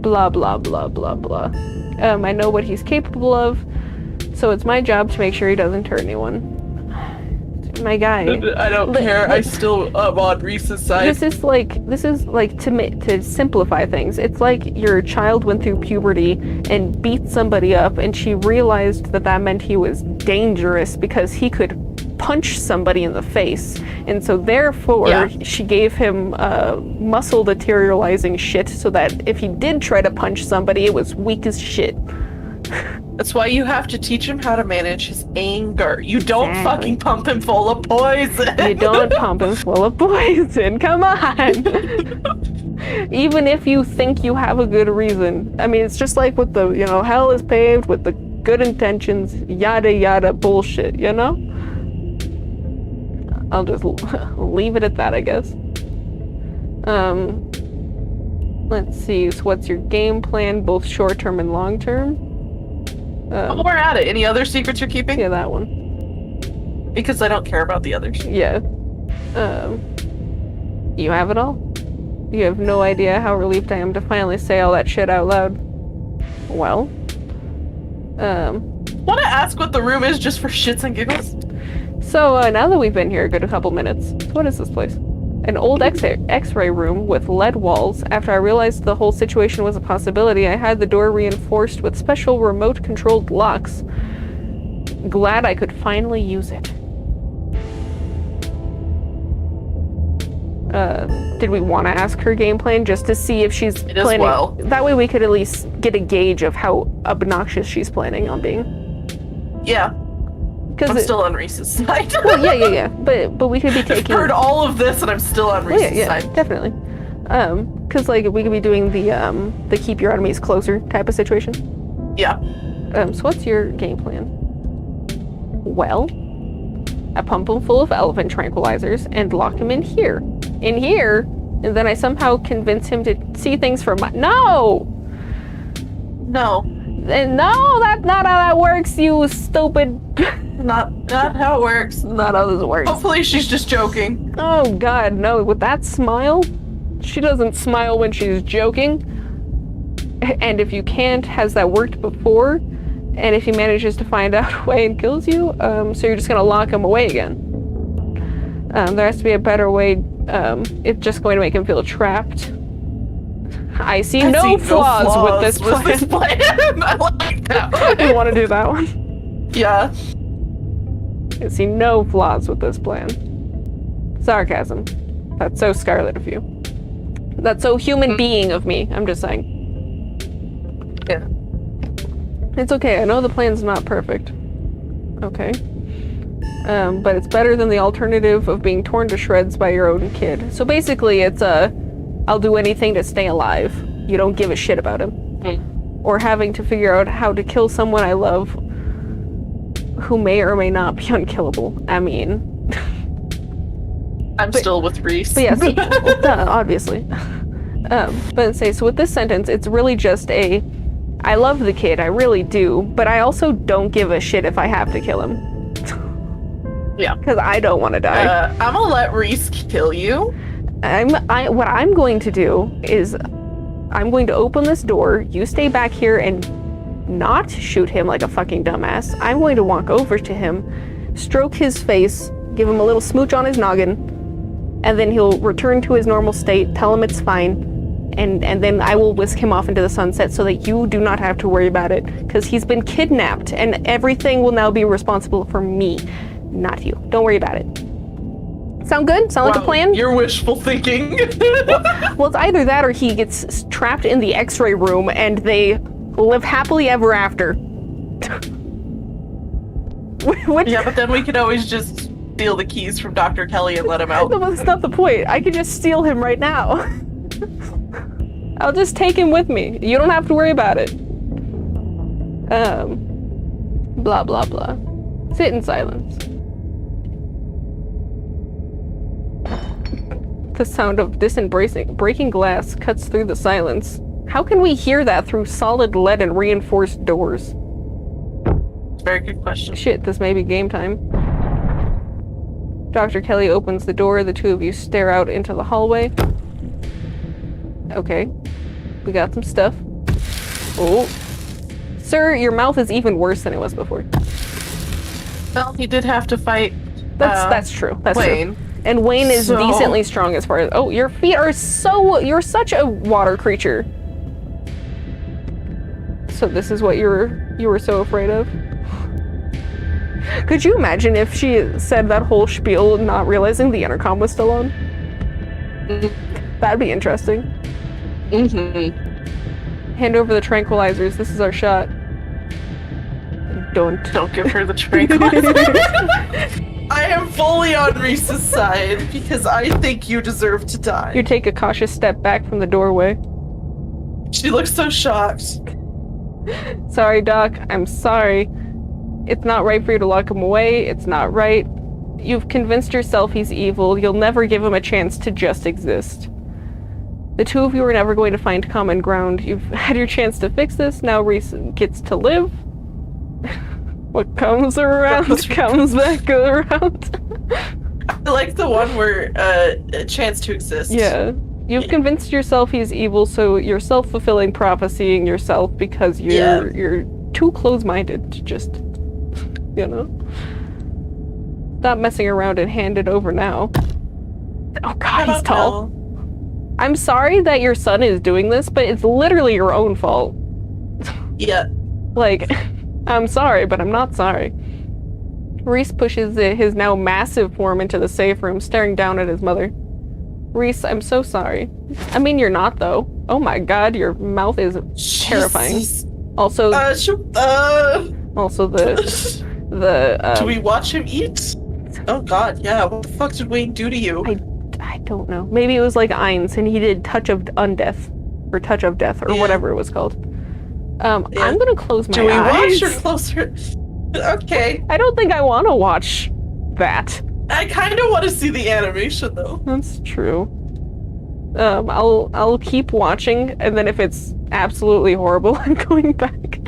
blah blah blah blah blah. I know what he's capable of, so it's my job to make sure he doesn't hurt anyone. My guy. I don't care. I still am on Reese's side. This is like to simplify things. It's like your child went through puberty and beat somebody up, and she realized that meant he was dangerous because he could punch somebody in the face, and so therefore she gave him muscle deteriorizing shit so that if he did try to punch somebody, it was weak as shit. That's why you have to teach him how to manage his anger. You don't fucking pump him full of poison. You don't pump him full of poison. Come on. Even if you think you have a good reason. I mean, it's just like with the, hell is paved with the good intentions, yada yada bullshit, I'll just leave it at that, I guess. Let's see. So what's your game plan, both short-term and long-term? While we're at it, any other secrets you're keeping? Yeah, that one. Because I don't care about the others. Yeah. You have it all? You have no idea how relieved I am to finally say all that shit out loud. Well. Want to ask what the room is just for shits and giggles? So, now that we've been here a good couple minutes, so what is this place? An old x-ray room with lead walls. After I realized the whole situation was a possibility, I had the door reinforced with special remote-controlled locks. Glad I could finally use it. Did we want to ask her game plan just to see if she's planning? Well. That way we could at least get a gauge of how obnoxious she's planning on being. Yeah. I'm still on Reese's side. Well, yeah. But we could be taking. I've heard all of this, and I'm still on Reese's side. Definitely. Because we could be doing the keep your enemies closer type of situation. Yeah. So what's your game plan? Well, I pump him full of elephant tranquilizers and lock him in here, and then I somehow convince him to see things from no. And no, that's not how that works, you stupid. Not how it works. Not how this works. Hopefully she's just joking. Oh god, no, with that smile? She doesn't smile when she's joking. And if you can't, has that worked before? And if he manages to find out a way and kills you, so you're just gonna lock him away again. There has to be a better way. It's just going to make him feel trapped. I see no flaws with this plan. I like that one. You want to do that one? Yeah. I see no flaws with this plan. Sarcasm. That's so Scarlet of you. That's so human being of me. I'm just saying. Yeah. It's okay. I know the plan's not perfect. Okay. But it's better than the alternative of being torn to shreds by your own kid. So basically, it's I'll do anything to stay alive. You don't give a shit about him. Or having to figure out how to kill someone I love who may or may not be unkillable. I mean... I'm still with Reese. But yes, duh, obviously. But say, so with this sentence, it's really just I love the kid, I really do, but I also don't give a shit if I have to kill him. Yeah. Because I don't want to die. I'm gonna let Reese kill you. What I'm going to do is I'm going to open this door, you stay back here and not shoot him like a fucking dumbass. I'm going to walk over to him, stroke his face, give him a little smooch on his noggin, and then he'll return to his normal state, tell him it's fine, and then I will whisk him off into the sunset so that you do not have to worry about it, because he's been kidnapped, and everything will now be responsible for me, not you. Don't worry about it. Sound good? Sound like a plan? You're wishful thinking. Well, it's either that or he gets trapped in the x-ray room and they live happily ever after. Yeah, but then we could always just steal the keys from Dr. Kelly and let him out. No, that's not the point. I could just steal him right now. I'll just take him with me. You don't have to worry about it. Blah, blah, blah. Sit in silence. The sound of breaking glass cuts through the silence. How can we hear that through solid lead and reinforced doors? Very good question. Shit, this may be game time. Dr. Kelly opens the door. The two of you stare out into the hallway. Okay. We got some stuff. Oh. Sir, your mouth is even worse than it was before. Well, he did have to fight. That's true. That's Wayne. true. And Wayne is decently strong as far as... Oh, your feet are so... You're such a water creature. So this is what you were so afraid of? Could you imagine if she said that whole spiel not realizing the intercom was still on? That'd be interesting. Hand over the tranquilizers. This is our shot. Don't give her the tranquilizer. I am fully on Reese's side because I think you deserve to die. You take a cautious step back from the doorway. She looks so shocked. Sorry, Doc. I'm sorry. It's not right for you to lock him away. It's not right. You've convinced yourself he's evil. You'll never give him a chance to just exist. The two of you are never going to find common ground. You've had your chance to fix this. Now Reese gets to live. What comes around comes back around. I like the one where a chance to exist. Yeah. You've convinced yourself he's evil, so you're self-fulfilling prophecying yourself because you're too close-minded to just, you know. Stop messing around and hand it over now. Oh god, he's tall. Know. I'm sorry that your son is doing this, but it's literally your own fault. Yeah. Like, I'm sorry, but I'm not sorry. Reese pushes his now massive form into the safe room, staring down at his mother. Reese, I'm so sorry. I mean, you're not, though. Oh my god, your mouth is terrifying. Jesus. Also, also the do we watch him eat? Oh god, yeah. What the fuck did Wayne do to you? I don't know. Maybe it was like Ainz, and he did Touch of Undeath, or Touch of Death, or whatever it was called. I'm gonna close my eyes. Do we watch or close her? Okay. I don't think I want to watch that. I kind of want to see the animation, though. That's true. I'll keep watching, and then if it's absolutely horrible, I'm going back.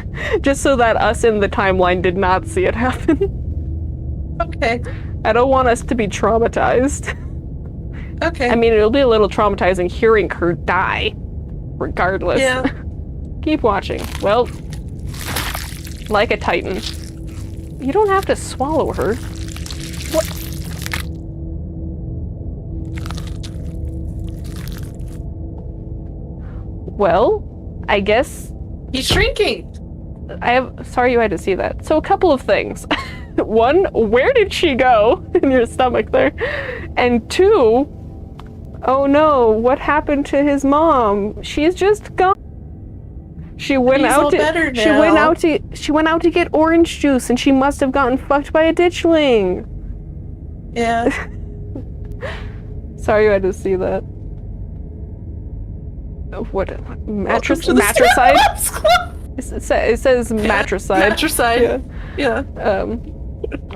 Just so that us in the timeline did not see it happen. Okay. I don't want us to be traumatized. Okay. I mean, it'll be a little traumatizing hearing her die, regardless. Yeah. Keep watching. Well, like a titan. You don't have to swallow her. What? Well, I guess He's shrinking. sorry you had to see that. So a couple of things. One, where did she go in your stomach there? And two, oh no, what happened to his mom? She's just gone. She went He's out all to better she now. went out to get orange juice and she must have gotten fucked by a ditchling. Yeah. Sorry you had to see that. What mattress Welcome to the matricide? Starbucks Club. It says matricide. Matricide. Yeah. Yeah.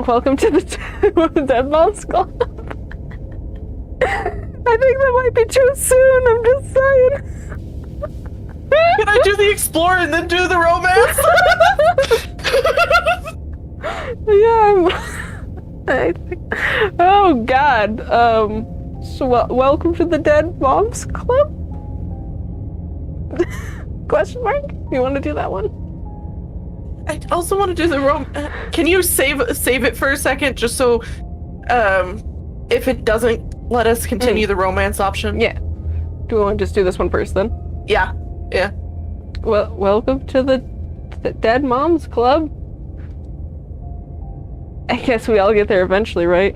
Welcome to the Dead Moms Club. I think that might be too soon, I'm just saying. Can I do the explore and then do the romance? Yeah, oh god. So welcome to the Dead Moms Club? Question mark? You want to do that one? I also want to do the Can you save it for a second, just so, if it doesn't let us continue the romance option? Yeah. Do we want to just do this one first then? Yeah. Yeah. Well, welcome to the Dead Moms Club. I guess we all get there eventually, right?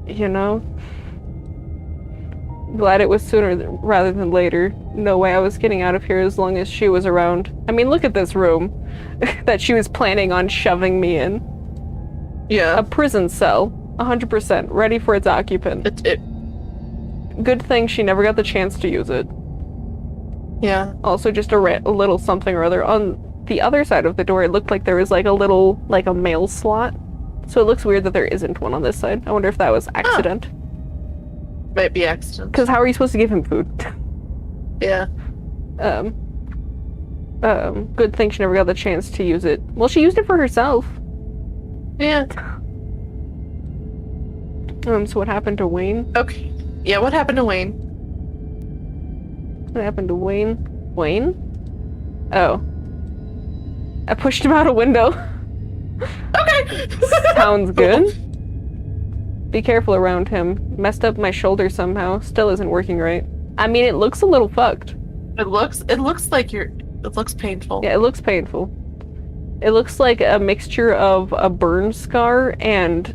You know? Glad it was sooner rather than later. No way I was getting out of here as long as she was around. I mean, look at this room that she was planning on shoving me in. Yeah. A prison cell, 100%, ready for its occupant. Good thing she never got the chance to use it. Yeah. Also, just a little something or other. On the other side of the door, it looked like there was like a little, like a mail slot. So it looks weird that there isn't one on this side. I wonder if that was accident. Might be accident. Because how are you supposed to give him food? Yeah. Good thing she never got the chance to use it. Well, she used it for herself. Yeah. So what happened to Wayne? Okay. Yeah, what happened to Wayne? What happened to Wayne? Wayne? Oh. I pushed him out a window. Okay! Sounds good. Be careful around him. Messed up my shoulder somehow. Still isn't working right. I mean, it looks a little fucked. It looks like it looks painful. Yeah, it looks painful. It looks like a mixture of a burn scar and,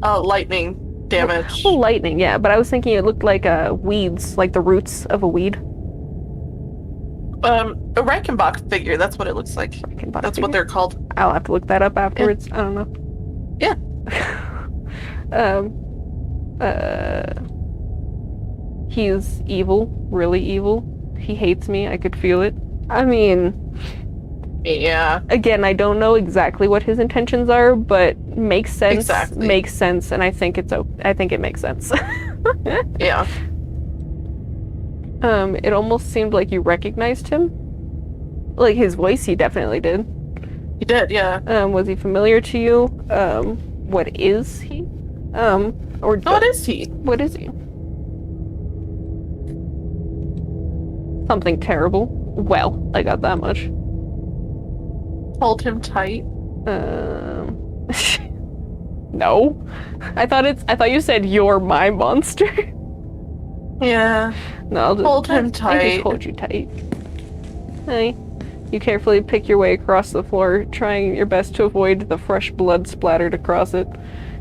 lightning damage. well, lightning, yeah, but I was thinking it looked like, weeds, like the roots of a weed. A Reichenbach figure, that's what it looks like. That's what they're called. I'll have to look that up afterwards. Yeah. I don't know. Yeah. He's evil, really evil. He hates me, I could feel it. I mean, yeah. Again, I don't know exactly what his intentions are, but makes sense. Exactly. Makes sense, and I think it makes sense. Yeah. It almost seemed like you recognized him. Like his voice, he definitely did. He did, yeah. Was he familiar to you? What is he? What is he? What is he? Something terrible. Well, I got that much. Hold him tight. No. I thought you said you're my monster. Yeah. No, I'll just Hold him I tight. just hold you tight. Hey. You carefully pick your way across the floor, trying your best to avoid the fresh blood splattered across it,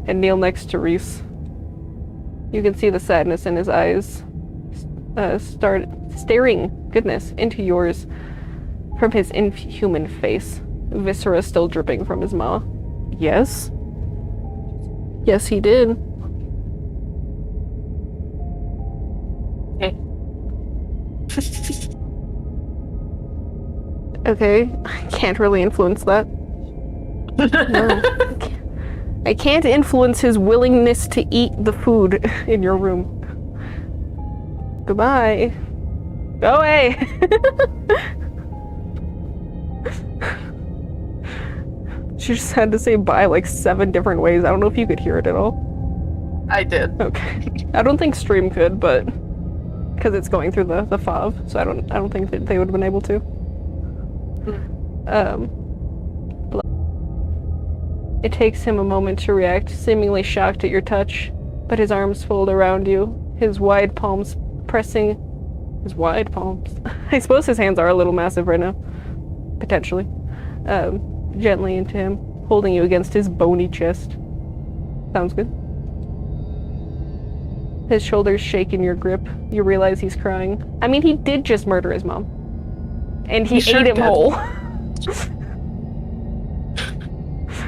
and kneel next to Reese. You can see the sadness in his eyes, staring, goodness, into yours from his inhuman face, viscera still dripping from his maw. Yes? Yes, he did. Okay. Okay, I can't really influence that. No. I can't influence his willingness to eat the food in your room. Goodbye. Go away! She just had to say bye like 7 different ways. I don't know if you could hear it at all. I did. Okay. I don't think stream could, but... because it's going through the fob. So I don't think that they would have been able to. It takes him a moment to react, seemingly shocked at your touch, but his arms fold around you, his wide palms pressing. His wide palms. I suppose his hands are a little massive right now. Potentially. Gently into him, holding you against his bony chest. Sounds good. His shoulders shake in your grip. You realize he's crying. I mean, he did just murder his mom. And he sure ate him did. whole.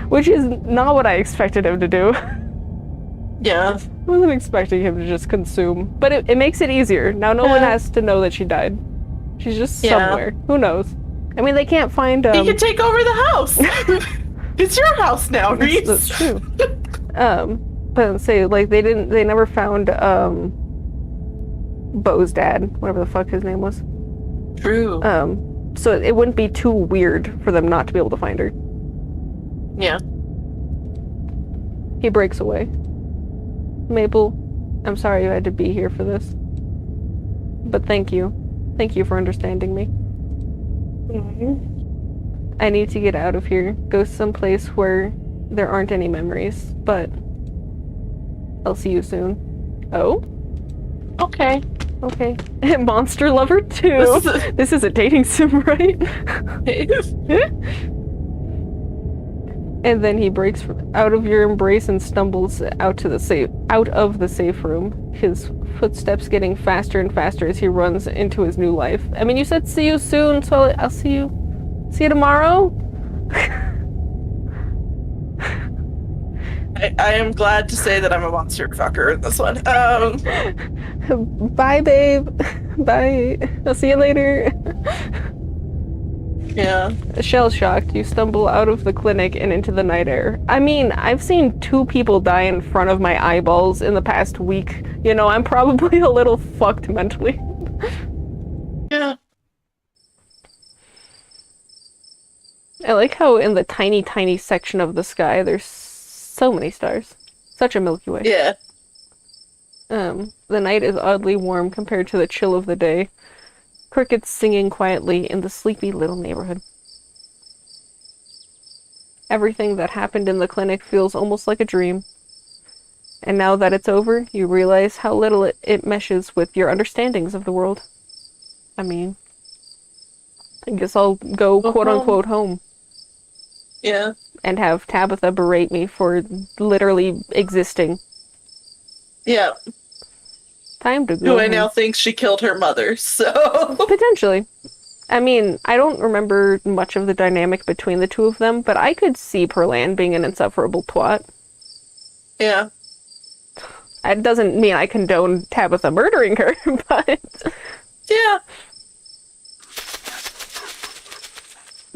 Which is not what I expected him to do. Yeah. I wasn't expecting him to just consume. But it makes it easier. Now no one has to know that she died. She's just somewhere. Who knows? I mean, they can't find... He can take over the house! It's your house now, Reese! That's true. But say, like, they never found, Bo's dad. Whatever the fuck his name was. True. So it wouldn't be too weird for them not to be able to find her. Yeah. He breaks away. Mabel, I'm sorry you had to be here for this. But thank you. Thank you for understanding me. I need to get out of here. Go someplace where there aren't any memories. But I'll see you soon. Oh? Okay. Okay. Monster Lover 2. This is a dating sim, right? And then he breaks out of your embrace and stumbles out of the safe room. His footsteps getting faster and faster as he runs into his new life. I mean, you said see you soon, so I'll see you tomorrow. I am glad to say that I'm a monster fucker in this one. Bye, babe. Bye. I'll see you later. Yeah. Shell-shocked, you stumble out of the clinic and into the night air. I mean, I've seen 2 people die in front of my eyeballs in the past week. You know, I'm probably a little fucked mentally. Yeah. I like how in the tiny, tiny section of the sky, there's so many stars. Such a Milky Way. Yeah. The night is oddly warm compared to the chill of the day. Crickets singing quietly in the sleepy little neighborhood. Everything that happened in the clinic feels almost like a dream. And now that it's over, you realize how little it meshes with your understandings of the world. I mean, I guess I'll go quote-unquote home. Yeah. And have Tabitha berate me for literally existing. Yeah. Time to go Who I home. now think she killed her mother, so... Potentially. I mean, I don't remember much of the dynamic between the two of them, but I could see Perlan being an insufferable twat. Yeah. It doesn't mean I condone Tabitha murdering her, but... Yeah.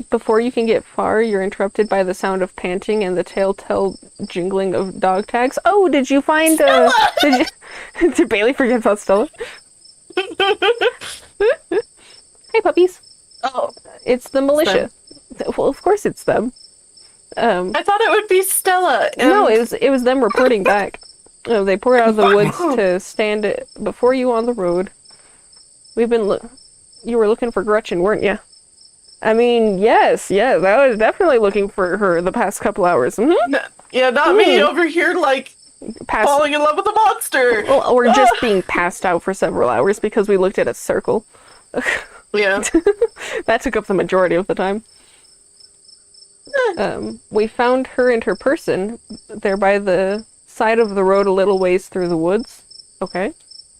Before you can get far, you're interrupted by the sound of panting and the telltale jingling of dog tags. Oh, did you find... Did Bailey forget about Stella? Hey, puppies. Oh. It's the militia. Well, of course it's them. I thought it would be Stella. No, it was them reporting back. They poured out of the woods to stand before you on the road. We've been you were looking for Gretchen, weren't you? I mean, yes, I was definitely looking for her the past couple hours. Mm-hmm. Yeah, not me over here, like, falling in love with a monster. Well, or just being passed out for several hours because we looked at a circle. Yeah. That took up the majority of the time. We found her and her person there by the side of the road a little ways through the woods. Okay.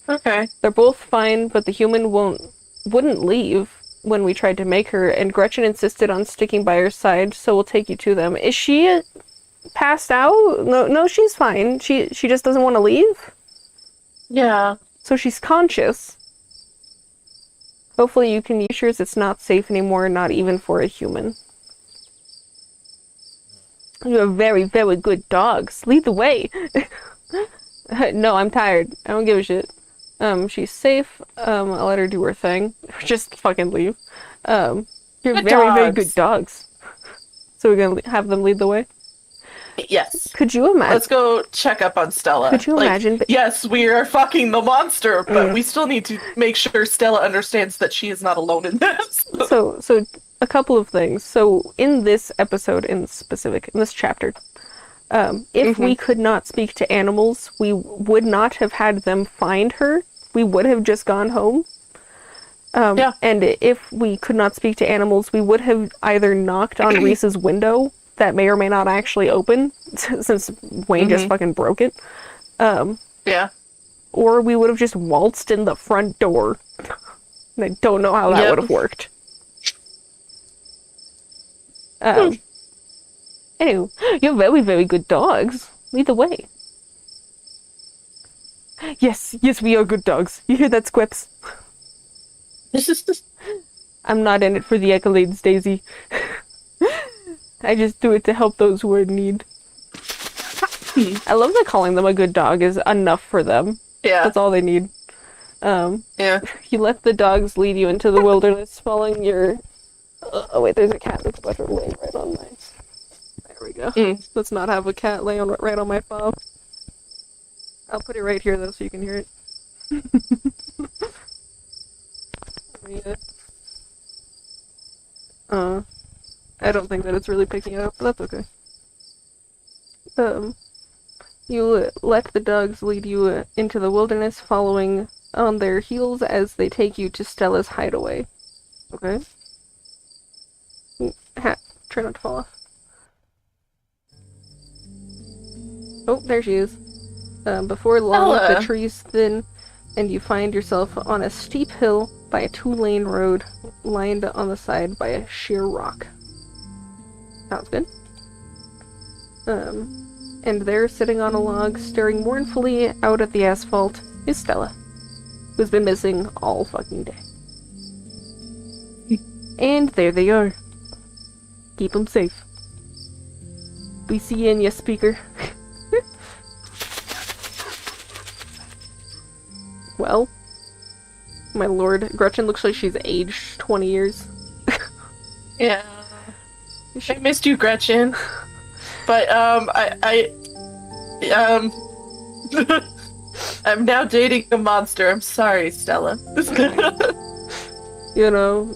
Okay. They're both fine, but the human wouldn't leave when we tried to make her, and Gretchen insisted on sticking by her side, so we'll take you to them. Is she passed out? No, she's fine. She just doesn't want to leave? Yeah. So she's conscious. Hopefully you can be sure it's not safe anymore, not even for a human. You have very, very good dogs. Lead the way. No, I'm tired. I don't give a shit. She's safe. I'll let her do her thing. Just fucking leave. You're Good very, very dogs. good dogs. So we're gonna have them lead the way? Yes. Could you imagine? Let's go check up on Stella. Could you imagine? Yes, we are fucking the monster, but we still need to make sure Stella understands that she is not alone in this. So a couple of things. So in this episode, in this chapter, if we could not speak to animals, we would not have had them find her. We would have just gone home. And if we could not speak to animals, we would have either knocked on Reese's window that may or may not actually open, since Wayne just fucking broke it. Or we would have just waltzed in the front door. And I don't know how that would have worked. Anyway, you're very, very good dogs. Lead the way. Yes, we are good dogs. You hear that, Squips? I'm not in it for the accolades, Daisy. I just do it to help those who are in need. I love that calling them a good dog is enough for them. Yeah. That's all they need. You let the dogs lead you into the wilderness, following your... oh wait, there's a cat that's about to lay right on my... There we go. Let's not have a cat lay right on my fob. I'll put it right here though so you can hear it. I don't think that it's really picking it up, but that's okay. You let the dogs lead you into the wilderness, following on their heels as they take you to Stella's hideaway. Okay? Hat, try not to fall off. Oh, there she is. Before long, the trees thin, and you find yourself on a steep hill by a 2-lane road, lined on the side by a sheer rock. Sounds good. And there, sitting on a log, staring mournfully out at the asphalt, is Stella, who's been missing all fucking day. And there they are. Keep 'em safe. We see you in ya, speaker. Well, my lord, Gretchen looks like she's aged 20 years. Yeah. I missed you, Gretchen. But, I'm now dating a monster. I'm sorry, Stella. You know,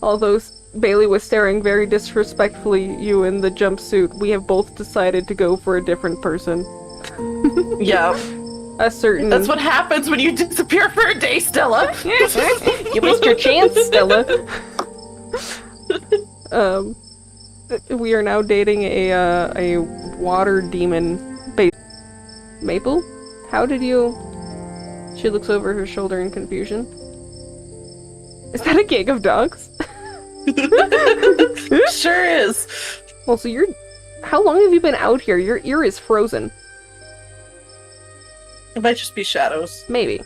although Bailey was staring very disrespectfully at you in the jumpsuit, we have both decided to go for a different person. Yeah. That's what happens when you disappear for a day, Stella. You missed your chance, Stella. We are now dating a water demon. Maple? How did you... She looks over her shoulder in confusion. Is that a gang of dogs? Sure is. Well, so you're... How long have you been out here? Your ear is frozen. It might just be shadows. Maybe.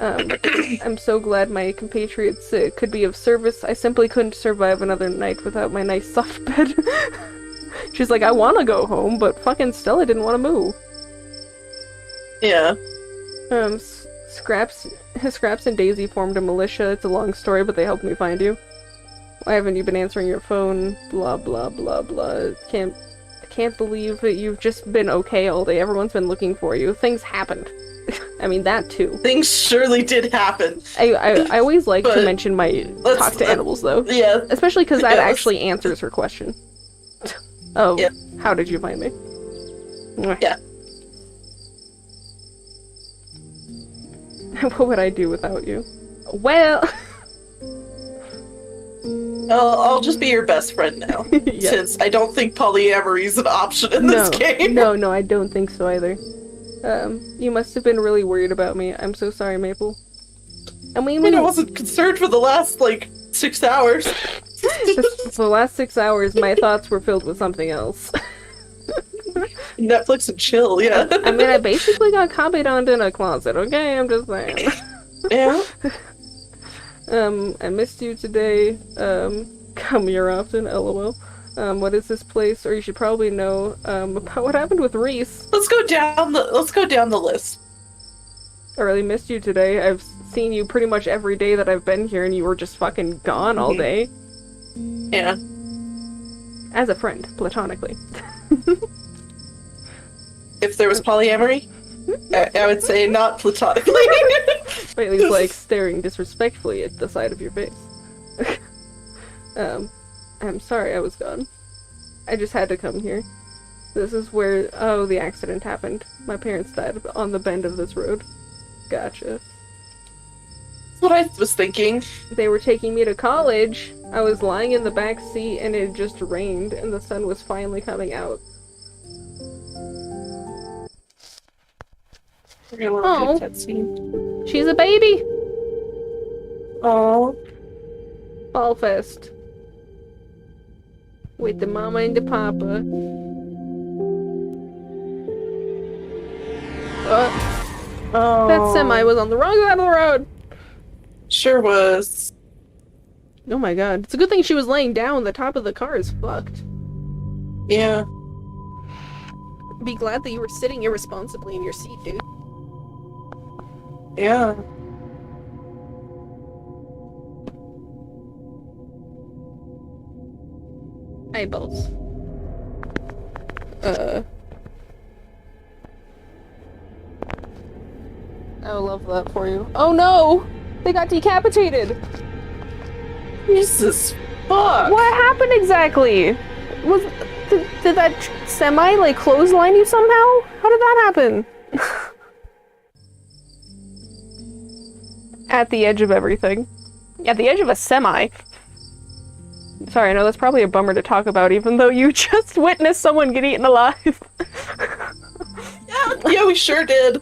I'm so glad my compatriots could be of service. I simply couldn't survive another night without my nice soft bed. She's like, I want to go home, but fucking Stella didn't want to move. Yeah. Scraps and Daisy formed a militia. It's a long story, but they helped me find you. Why haven't you been answering your phone? Blah, blah, blah, blah. I can't believe that you've just been okay all day. Everyone's been looking for you. Things happened. I mean, that too. Things surely did happen. I always like to mention my talk to animals, though. Yeah. Especially because that actually answers her question. Oh, yeah. How did you find me? Yeah. What would I do without you? Well... I'll just be your best friend now, yes. Since I don't think polyamory is an option in this game. No, I don't think so either. You must have been really worried about me. I'm so sorry, Maple. I mean, I wasn't concerned for the last, 6 hours. For the last 6 hours, my thoughts were filled with something else. Netflix and chill, yeah. I mean, I basically got copied onto in a closet, okay? I'm just saying. Yeah. I missed you today. Come here often, lol. What is this place? Or you should probably know, about what happened with Reese. Let's go down the list. I really missed you today. I've seen you pretty much every day that I've been here, and you were just fucking gone all day. Yeah. As a friend, platonically. If there was polyamory, I would say not platonically. Bailey's like staring disrespectfully at the side of your face. I'm sorry I was gone. I just had to come here. This is where, oh, the accident happened. My parents died on the bend of this road. Gotcha. That's what I was thinking. They were taking me to college. I was lying in the back seat and it just rained and the sun was finally coming out. Oh, she's a baby. Oh, Fall fest. With the mama and the papa. oh. That semi was on the wrong side of the road. Sure was. Oh my god. It's a good thing she was laying down. The top of the car is fucked. Yeah. Be glad that you were sitting irresponsibly in your seat, dude. Yeah. Eyeballs. I love that for you. Oh no! They got decapitated! Jesus fuck. What happened exactly? Did that semi, like, clothesline you somehow? How did that happen? At the edge of everything. At the edge of a semi. Sorry, I know that's probably a bummer to talk about, even though you just witnessed someone get eaten alive. Yeah, we sure did.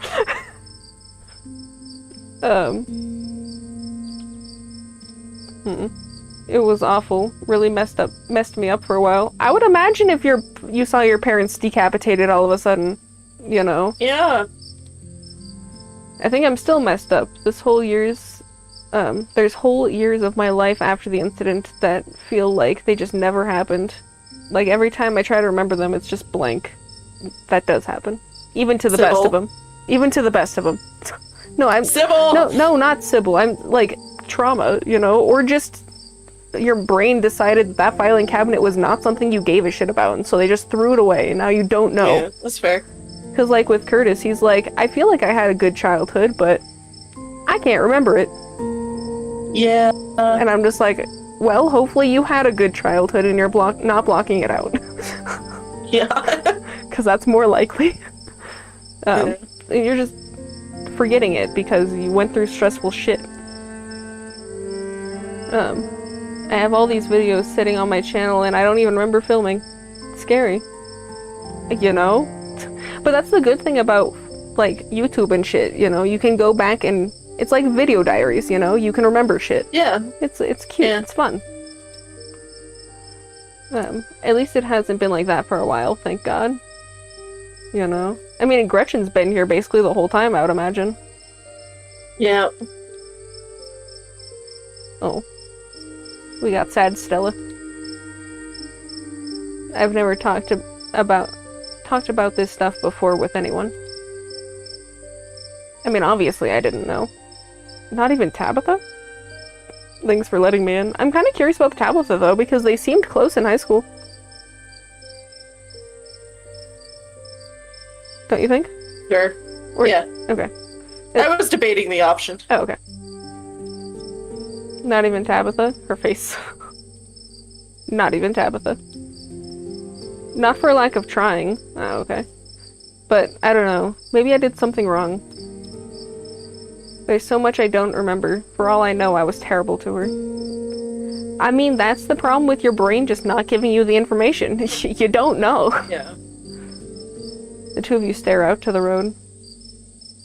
It was awful. Really messed me up for a while. I would imagine if you saw your parents decapitated all of a sudden, you know. Yeah. I think I'm still messed up. There's whole years of my life after the incident that feel like they just never happened. Like, every time I try to remember them, it's just blank. That does happen. Even to the best of them. Even to the best of them. No, I'm... Sybil! No, not Sybil. I'm, like, trauma, you know? Or just your brain decided that filing cabinet was not something you gave a shit about, and so they just threw it away, and now you don't know. Yeah, that's fair. Because, like, with Curtis, he's like, I feel like I had a good childhood, but I can't remember it. Yeah. And I'm just like, well, hopefully you had a good childhood and you're not blocking it out. Yeah. Because that's more likely. Yeah. You're just forgetting it because you went through stressful shit. I have all these videos sitting on my channel and I don't even remember filming. It's scary. You know? But that's the good thing about, like, YouTube and shit, you know? You can go back and... It's like video diaries, you know? You can remember shit. Yeah. It's cute. Yeah. It's fun. At least it hasn't been like that for a while, thank God. You know? I mean, Gretchen's been here basically the whole time, I would imagine. Yeah. Oh. We got sad Stella. I've never talked about this stuff before with anyone. I mean, obviously I didn't know. Not even Tabitha? Thanks for letting me in. I'm kind of curious about Tabitha, though, because they seemed close in high school. Don't you think? Sure. Or, yeah. Okay. I was debating the option. Oh, okay. Not even Tabitha? Her face. Not even Tabitha. Not for lack of trying. Oh, okay. But, I don't know. Maybe I did something wrong. There's so much I don't remember. For all I know, I was terrible to her. I mean, that's the problem with your brain just not giving you the information. You don't know. Yeah. The two of you stare out to the road.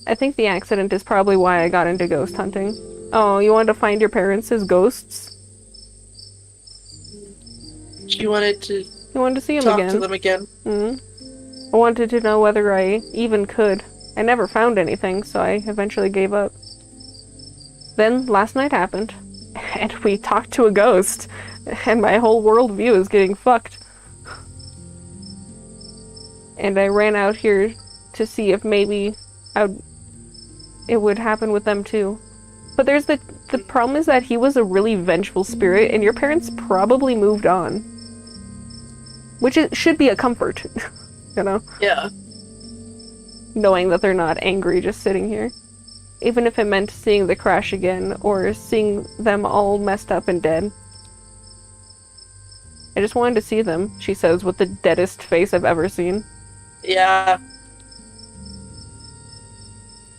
I think the accident is probably why I got into ghost hunting. Oh, you wanted to find your parents as ghosts? She wanted to You wanted to see them talk again. to them again. I wanted to know whether I even could. I never found anything, so I eventually gave up. Then, last night happened, and we talked to a ghost, and my whole worldview is getting fucked. And I ran out here to see if maybe it would happen with them too. But there's the problem is that he was a really vengeful spirit, and your parents probably moved on. should be a comfort, you know? Yeah. Knowing that they're not angry just sitting here. Even if it meant seeing the crash again, or seeing them all messed up and dead. I just wanted to see them, she says, with the deadest face I've ever seen. Yeah.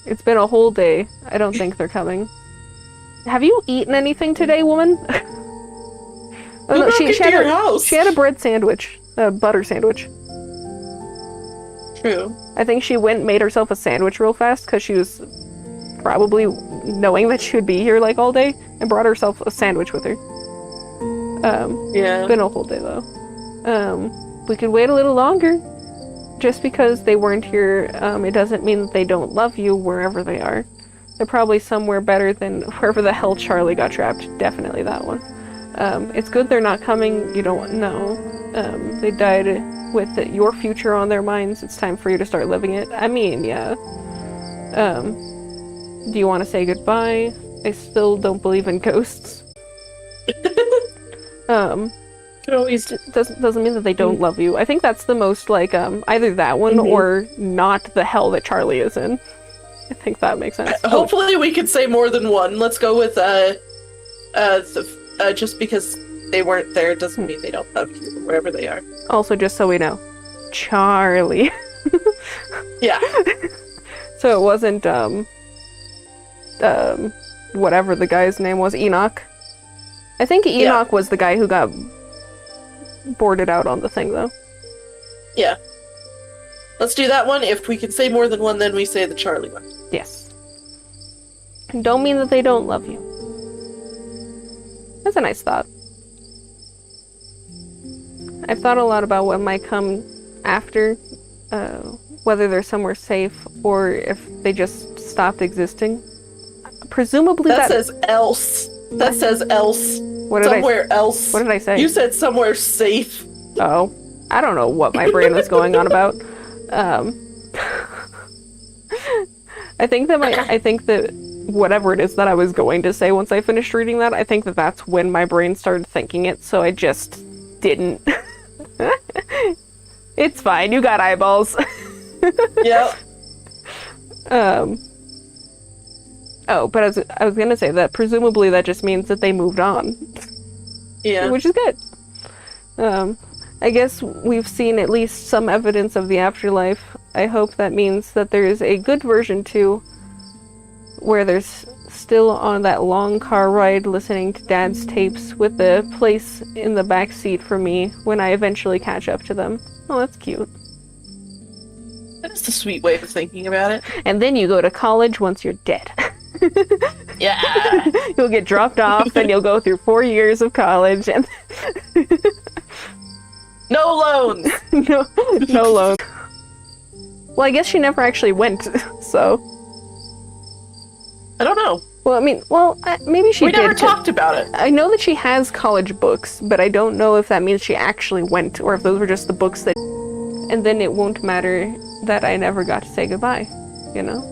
It's been a whole day. I don't think they're coming. Have you eaten anything today, woman? Oh, no, she had your house. She had a bread sandwich. A butter sandwich. True. I think she went and made herself a sandwich real fast because she was probably knowing that she would be here like all day and brought herself a sandwich with her. Yeah. It's been a whole day though. We could wait a little longer. Just because they weren't here, it doesn't mean that they don't love you wherever they are. They're probably somewhere better than wherever the hell Charlie got trapped. Definitely that one. It's good they're not coming. You don't know. They died with your future on their minds. It's time for you to start living it. I mean, yeah. Do you want to say goodbye? I still don't believe in ghosts. Doesn't mean that they don't love you. I think that's the most, like, either that one or not the hell that Charlie is in. I think that makes sense. Hopefully we could say more than one. Let's go with, just because they weren't there doesn't mean they don't love you, wherever they are. Also, just so we know, Charlie. Yeah. So it wasn't, whatever the guy's name was, Enoch. I think Enoch was the guy who got boarded out on the thing, though. Yeah. Let's do that one. If we can say more than one, then we say the Charlie one. Yes. Don't mean that they don't love you. That's a nice thought. I've thought a lot about what might come after, whether they're somewhere safe or if they just stopped existing. Presumably that says else. That says else. Somewhere else. What did I say? You said somewhere safe. Oh. I don't know what my brain was going on about. I think that whatever it is that I was going to say once I finished reading that, I think that that's when my brain started thinking it, so I just didn't. It's fine, you got eyeballs. Yep. Oh, but I was gonna say that presumably that just means that they moved on. Yeah. Which is good. I guess we've seen at least some evidence of the afterlife. I hope that means that there's a good version too, where there's still on that long car ride listening to Dad's tapes with a place in the back seat for me when I eventually catch up to them. Oh, that's cute. That's a sweet way of thinking about it. And then you go to college once you're dead. Yeah. You'll get dropped off and you'll go through 4 years of college and no loans. no loans. Well, I guess she never actually went, so I don't know. Well, I mean, maybe she did. We never talked about it. I know that she has college books, but I don't know if that means she actually went or if those were just the books that. And then it won't matter that I never got to say goodbye, you know?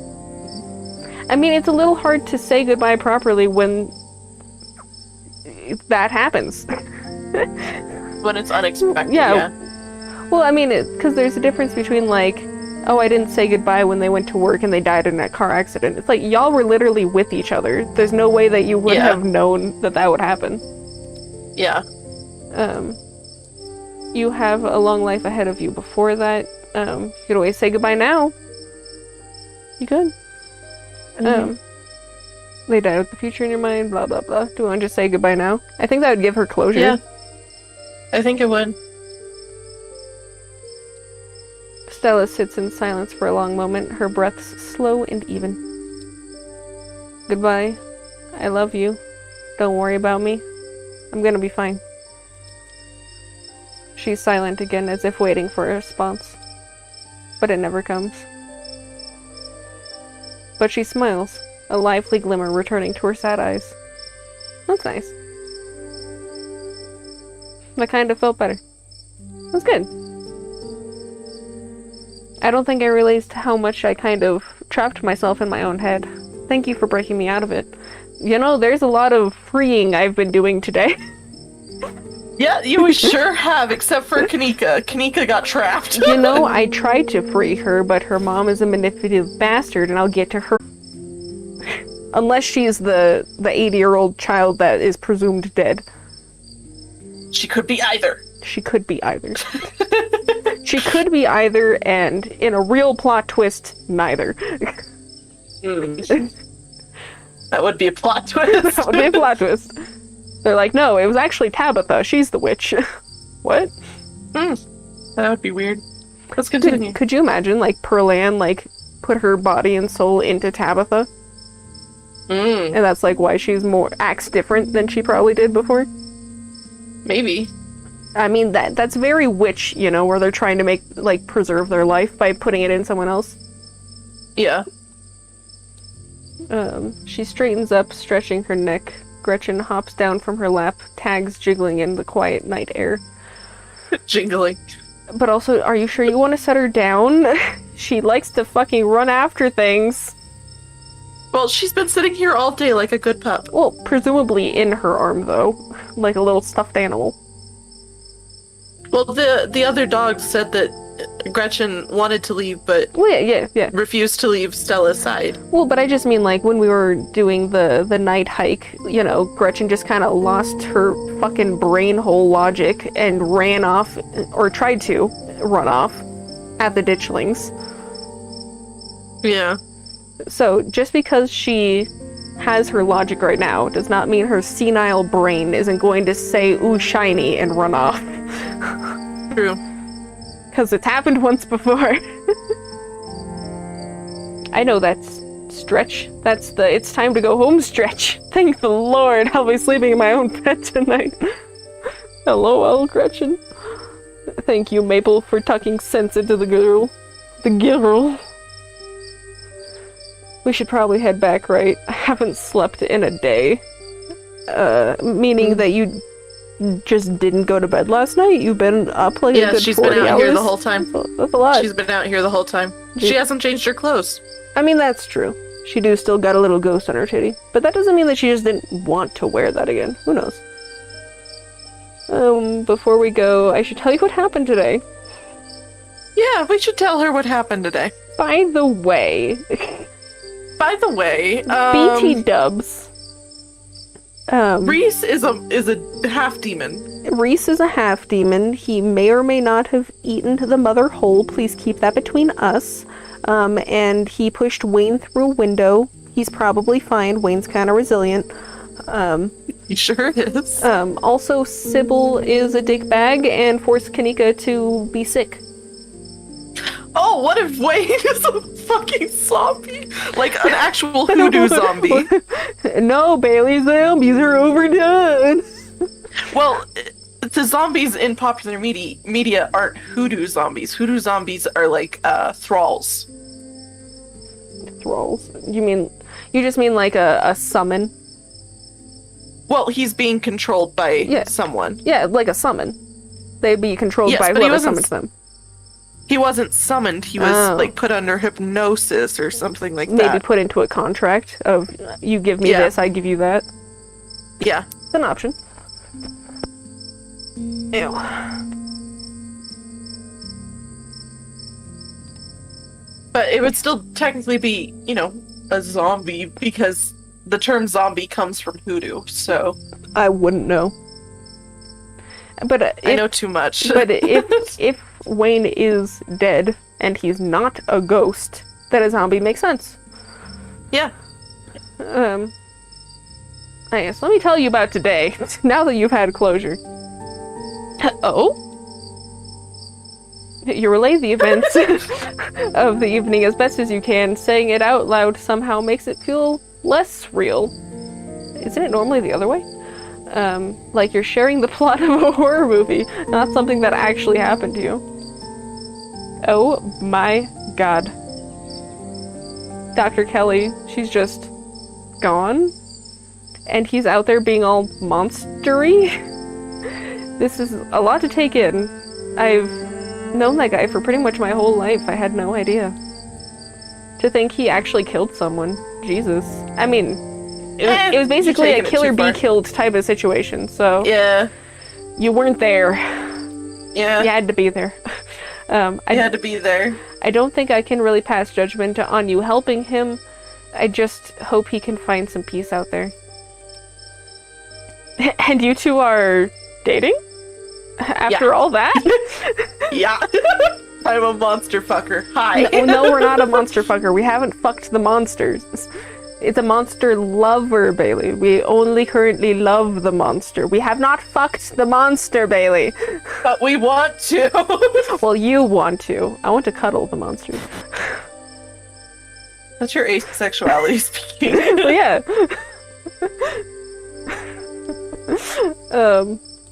I mean, it's a little hard to say goodbye properly when that happens. When it's unexpected, yeah. Well, I mean, because there's a difference between, like, oh, I didn't say goodbye when they went to work and they died in a car accident. It's like, y'all were literally with each other. There's no way that you would have known that that would happen. Yeah. You have a long life ahead of you before that. You could always say goodbye now. You could. They died with the future in your mind, blah, blah, blah. Do you want to just say goodbye now? I think that would give her closure. Yeah. I think it would. Stella sits in silence for a long moment, her breaths slow and even. Goodbye. I love you. Don't worry about me. I'm gonna be fine. She's silent again, as if waiting for a response. But it never comes. But she smiles, a lively glimmer returning to her sad eyes. That's nice. That kind of felt better. That's good. I don't think I realized how much I kind of trapped myself in my own head. Thank you for breaking me out of it. You know, there's a lot of freeing I've been doing today. Yeah, you sure have, except for Kanika. Kanika got trapped. You know, I tried to free her, but her mom is a manipulative bastard, and I'll get to her. Unless she's the 80-year-old child that is presumed dead. She could be either. She could be either. She could be either, and in a real plot twist, neither. That would be a plot twist. That would be a plot twist. They're like, no, it was actually Tabitha. She's the witch. What? That would be weird. Let's continue. Could you imagine, like, Pearl Ann, like, put her body and soul into Tabitha? And that's, like, why she's acts different than she probably did before? Maybe. I mean, that's very witch, you know, where they're trying to preserve their life by putting it in someone else. Yeah. She straightens up, stretching her neck. Gretchen hops down from her lap, tags jiggling in the quiet night air. Jingling. But also, are you sure you want to set her down? She likes to fucking run after things. Well, she's been sitting here all day like a good pup. Well, presumably in her arm, though. Like a little stuffed animal. Well, the other dog said that Gretchen wanted to leave, but Well, yeah. refused to leave Stella's side. Well, but I just mean, like, when we were doing the night hike, you know, Gretchen just kind of lost her fucking brain hole logic and ran off, or tried to run off, at the ditchlings. Yeah. So, just because she has her logic right now does not mean her senile brain isn't going to say, ooh, shiny, and run off. True. Because it's happened once before. I know that's stretch. That's the it's time to go home stretch. Thank the Lord, I'll be sleeping in my own bed tonight. LOL, Gretchen. Thank you, Maple, for tucking sense into the girl. The girl. We should probably head back, right? I haven't slept in a day. Meaning that you just didn't go to bed last night? You've been up like a good 40 hours? Yeah, she's been out here the whole time. That's a lot. She's been out here the whole time. She hasn't changed her clothes. I mean, that's true. She do still got a little ghost on her titty. But that doesn't mean that she just didn't want to wear that again. Who knows? Before we go, I should tell you what happened today. Yeah, we should tell her what happened today. By the way... BT dubs. Reese is a half demon. Reese is a half demon. He may or may not have eaten the mother whole. Please keep that between us. And he pushed Wayne through a window. He's probably fine. Wayne's kind of resilient. He sure is. Also, Sybil is a dickbag and forced Kanika to be sick. Oh, what if Wayne is a fucking zombie? Like an actual hoodoo zombie. No, Bailey, zombies are overdone. Well, the zombies in popular media aren't hoodoo zombies. Hoodoo zombies are like thralls. Thralls? You just mean like a summon? Well, he's being controlled by someone. Yeah, like a summon. They'd be controlled by whoever summons them. He wasn't summoned. He was like put under hypnosis or something like that. Maybe put into a contract of you give me this, I give you that. Yeah, it's an option. Ew. But it would still technically be, you know, a zombie because the term zombie comes from hoodoo. So I wouldn't know. But I know too much. But if Wayne is dead and he's not a ghost, then a zombie makes sense. Yeah. I guess let me tell you about today. Now that you've had closure. Oh? You relay the events of the evening as best as you can. Saying it out loud somehow makes it feel less real. Isn't it normally the other way? Like you're sharing the plot of a horror movie, not something that actually happened to you. Oh my god. Dr. Kelly, she's just gone? And he's out there being all monstery? This is a lot to take in. I've known that guy for pretty much my whole life. I had no idea. To think he actually killed someone. Jesus. I mean... It was basically a killer be killed type of situation, so... Yeah. You weren't there. Yeah. You had to be there. I had to be there. I don't think I can really pass judgment on you helping him. I just hope he can find some peace out there. And you two are dating? After all that? Yeah. I'm a monster fucker. Hi. No, we're not a monster fucker. We haven't fucked the monsters. It's a monster lover, Bailey. We only currently love the monster. We have not fucked the monster, Bailey. But we want to. Well, you want to. I want to cuddle the monster. That's your asexuality speaking. Well, yeah.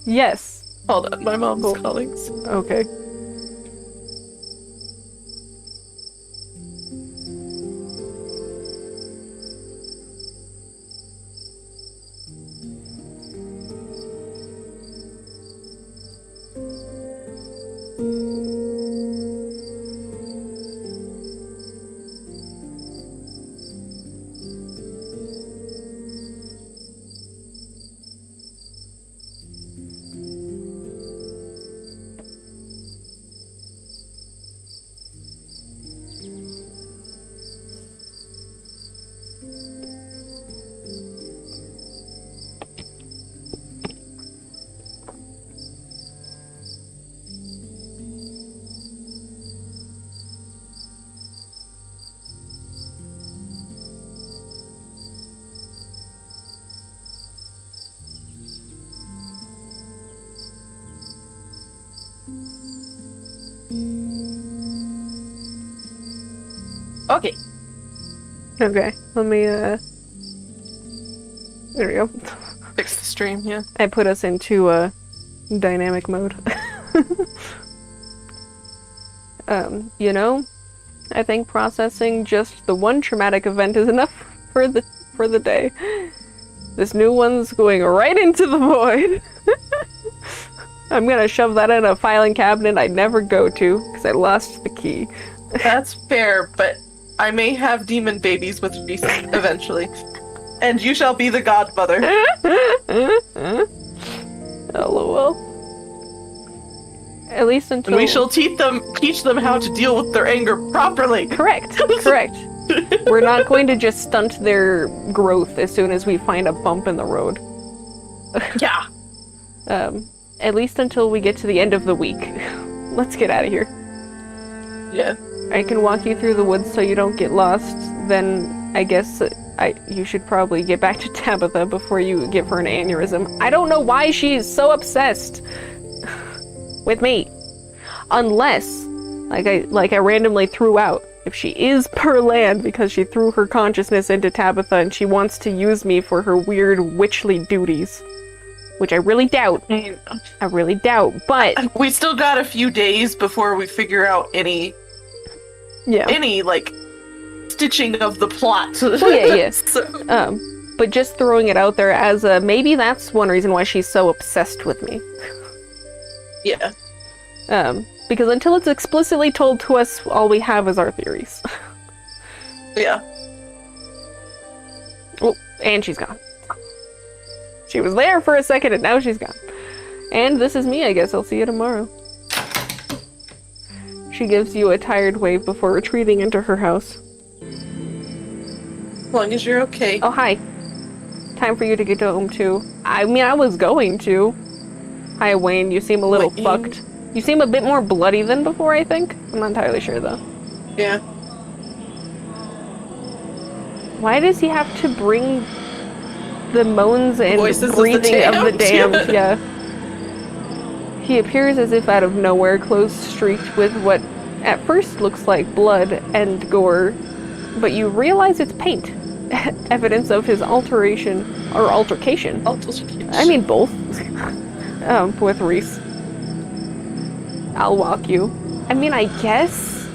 Yes. Hold on, my mom's calling. Okay. Okay. Okay. Let me, there we go. Fix the stream, yeah. I put us into, dynamic mode. You know, I think processing just the one traumatic event is enough for the day. This new one's going right into the void. I'm gonna shove that in a filing cabinet I'd never go to, because I lost the key. That's fair, but I may have demon babies with Reese eventually. And you shall be the godmother. LOL. At least until... And we shall teach them how to deal with their anger properly. Correct. We're not going to just stunt their growth as soon as we find a bump in the road. Yeah. At least until we get to the end of the week. Let's get out of here. Yeah. I can walk you through the woods so you don't get lost. Then I guess you should probably get back to Tabitha before you give her an aneurysm. I don't know why she's so obsessed with me. Unless, like I randomly threw out, if she is per land because she threw her consciousness into Tabitha and she wants to use me for her weird witchly duties. Which I really doubt. I really doubt, but... We still got a few days before we figure out any, like, stitching of the plot. Oh, yeah. So... But just throwing it out there as a... Maybe that's one reason why she's so obsessed with me. Yeah. Because until it's explicitly told to us, all we have is our theories. Yeah. Oh, and she's gone. She was there for a second and now she's gone. And this is me, I guess. I'll see you tomorrow. She gives you a tired wave before retreating into her house. As long as you're okay. Oh, hi. Time for you to get home, too. I mean, I was going to. Hi, Wayne. You seem a little fucked. You seem a bit more bloody than before, I think. I'm not entirely sure, though. Yeah. Why does he have to bring the moans and Voices breathing of the damned? Yeah. He appears as if out of nowhere, clothes streaked with what at first looks like blood and gore, but you realize it's paint. Evidence of his altercation. I mean both. With Reese. I'll walk you. I mean, I guess?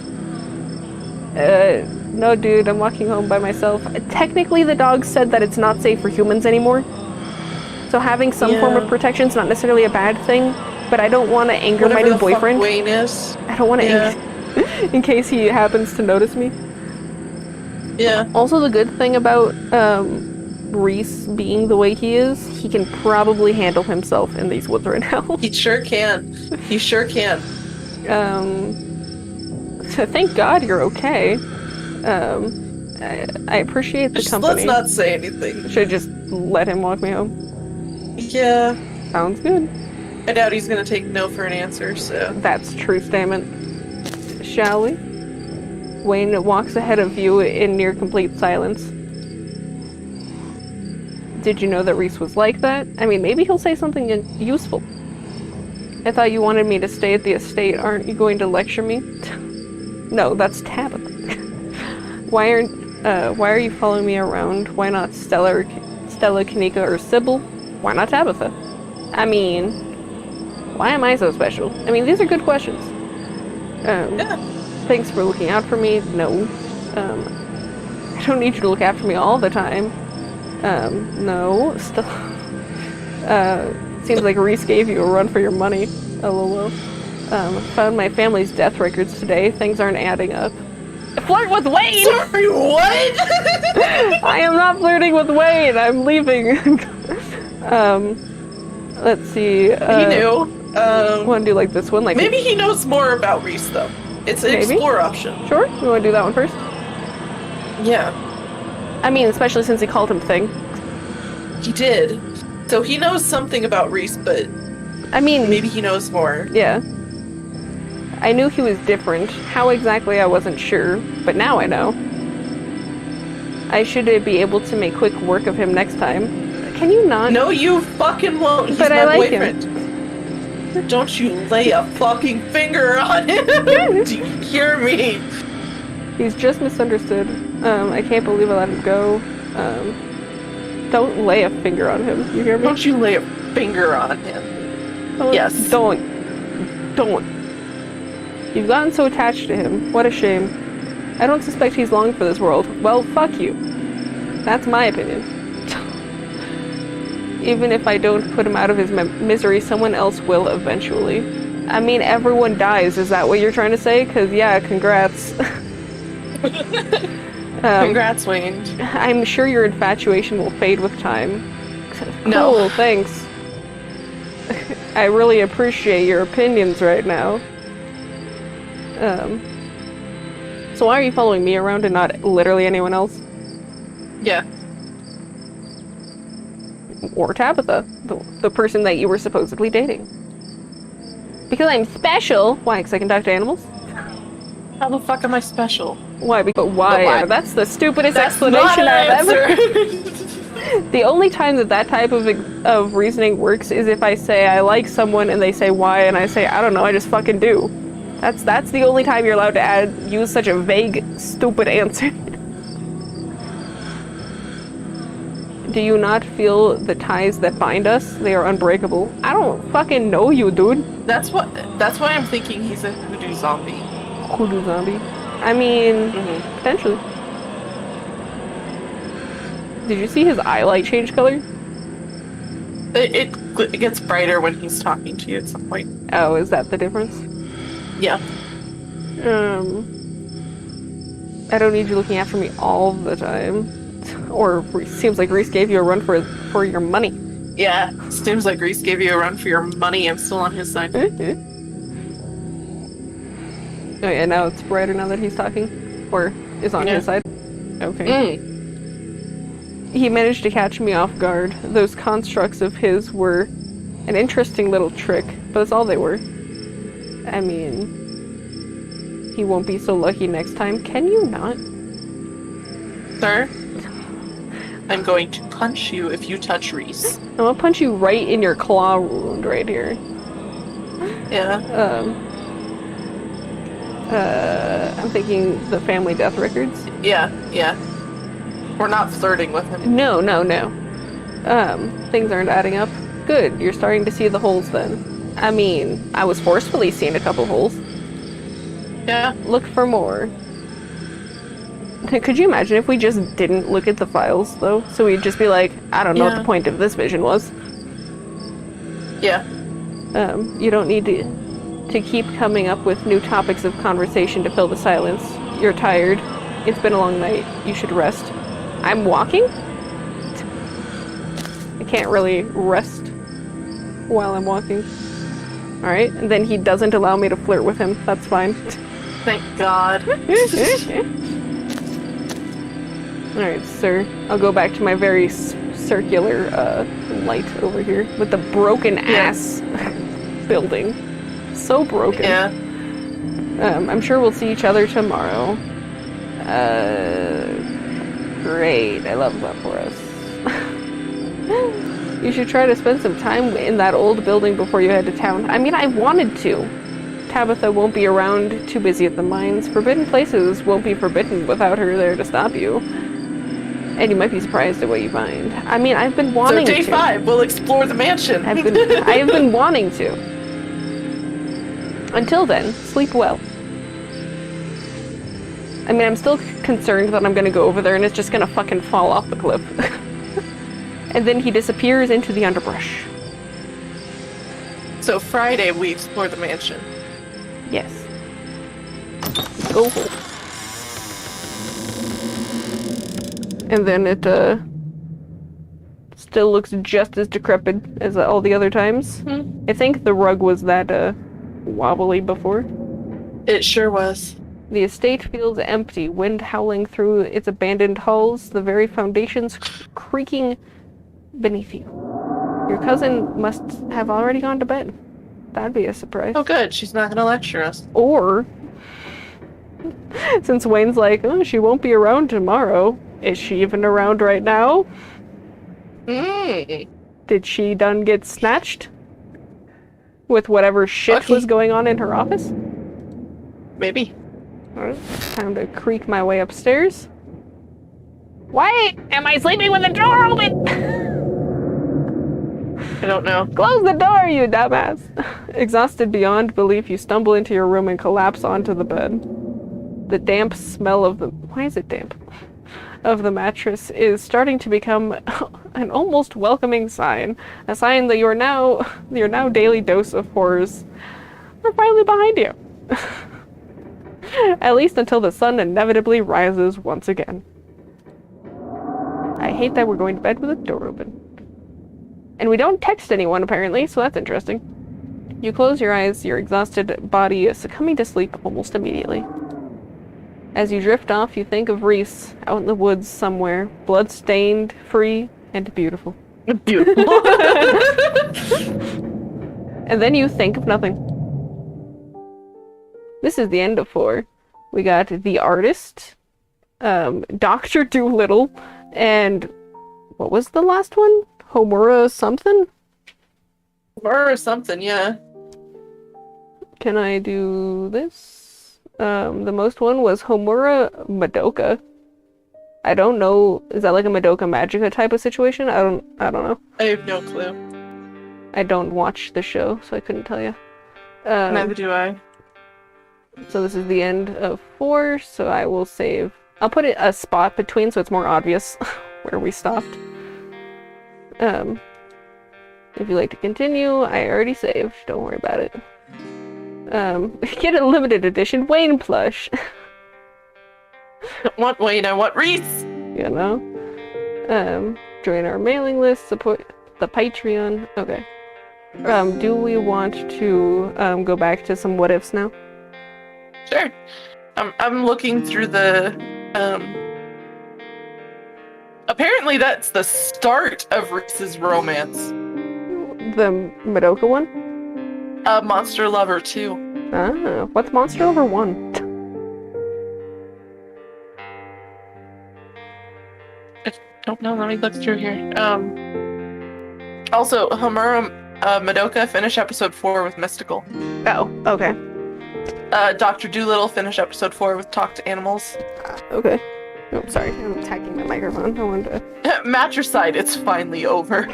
No dude, I'm walking home by myself. Technically the dog said that it's not safe for humans anymore. So having some form of protection is not necessarily a bad thing, but I don't want to anger my new boyfriend. Wayne is. I don't want to anger in case he happens to notice me. Yeah. Also, the good thing about Reese being the way he is, he can probably handle himself in these woods right now. He sure can. He sure can. So thank God you're okay. I appreciate the company. Let's not say anything. Should just let him walk me home. Yeah. Sounds good. I doubt he's gonna take no for an answer, so. That's true statement. Shall we? Wayne walks ahead of you in near complete silence. Did you know that Reese was like that? I mean, maybe he'll say something useful. I thought you wanted me to stay at the estate. Aren't you going to lecture me? No, that's Tabitha. Why are you following me around? Why not Stella, Kanika, or Sybil? Why not Tabitha? I mean, why am I so special? I mean, these are good questions. Yeah. Thanks for looking out for me. No. I don't need you to look after me all the time. No. Still. Seems like Reese gave you a run for your money. LOL. Found my family's death records today. Things aren't adding up. Flirt with Wayne! Sorry, what? I am not flirting with Wayne. I'm leaving. Let's see. He knew. Want to do like this one? Like maybe he knows more about Reese, though. It's an Maybe? explore option. Sure. You want to do that one first? Yeah. I mean, especially since he called him Thing. He did. So he knows something about Reese, but I mean, maybe he knows more. Yeah. I knew he was different. How exactly, I wasn't sure, but now I know. I should be able to make quick work of him next time. Can you not? No, you fucking won't. He's But my I like boyfriend. Don't you lay a fucking finger on him. Do you hear me? He's just misunderstood. I can't believe I let him go. Don't lay a finger on him. You hear me? Don't you lay a finger on him. Yes. Don't. You've gotten so attached to him. What a shame. I don't suspect he's long for this world. Well, fuck you. That's my opinion. Even if I don't put him out of his misery, someone else will eventually. I mean, everyone dies. Is that what you're trying to say? Because, yeah, congrats. Congrats, Wayne. I'm sure your infatuation will fade with time. No. Cool, thanks. I really appreciate your opinions right now. So why are you following me around and not literally anyone else? Yeah. Or Tabitha, the person that you were supposedly dating. Because I'm special. Why? Because I can talk to animals? How the fuck am I special? Why? But why? why? That's the stupidest That's explanation not I've an ever. answer. The only time that type of reasoning works is if I say I like someone and they say why, and I say I don't know, I just fucking do. That's the only time you're allowed to use such a vague, stupid answer. Do you not feel the ties that bind us? They are unbreakable. I don't fucking know you, dude. That's why I'm thinking he's a hoodoo zombie. Hoodoo zombie. I mean, potentially. Did you see his eye light change color? It gets brighter when he's talking to you at some point. Oh, is that the difference? Yeah. I don't need you looking after me all the time. Or seems like Reese gave you a run for your money. Yeah. Seems like Reese gave you a run for your money. I'm still on his side. Oh yeah, now it's brighter now that he's talking? Or is on his side? Okay. He managed to catch me off guard. Those constructs of his were an interesting little trick, but that's all they were. I mean, he won't be so lucky next time. Can you not? Sir, I'm going to punch you if you touch Reese. I'm gonna punch you right in your claw wound right here. Yeah. I'm thinking the family death records. Yeah. We're not flirting with him. No. Things aren't adding up. Good, you're starting to see the holes then. I mean, I was forcefully seeing a couple holes. Yeah. Look for more. Could you imagine if we just didn't look at the files, though? So we'd just be like, I don't know what the point of this vision was. Yeah. You don't need to keep coming up with new topics of conversation to fill the silence. You're tired. It's been a long night. You should rest. I'm walking? can't really rest while I'm walking. Alright, and then he doesn't allow me to flirt with him. That's fine. Thank God. Alright, sir. I'll go back to my very circular light over here with the broken ass building. So broken. Yeah. I'm sure we'll see each other tomorrow. Great. I love that for us. You should try to spend some time in that old building before you head to town. I mean, I wanted to. Tabitha won't be around, too busy at the mines. Forbidden places won't be forbidden without her there to stop you. And you might be surprised at what you find. I mean, I've been wanting to. So day 5, we'll explore the mansion. I have been wanting to. Until then, sleep well. I mean, I'm still concerned that I'm gonna go over there and it's just gonna fucking fall off the cliff. And then he disappears into the underbrush. So Friday, we explore the mansion. Yes. Go for it. And then it, still looks just as decrepit as all the other times. I think the rug was that, wobbly before. It sure was. The estate feels empty, wind howling through its abandoned halls, the very foundations creaking beneath you. Your cousin must have already gone to bed. That'd be a surprise. Oh good, she's not gonna lecture us. Or, since Wayne's like, oh, she won't be around tomorrow, is she even around right now? Did she done get snatched? With whatever shit was going on in her office? Maybe. Alright, time to creak my way upstairs. Why am I sleeping with the door open? I don't know. Close the door, you dumbass! Exhausted beyond belief, you stumble into your room and collapse onto the bed. The damp smell of the... Why is it damp? Of the mattress is starting to become an almost welcoming sign. A sign that your now daily dose of horrors are finally behind you. At least until the sun inevitably rises once again. I hate that we're going to bed with the door open. And we don't text anyone, apparently, so that's interesting. You close your eyes, your exhausted body is succumbing to sleep almost immediately. As you drift off, you think of Reese out in the woods somewhere, blood-stained, free, and beautiful. Beautiful. And then you think of nothing. This is the end of 4. We got The Artist, Dr. Dolittle, and what was the last one? Homura something? Or something, yeah. Can I do this? The most one was Homura Madoka. I don't know. Is that like a Madoka Magica type of situation? I don't know. I have no clue. I don't watch the show, so I couldn't tell you. Neither do I. So this is the end of 4, so I will save. I'll put it a spot between so it's more obvious where we stopped. If you'd like to continue, I already saved. Don't worry about it. Get a limited edition Wayne plush. I want Wayne, I want Reese! You know? Join our mailing list, support the Patreon. Okay. Do we want to go back to some what ifs now? Sure. I'm looking through the apparently that's the start of Reese's romance. The Madoka one? Monster Lover 2. Ah, what's Monster Lover 1? I don't know, let me look through here. Also, Homura Madoka finish episode 4 with Mystical. Oh, okay. Dr. Dolittle finish episode 4 with Talk to Animals. Okay. Oh, sorry, I'm attacking my microphone. I wanted to... Matricide, it's finally over.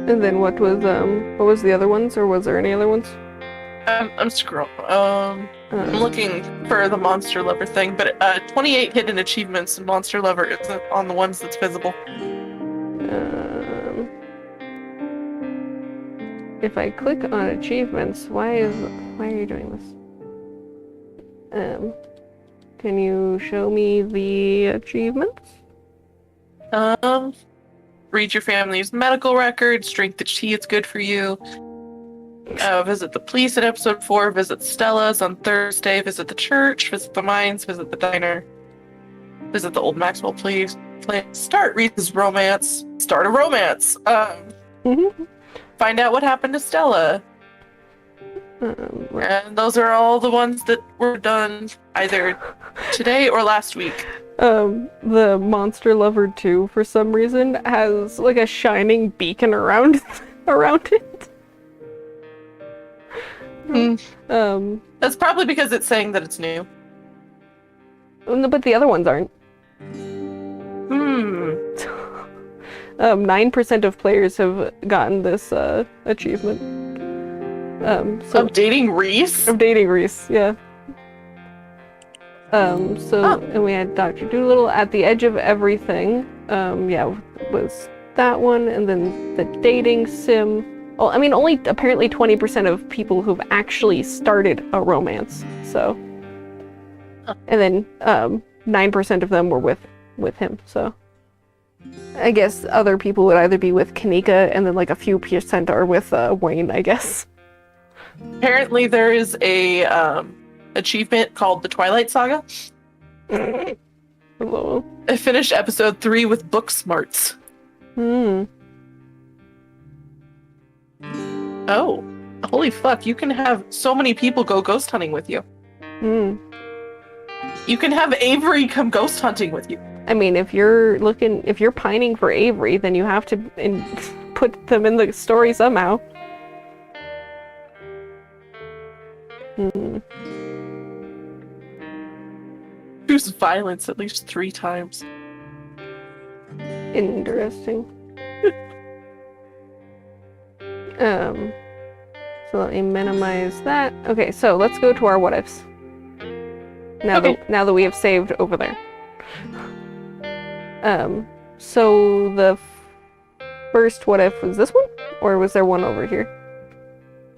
And then what was the other ones, or was there any other ones? I'm scrolling. I'm looking for the Monster Lover thing, but 28 hidden achievements in Monster Lover isn't on the ones that's visible. If I click on achievements, why are you doing this? Can you show me the achievements? Read your family's medical records, drink the tea, it's good for you. Visit the police in episode 4, visit Stella's on Thursday, visit the church, visit the mines, visit the diner, visit the old Maxwell place, start Reese's romance, start a romance. Find out what happened to Stella. And those are all the ones that were done either today or last week. The Monster Lover 2, for some reason, has like a shining beacon around it. That's probably because it's saying that it's new. But the other ones aren't. 9% of players have gotten this achievement. Of dating Reese? Of dating Reese, yeah. And we had Dr. Dolittle at the edge of everything. Was that one, and then the dating sim. Well, I mean, only apparently 20% of people who've actually started a romance. So, and then 9% of them were with him. So, I guess other people would either be with Kanika, and then like a few percent are with Wayne, I guess. Apparently, there is a achievement called the Twilight Saga. Hello. I finished episode 3 with book smarts. Oh, holy fuck, you can have so many people go ghost hunting with you. You can have Avery come ghost hunting with you. I mean, if you're pining for Avery, then you have to put them in the story somehow. Choose violence at least 3 times. Interesting. So let me minimize that. Okay, so let's go to our what ifs. Now that we have saved over there. So the first what if was this one, or was there one over here?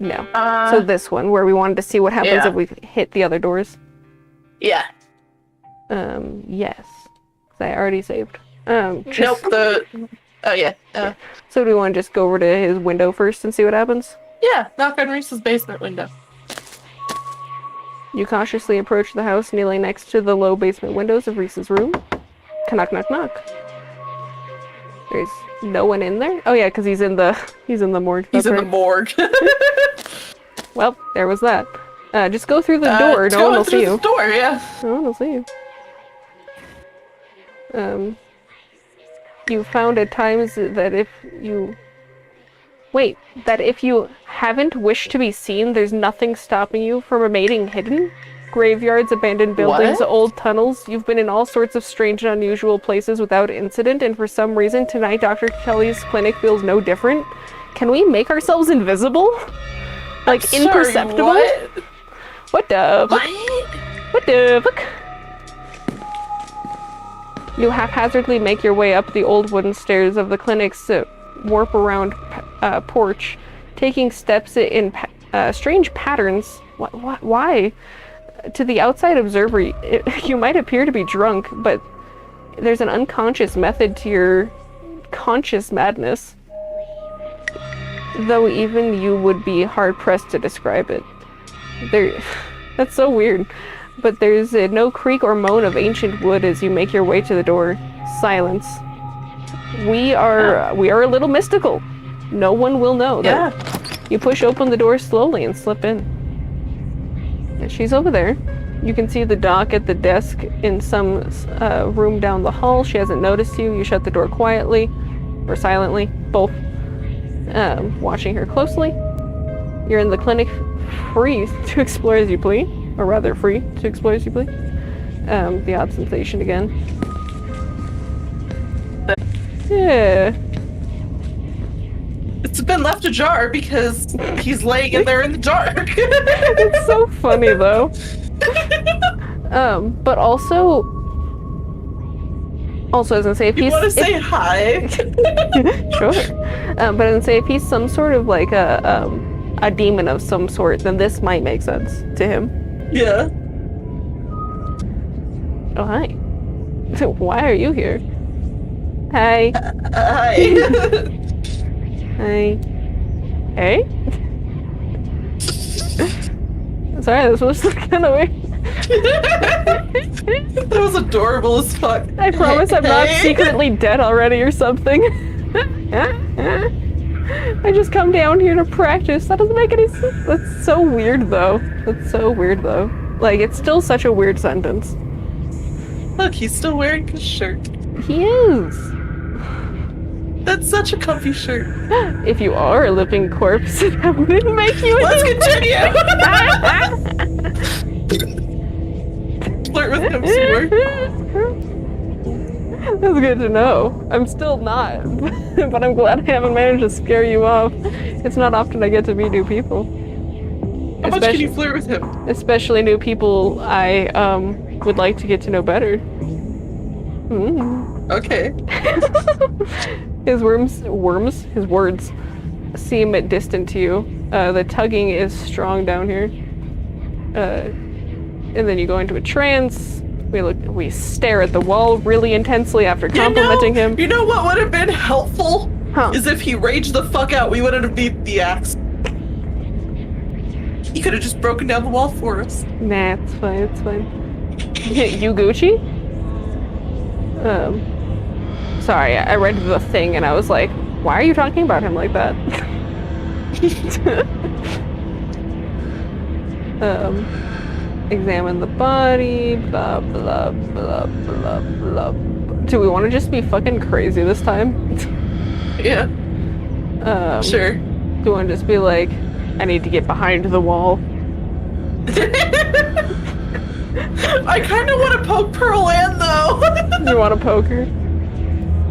No. So this one, where we wanted to see what happens if we hit the other doors. Yeah. Yes. I already saved. Nope. Oh yeah. So do we want to just go over to his window first and see what happens? Yeah. Knock on Reese's basement window. You cautiously approach the house, kneeling next to the low basement windows of Reese's room. Knock, knock, knock. There's no one in there. Oh yeah, because he's in the morgue. He's in the morgue. Well, there was that. Just go through the door. No one will see you. Door, yeah. No one will see you. You found at times that if you haven't wished to be seen, there's nothing stopping you from remaining hidden. Graveyards, abandoned buildings, old tunnels. You've been in all sorts of strange and unusual places without incident, and for some reason tonight Dr. Kelly's clinic feels no different. Can we make ourselves invisible? Like imperceptible? What the fuck? What the fuck? You haphazardly make your way up the old wooden stairs of the clinic's warp around porch, taking steps in strange patterns. Why? To the outside observer, you might appear to be drunk, but there's an unconscious method to your conscious madness. Though even you would be hard-pressed to describe it. That's so weird. But there's no creak or moan of ancient wood as you make your way to the door. Silence. We are a little mystical. No one will know. Yeah. You push open the door slowly and slip in. And she's over there. You can see the doc at the desk in some room down the hall. She hasn't noticed you. You shut the door quietly, or silently, both, watching her closely. You're in the clinic, free to explore as you please. Or rather, free to explore as you please. The odd sensation again. Yeah. It's been left ajar because he's laying in there in the dark. It's so funny though. But also I was gonna say if he's. You want to say hi? Sure. But I was gonna say if he's some sort of like a demon of some sort, then this might make sense to him. Yeah. Oh, hi. Why are you here? Hi. Hi. Hi. Hey? Sorry, this was kind of weird. That was adorable as fuck. I promise I'm not Hey. secretly dead already or something. I just come down here to practice. That doesn't make any sense. That's so weird, though. That's so weird, though. Like, it's still such a weird sentence. Look, he's still wearing his shirt. He is. That's such a comfy shirt. If you are a living corpse, that wouldn't make you. Let's continue. Flirt with him some more. That's good to know. I'm still not, but I'm glad I haven't managed to scare you off. It's not often I get to meet new people. How much can you flirt with him? Especially new people I would like to get to know better. Okay. His words seem distant to you. The tugging is strong down here. And then you go into a trance. We stare at the wall really intensely after complimenting him. You know what would have been helpful? Huh. Is if he raged the fuck out, we wouldn't have needed the axe. He could have just broken down the wall for us. Nah, it's fine, it's fine. You Gucci? Sorry, I read the thing and I was like, why are you talking about him like that? Examine the body, blah, blah, blah, blah, blah. Do we want to just be fucking crazy this time? Yeah. Sure. Do you want to just be like, I need to get behind the wall? I kind of want to poke Pearl Ann, though. You want to poke her?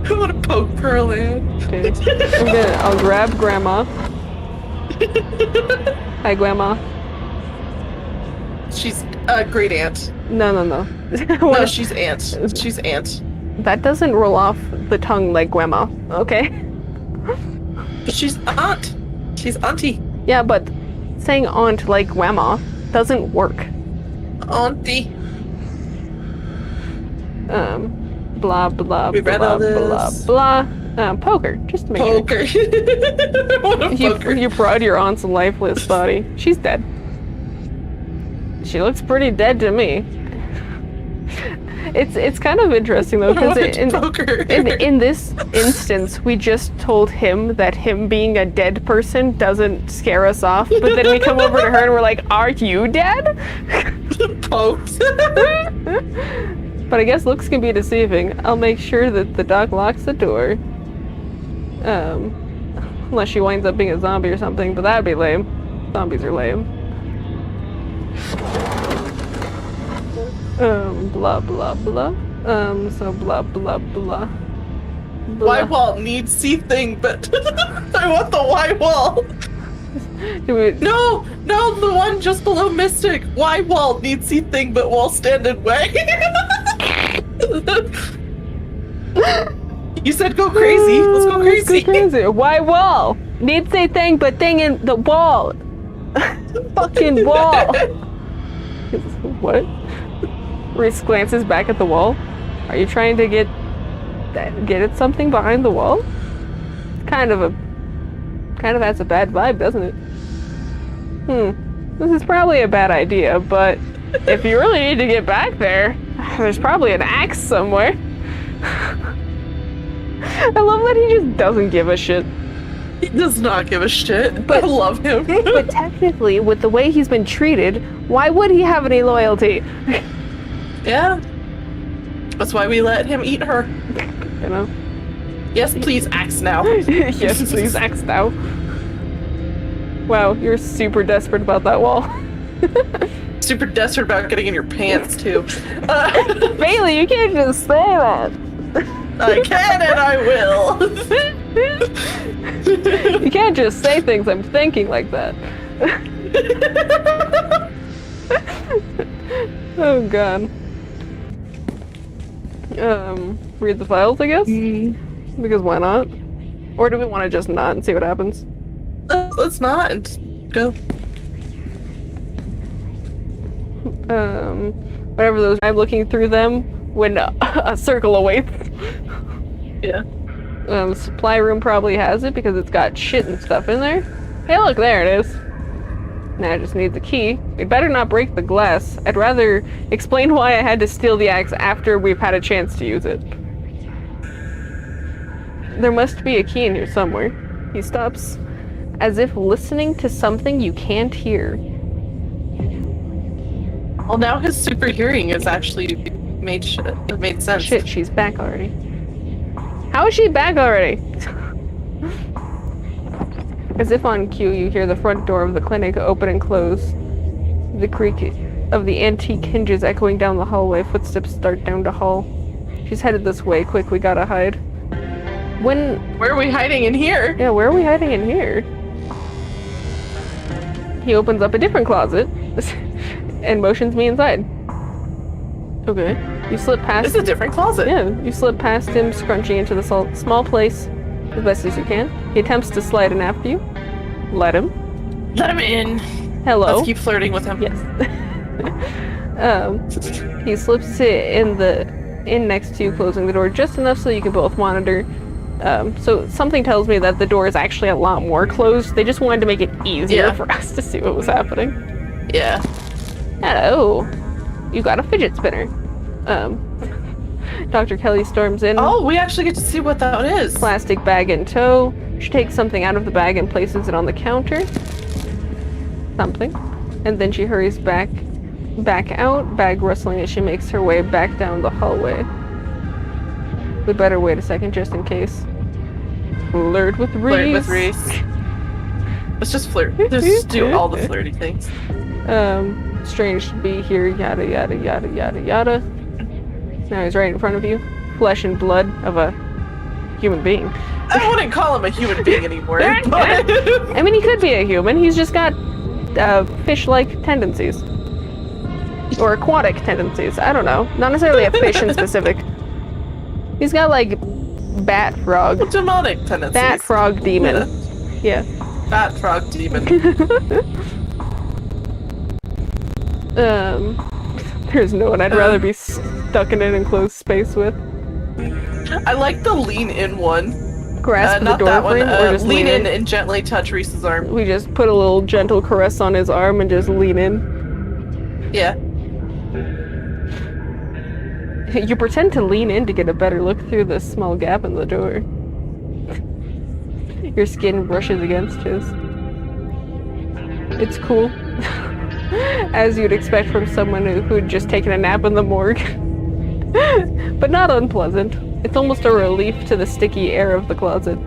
I want to poke Pearl Ann. Okay. I'll grab Grandma. Hi, Grandma. She's a great aunt. No. No, she's aunt. She's aunt. That doesn't roll off the tongue like Grandma, okay? But she's aunt. She's auntie. Yeah, but saying aunt like Grandma doesn't work. Auntie. Blah, blah, We read blah, all blah, this. blah. Poker, just to make sure. Poker. What a poker. You brought your aunt's lifeless body. She's dead. She looks pretty dead to me. It's kind of interesting though, because in this instance, we just told him that him being a dead person doesn't scare us off, but then we come over to her and we're like, "Are you dead?" Poked. But I guess looks can be deceiving. I'll make sure that the dog locks the door. Unless she winds up being a zombie or something, but that'd be lame. Zombies are lame. Blah blah blah. So blah blah blah. Y wall needs C thing, but I want the Y wall. No, the one just below Mystic. Y wall needs C thing, but wall stand in way. You said go crazy. Let's go crazy. Let's go crazy. Why wall? Needs a thing, but thing in the wall. Fucking wall. What? Reese glances back at the wall. Are you trying to get at something behind the wall? Kind of has a bad vibe, doesn't it? This is probably a bad idea, but if you really need to get back there, there's probably an axe somewhere. I love that he just doesn't give a shit. He does not give a shit, but I love him. But technically, with the way he's been treated, why would he have any loyalty? Yeah. That's why we let him eat her. You know? Yes, please, axe now. Yes, please, axe now. Wow, you're super desperate about that wall. Super desperate about getting in your pants, too. Bailey, you can't just say that. I can and I will. You can't just say things I'm thinking like that. Oh god. Read the files, I guess? Because why not? Or do we want to just not and see what happens? Let's not and go. Whatever those, I'm looking through them. when a circle awaits. Yeah. Supply room probably has it because it's got shit and stuff in there. Hey, look, there it is. Now I just need the key. We'd better not break the glass. I'd rather explain why I had to steal the axe after we've had a chance to use it. There must be a key in here somewhere. He stops, as if listening to something you can't hear. Well, now his super hearing is actually made sense. Shit, she's back already. How is she back already? As if on cue, you hear the front door of the clinic open and close. The creak of the antique hinges echoing down the hallway. Footsteps start down the hall. She's headed this way. Quick, we gotta hide. Where are we hiding in here? Yeah, where are we hiding in here? He opens up a different closet and motions me inside. Okay. You slip past... It's a different closet. Yeah, you slip past him, scrunching into the small place as best as you can. He attempts to slide in after you. Let him. Let him in. Hello. Let's keep flirting with him. Yes. He slips it in next to you, closing the door just enough so you can both monitor. So something tells me that the door is actually a lot more closed. They just wanted to make it easier for us to see what was happening. Yeah. Hello. You got a fidget spinner. Dr. Kelly storms in. Oh, we actually get to see what that is. Plastic bag in tow. She takes something out of the bag and places it on the counter. Something. And then she hurries back out, bag rustling as she makes her way back down the hallway. We better wait a second just in case. Flirt with Reese. Flirt with Reese. Let's just flirt. Just do all the flirty things. Strange to be here, yada yada yada yada yada. Now he's right in front of you. Flesh and blood of a human being. I wouldn't call him a human being anymore. But... I mean, he could be a human. He's just got fish-like tendencies. Or aquatic tendencies. I don't know. Not necessarily a fish in specific. He's got, like, bat frog. Demonic tendencies. Bat frog demon. Yeah. Bat frog demon. There's no one I'd rather be stuck in an enclosed space with. I like the lean in one. Grasp the not door that one. frame or just lean in and gently touch Reese's arm. We just put a little gentle caress on his arm and just lean in. Yeah. You pretend to lean in to get a better look through the small gap in the door. Your skin brushes against his. It's cool. As you'd expect from someone who'd just taken a nap in the morgue. But not unpleasant. It's almost a relief to the sticky air of the closet.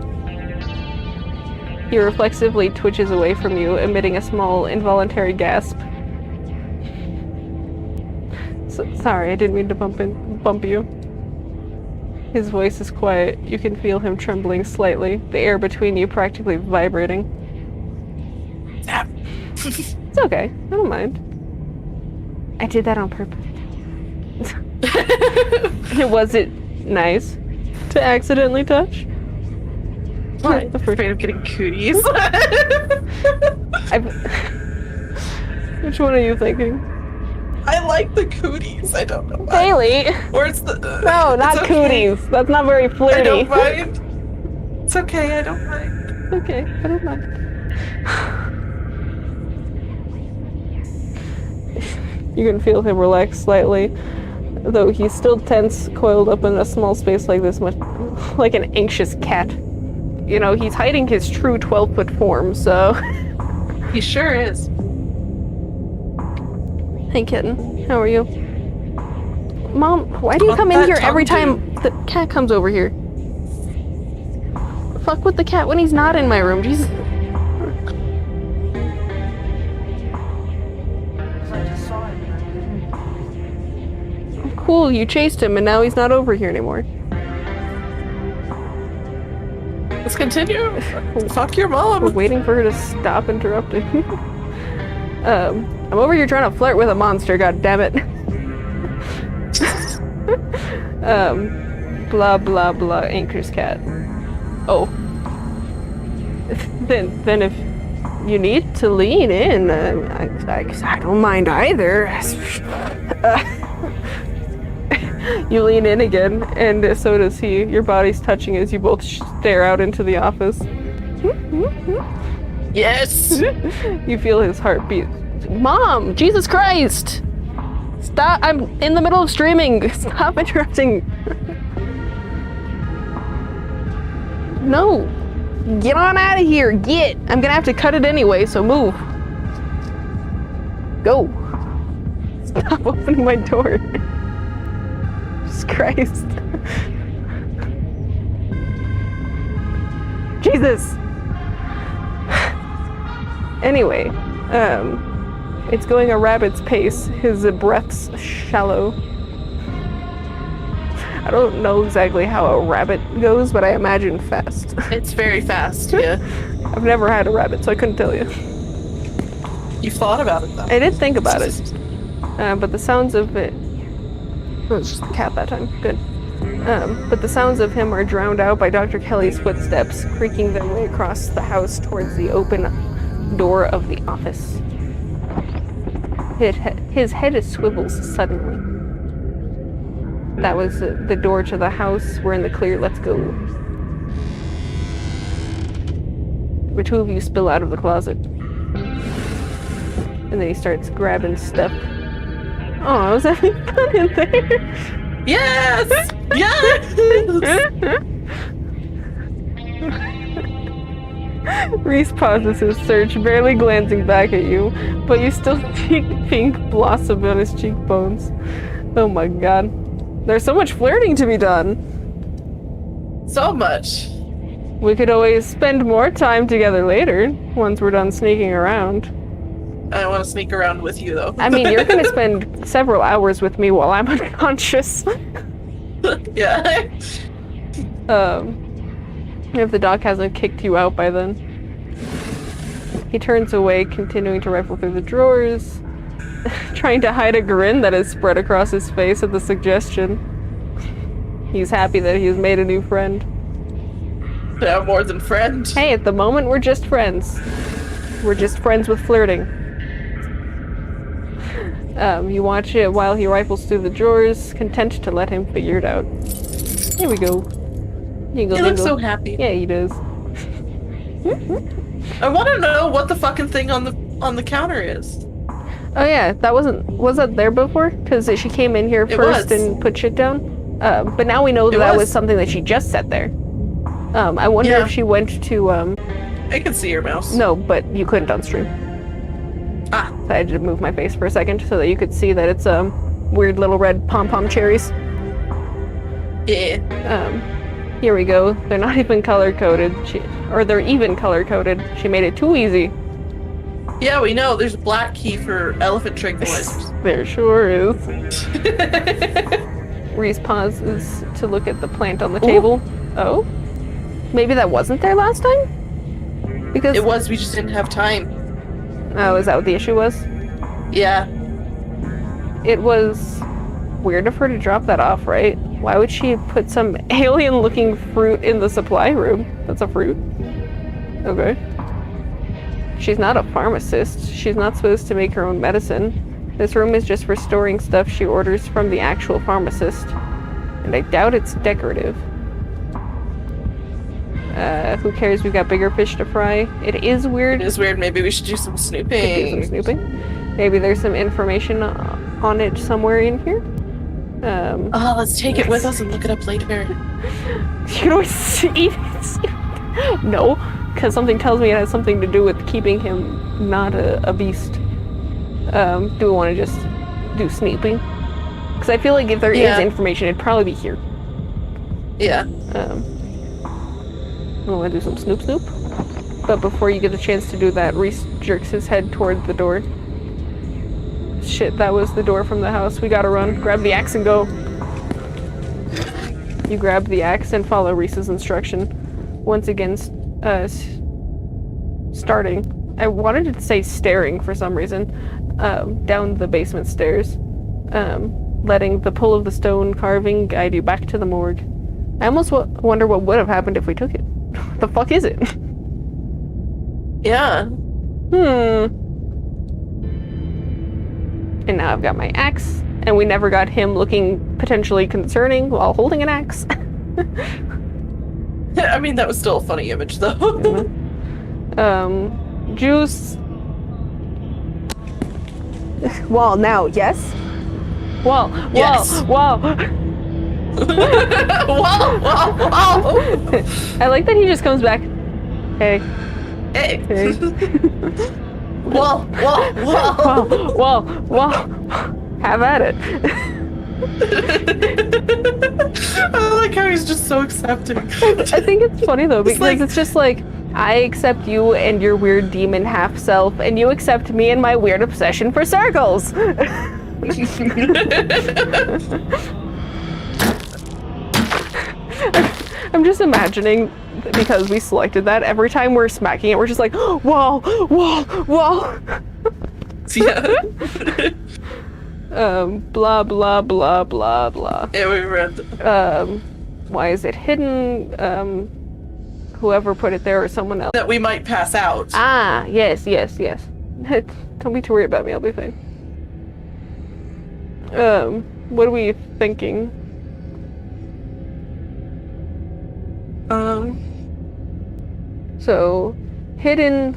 He reflexively twitches away from you, emitting a small, involuntary gasp. Sorry, I didn't mean to bump you. His voice is quiet. You can feel him trembling slightly, the air between you practically vibrating. It's okay. I don't mind. I did that on purpose. Was it nice to accidentally touch? Why? I'm afraid of getting cooties. Which one are you thinking? I like the cooties. I don't know why. Haley! Or it's the... No, not okay. cooties. That's not very flirty. I don't mind. It's okay, I don't mind. Okay, I don't mind. You can feel him relax slightly, though he's still tense, coiled up in a small space like this, much like an anxious cat. You know, he's hiding his true 12-foot form, so... He sure is. Hey, kitten. How are you? Mom, why do you come in here every time the cat comes over here? Fuck with the cat when he's not in my room, Jesus. Cool, you chased him and now he's not over here anymore. Let's continue. Fuck your mom. We're waiting for her to stop interrupting. I'm over here trying to flirt with a monster, god damn it. Blah blah blah, anchor's cat. Oh. Then if you need to lean in, I don't mind either. You lean in again, and so does he. Your bodies touching as you both stare out into the office. Yes! You feel his heartbeat. Mom! Jesus Christ! Stop! I'm in the middle of streaming! Stop interrupting! No! Get on out of here! Get! I'm gonna have to cut it anyway, so move. Go! Stop opening my door. Jesus Christ. Jesus! Anyway, it's going a rabbit's pace. His breath's shallow. I don't know exactly how a rabbit goes, but I imagine fast. It's very fast, yeah. I've never had a rabbit, so I couldn't tell you. You thought about it, though. I did think about it. But the sounds of it... Oh, it's just the cat that time. Good. But the sounds of him are drowned out by Dr. Kelly's footsteps, creaking their way across the house towards the open door of the office. His head swivels suddenly. That was the door to the house. We're in the clear. Let's go. The two of you spill out of the closet. And then he starts grabbing stuff. Oh, I was having fun in there. Yes! Yes! Reese pauses his search, barely glancing back at you, but you still see pink blossom on his cheekbones. Oh my god. There's so much flirting to be done. So much. We could always spend more time together later, once we're done sneaking around. I want to sneak around with you, though. I mean, you're gonna spend several hours with me while I'm unconscious. Yeah. If the dog hasn't kicked you out by then. He turns away, continuing to rifle through the drawers, trying to hide a grin that is spread across his face at the suggestion. He's happy that he's made a new friend. Yeah, more than friend. Hey, at the moment, we're just friends. We're just friends with flirting. You watch it while he rifles through the drawers, content to let him figure it out. Here we go. He looks so happy. Yeah, he does. I want to know what the fucking thing on the counter is. Oh yeah, was that there before? Because she came in here first and put shit down. But now we know that was something that she just set there. I wonder if she went to I can see your mouse. No, but you couldn't on stream. Ah. So I had to move my face for a second so that you could see that it's weird little red pom-pom cherries. Yeah. Here we go. They're not even color-coded. Or they're even color-coded. She made it too easy. Yeah, we know. There's a black key for elephant tranquilizers. There sure is. Reese pauses to look at the plant on the table. Oh? Maybe that wasn't there last time? Because it was, we just didn't have time. Oh, is that what the issue was? Yeah. It was weird of her to drop that off, right? Why would she put some alien-looking fruit in the supply room? That's a fruit. Okay. She's not a pharmacist. She's not supposed to make her own medicine. This room is just for storing stuff she orders from the actual pharmacist. And I doubt it's decorative. Who cares? We've got bigger fish to fry. It is weird. It is weird. Maybe we should do some snooping. Do some snooping. Maybe there's some information on it somewhere in here. Let's take it with us and look it up later. You can always eat it. No, because something tells me it has something to do with keeping him not a beast. Do we want to just do snooping? Because I feel like if there is information, it'd probably be here. Yeah. I want to do some snoop. But before you get a chance to do that, Reese jerks his head toward the door. Shit, that was the door from the house. We gotta run. Grab the axe and go. You grab the axe and follow Reese's instruction. Once again, starting. I wanted to say staring for some reason. Down the basement stairs. Letting the pull of the stone carving guide you back to the morgue. I almost wonder what would have happened if we took it. The fuck is it? Yeah. And now I've got my axe, and we never got him looking potentially concerning while holding an axe. I mean, that was still a funny image, though. Juice. Well, now, yes? Well, Yes. well. Whoa. I like that he just comes back. Hey. Hey. Whoa. Well. Have at it. I like how he's just so accepting. I think it's funny though, because like- it's just like, I accept you and your weird demon half self, and you accept me and my weird obsession for circles. I'm just imagining, because we selected that, every time we're smacking it, we're just like, whoa. Yeah. Blah, blah, blah, blah, blah. Yeah, we read. Why is it hidden? Whoever put it there or someone else. That we might pass out. Ah, yes. Don't be too worried about me, I'll be fine. What are we thinking? So, hidden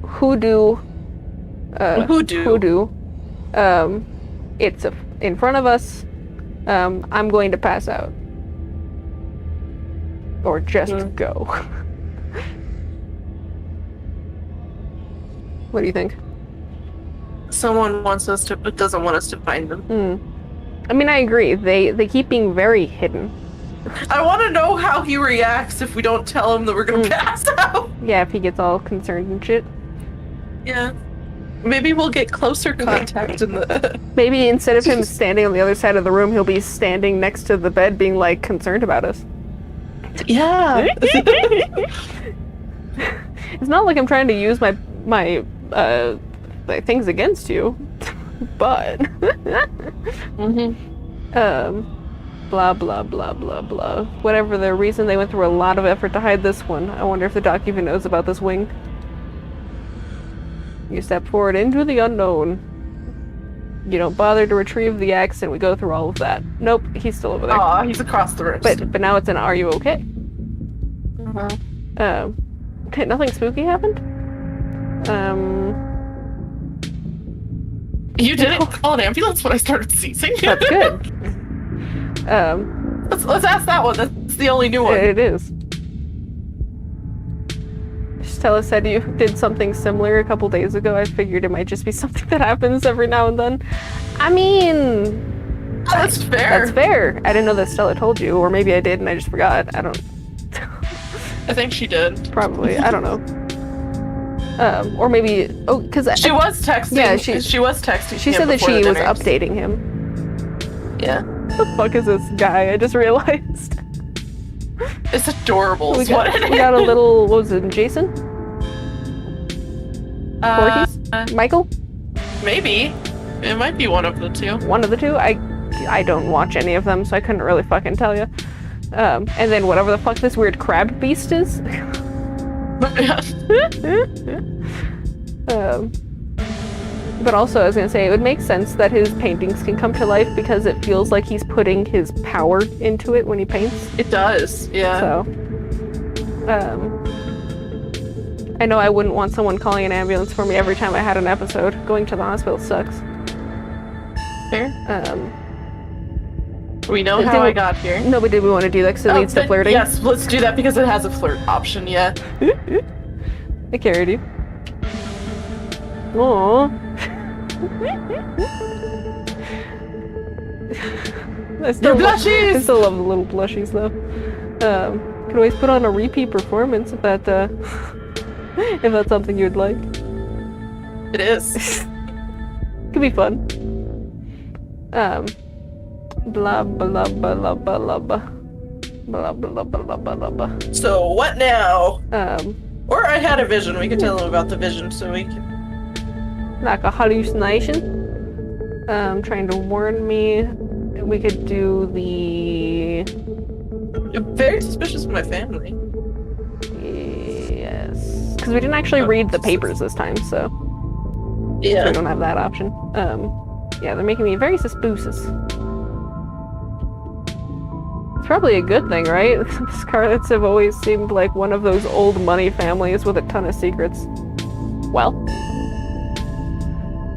hoodoo. Hoodoo. It's in front of us. I'm going to pass out. Or just go. What do you think? Someone wants us to, but doesn't want us to find them. I mean, I agree. They keep being very hidden. I want to know how he reacts if we don't tell him that we're gonna pass out. Yeah, if he gets all concerned and shit. Yeah. Maybe we'll get closer contact in the. Maybe instead of him standing on the other side of the room, he'll be standing next to the bed being, like, concerned about us. Yeah. It's not like I'm trying to use my things against you, but blah blah blah blah blah. Whatever the reason, they went through a lot of effort to hide this one. I wonder if the doc even knows about this wing. You step forward into the unknown. You don't bother to retrieve the axe, and we go through all of that. Nope, he's still over there. Aw, he's across the room. But now it's an "Are you okay?" Nothing spooky happened. You didn't call an ambulance when I started seizing. That's good. Let's ask that one. That's the only new one. It is. Stella said you did something similar a couple days ago. I figured it might just be something that happens every now and then. I mean, That's fair. that's fair. I didn't know that Stella told you, or maybe I did and I just forgot. I don't. I think she did. Probably. I don't know. Or maybe. Oh, because She was texting. Yeah, she was texting. she him said that before she the was dinner. updating him. Yeah. What the fuck is this guy? I just realized. It's adorable. We Is what got, it we is. got a little. What was it? Jason? Voorhees? Michael? Maybe. It might be one of the two. One of the two. I don't watch any of them, so I couldn't really fucking tell you. And then whatever the fuck this weird crab beast is. But also, I was gonna say, it would make sense that his paintings can come to life because it feels like he's putting his power into it when he paints. It does. Yeah. So, I know I wouldn't want someone calling an ambulance for me every time I had an episode. Going to the hospital sucks. Fair. We know Did how we- I got here. No, but did we want to do that because it leads to but flirting? Yes, let's do that because it has a flirt option. Yeah. I carried you. Aww. Your blushies! I still love the little blushies though. Could always put on a repeat performance if that if that's something you'd like. It is. Could be fun. Blah blah blah blah blah blah blah blah blah blah blah. So what now? Um, Or I had a vision. We could tell him about the vision so we can. like a hallucination. Trying to warn me. We could do the. You're very suspicious of my family. Yes, because we didn't actually read the papers this time, so we Yeah. don't have that option. Yeah, they're making me very suspicious. It's probably a good thing, right? The Scarlets have always seemed like one of those old money families with a ton of secrets. Well.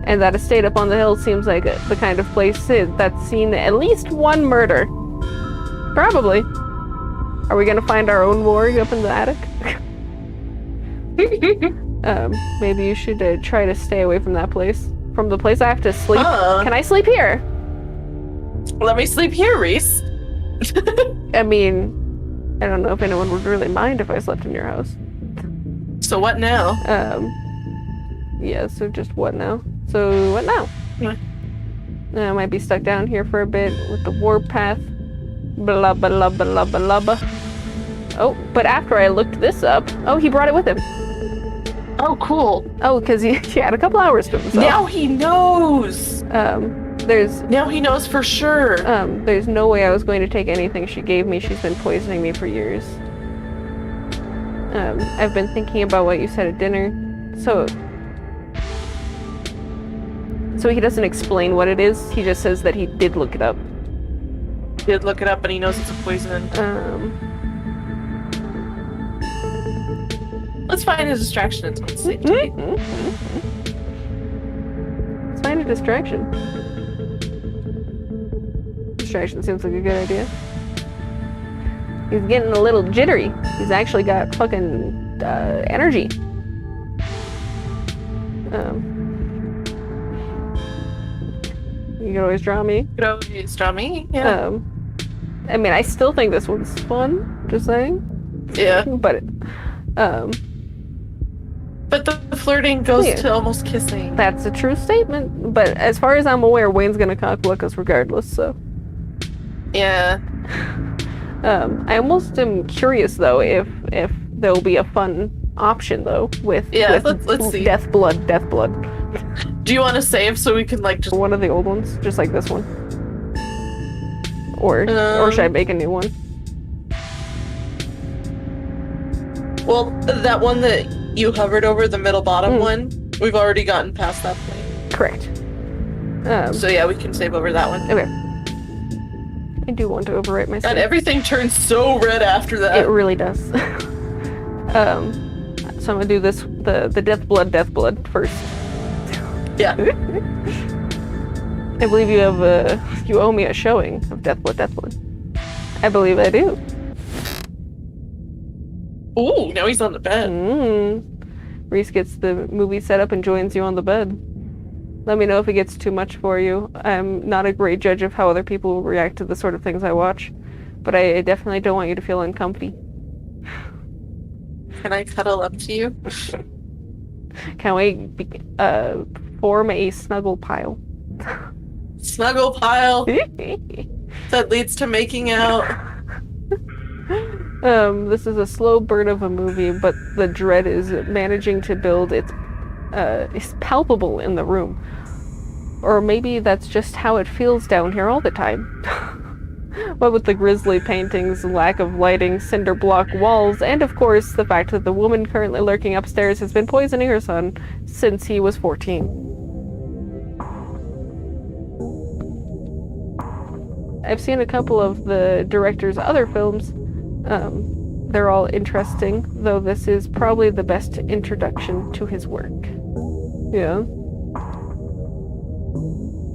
And that estate up on the hill seems like the kind of place that's seen at least one murder. Probably. Are we gonna find our own morgue up in the attic? Maybe you should try to stay away from that place. From the place I have to sleep. Can I sleep here? Let me sleep here, Reese. I mean, I don't know if anyone would really mind if I slept in your house. So what now? Yeah, so just what now? So what now? I might be stuck down here for a bit with the warpath. Blah, blah, blah, blah, blah. Oh, but after I looked this up, oh, he brought it with him. Oh, cool. Oh, because he had a couple hours to himself. Now he knows. Now he knows for sure. There's no way I was going to take anything she gave me. She's been poisoning me for years. I've been thinking about what you said at dinner. So he doesn't explain what it is. He just says that he did look it up. Did look it up, and he knows it's a poison. Let's find a distraction and let's see. Let's find a distraction. Distraction seems like a good idea. He's getting a little jittery. He's actually got fucking energy. You can always draw me. You could always draw me, yeah. I mean, I still think this one's fun, just saying. Yeah. But the flirting goes to almost kissing. That's a true statement. But as far as I'm aware, Wayne's gonna cockblock us regardless, so. Yeah. I almost am curious, though, if there'll be a fun option, though, with let's see. Death blood. Do you want to save so we can, like, just... One of the old ones, just like this one. Or should I make a new one? Well, that one that you hovered over, the middle bottom one, we've already gotten past that point. Correct. So yeah, we can save over that one. Okay. I do want to overwrite my save. And everything turns so red after that. It really does. So I'm gonna do this, the death blood first. Yeah. I believe you have you owe me a showing of death blood. I believe I do. Ooh, now he's on the bed. Reese gets the movie set up and joins you on the bed. Let me know if it gets too much for you. I'm not a great judge of how other people will react to the sort of things I watch, but I definitely don't want you to feel uncomfy. Can I cuddle up to you? Can we form a snuggle pile? Snuggle pile? That leads to making out. This is a slow burn of a movie, but the dread is managing to build. It's palpable in the room. Or maybe that's just how it feels down here all the time. What with the grisly paintings, lack of lighting, cinder block walls, and of course the fact that the woman currently lurking upstairs has been poisoning her son since he was 14. I've seen a couple of the director's other films. They're all interesting, though this is probably the best introduction to his work. Yeah.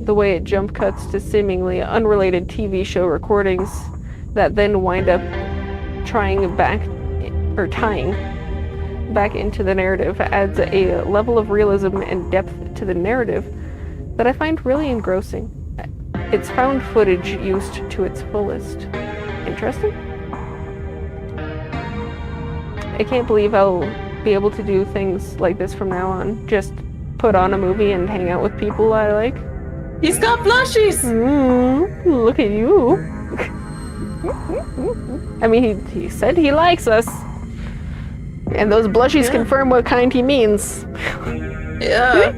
The way it jump cuts to seemingly unrelated TV show recordings that then wind up tying back into the narrative adds a level of realism and depth to the narrative that I find really engrossing. It's found footage used to its fullest. Interesting? I can't believe I'll be able to do things like this from now on. Just put on a movie and hang out with people I like. He's got blushies! Look at you. I mean, he said he likes us. And those blushies confirm what kind he means. Yeah.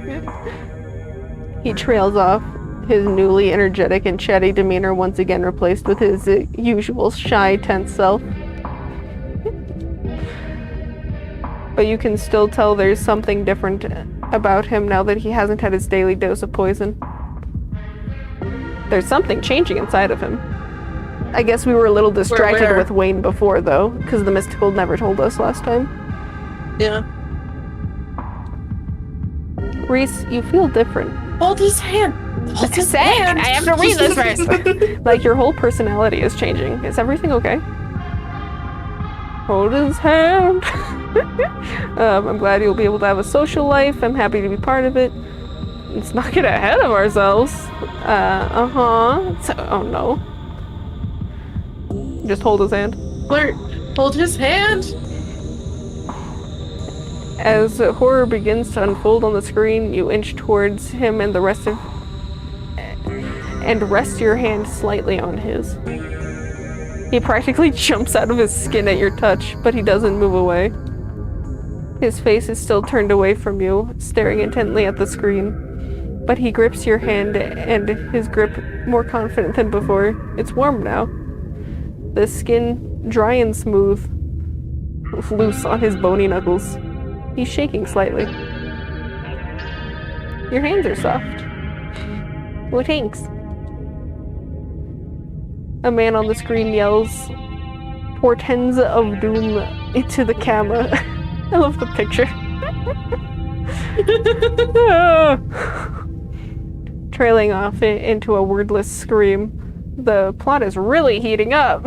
He trails off, his newly energetic and chatty demeanor once again replaced with his usual shy, tense self. But you can still tell there's something different about him now that he hasn't had his daily dose of poison. There's something changing inside of him. I guess we were a little distracted Where? with Wayne before, though, because the mystical never told us last time. Yeah. Reese, you feel different. Hold his hand. Hold his hand. I have to read this first. Like, your whole personality is changing. Is everything okay? Hold his hand. I'm glad you'll be able to have a social life. I'm happy to be part of it. Let's not get ahead of ourselves. Oh no. Just hold his hand. Flirt. Hold his hand. As horror begins to unfold on the screen, you inch towards him and rest your hand slightly on his. He practically jumps out of his skin at your touch, but he doesn't move away. His face is still turned away from you, staring intently at the screen. But he grips your hand, and his grip more confident than before. It's warm now. The skin dry and smooth, loose on his bony knuckles. He's shaking slightly. Your hands are soft. Well, thanks. A man on the screen yells portends of doom into the camera. I love the picture. Trailing off into a wordless scream. The plot is really heating up.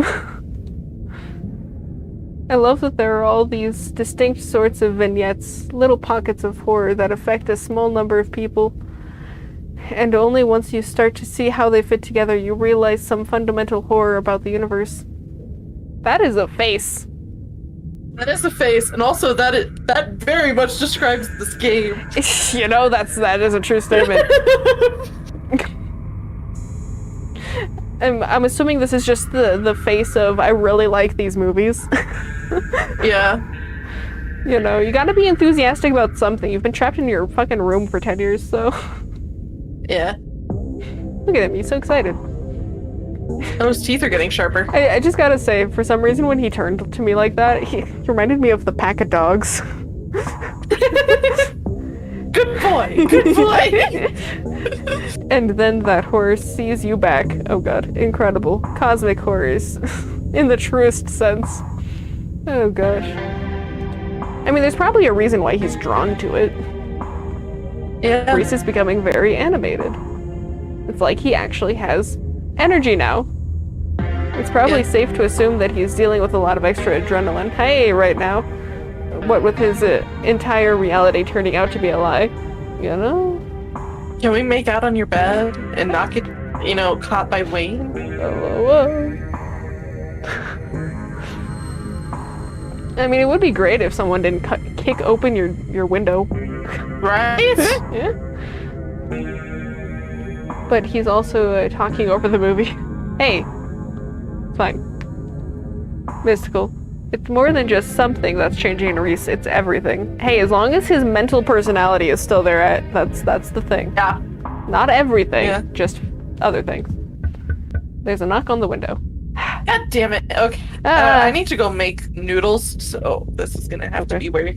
I love that there are all these distinct sorts of vignettes, little pockets of horror that affect a small number of people. And only once you start to see how they fit together, you realize some fundamental horror about the universe. That is a face. That is a face, and also that very much describes this game. You know, that is a true statement. I'm assuming this is just the face of, I really like these movies. Yeah. You know, you gotta be enthusiastic about something. You've been trapped in your fucking room for 10 years, so... Yeah. Look at him, he's so excited. Oh, his teeth are getting sharper. I just gotta say, for some reason when he turned to me like that, he reminded me of the pack of dogs. Good boy! Good boy! And then that horror sees you back. Oh god, incredible. Cosmic horrors. In the truest sense. Oh gosh. I mean, there's probably a reason why he's drawn to it. Yeah. Reese is becoming very animated. It's like he actually has energy now. It's probably safe to assume that he's dealing with a lot of extra adrenaline. Hey, right now. What with his entire reality turning out to be a lie. You know? Can we make out on your bed and not get, caught by Wayne? Oh. I mean, it would be great if someone didn't kick open your window. Right? Yeah. But he's also talking over the movie. Hey. It's fine. Mystical. It's more than just something that's changing in Reese, it's everything. Hey, as long as his mental personality is still there, that's the thing. Yeah. Not everything, Yeah. just other things. There's a knock on the window. God damn it. Okay. I need to go make noodles, so this is gonna have to be where...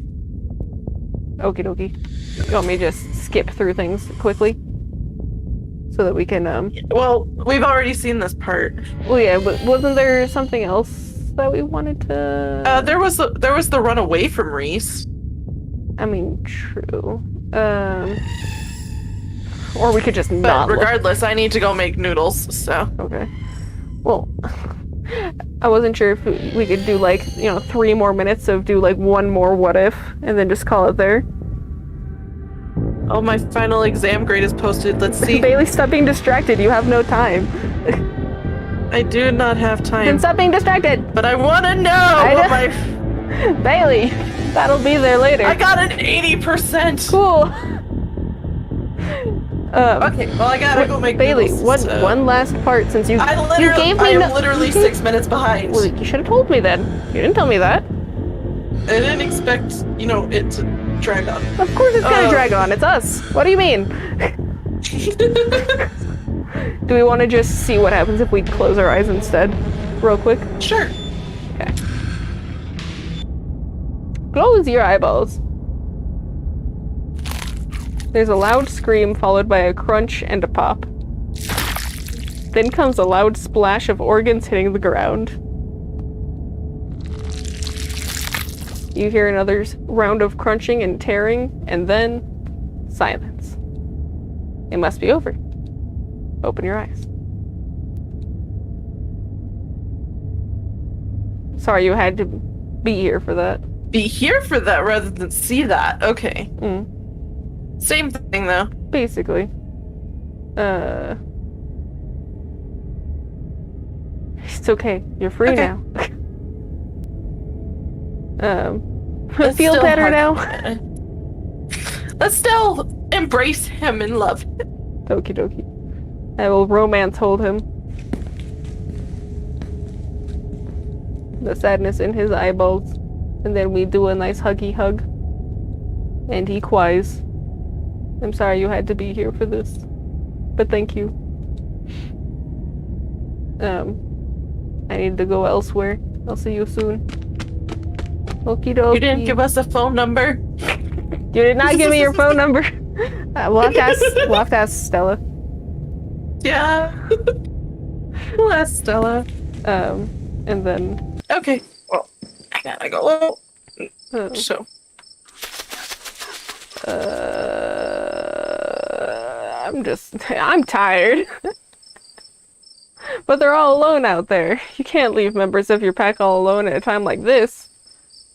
Okie dokie. You want me to just skip through things quickly? So that we can, Well, we've already seen this part. Well, yeah, but wasn't there something else that we wanted to... There was the run away from Reese. I mean, true. Or we could just But not look. regardless, I need to go make noodles, so... Okay. Well, I wasn't sure if we could do, 3 more minutes of one more what if, and then just call it there. Oh, my final exam grade is posted. Let's see. Bailey, stop being distracted. You have no time. I do not have time. Then stop being distracted! But I want to know what my... Bailey, that'll be there later. I got an 80%! Cool. Okay, well, I gotta go make Bailey, noodles. one last part since you gave me... I am literally 6 minutes behind. Well, you should have told me then. You didn't tell me that. I didn't expect, it to drag on. Of course it's gonna drag on. It's us. What do you mean? Do we want to just see what happens if we close our eyes instead? Real quick? Sure. Okay. Close your eyeballs. There's a loud scream followed by a crunch and a pop. Then comes a loud splash of organs hitting the ground. You hear another round of crunching and tearing, and then silence. It must be over. Open your eyes. Sorry you had to be here for that. Be here for that rather than see that. Okay. Same thing though. Basically. It's okay. You're free Okay. now. Let's Feel still better hug- now? Let's still embrace him and love him. Okie dokie. I will romance hold him. The sadness in his eyeballs. And then we do a nice huggy hug. And he cries. I'm sorry you had to be here for this. But thank you. I need to go elsewhere. I'll see you soon. Okie dokie. You didn't give us a phone number. You did not give me your phone number. We'll have to ask Stella. Yeah. We'll ask Stella. And then Okay. Well, I gotta go. uh, So. I'm tired. But they're all alone out there. You can't leave members of your pack all alone at a time like this.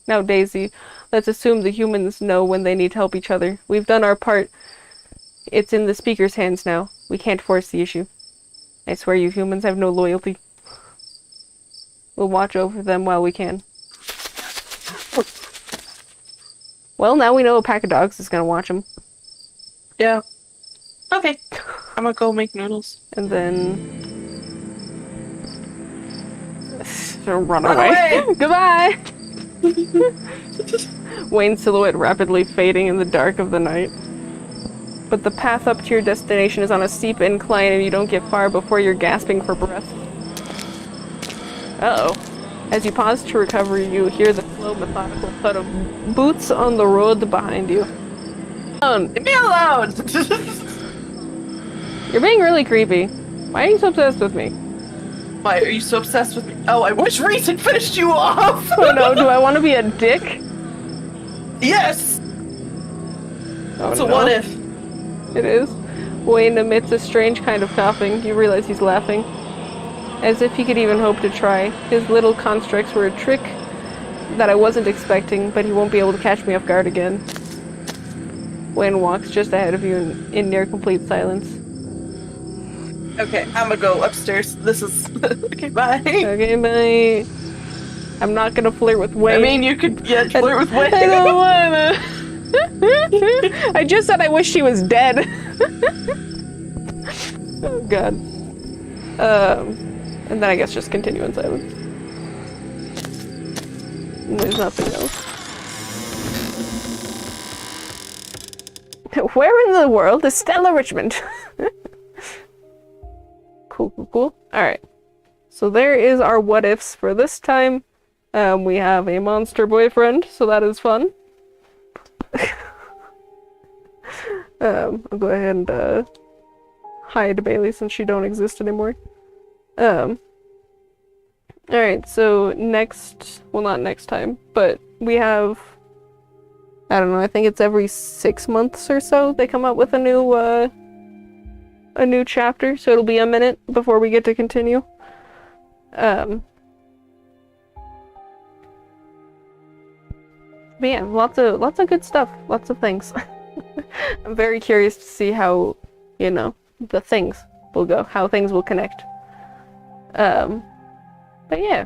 Now, Daisy, let's assume the humans know when they need to help each other. We've done our part. It's in the speaker's hands now. We can't force the issue. I swear you humans have no loyalty. We'll watch over them while we can. Well, now we know a pack of dogs is gonna watch them. Yeah. Okay. I'm gonna go make noodles. And then... Run Run away. away! Goodbye! Wayne's silhouette rapidly fading in the dark of the night. But the path up to your destination is on a steep incline and you don't get far before you're gasping for breath. Uh-oh. As you pause to recover, you hear the slow, methodical thud of boots on the road behind you. Leave me alone! You're being really creepy. Why are you so obsessed with me? Why are you so obsessed with me? Oh, I wish Reese had finished you off! Oh no, do I want to be a dick? Yes! Oh, So no. what if? It is. Wayne emits a strange kind of coughing. You realize he's laughing. As if he could even hope to try. His little constructs were a trick that I wasn't expecting, but he won't be able to catch me off guard again. Wayne walks just ahead of you in near complete silence. Okay, I'm gonna go upstairs. This is... okay, bye. Okay, bye. I'm not gonna flirt with Wayne. I mean, you could, yeah, flirt with Wayne. I don't wanna. I just said I wish she was dead. Oh god. And then I guess just continue in silence. There's nothing else. Where in the world is Stella Richmond? Cool. Alright. So there is our what ifs for this time. We have a monster boyfriend, so that is fun. I'll go ahead and hide Bailey since she don't exist anymore. Alright, so next, well not next time, but we have, I don't know, I think it's every 6 months or so they come up with a new chapter, so it'll be a minute before we get to continue. But yeah, lots of good stuff, lots of things. I'm very curious to see how, you know, the things will go, how things will connect. But yeah,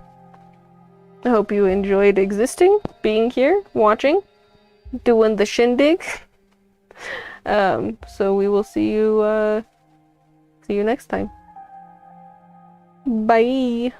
I hope you enjoyed existing, being here, watching, doing the shindig. So we will see you next time. Bye.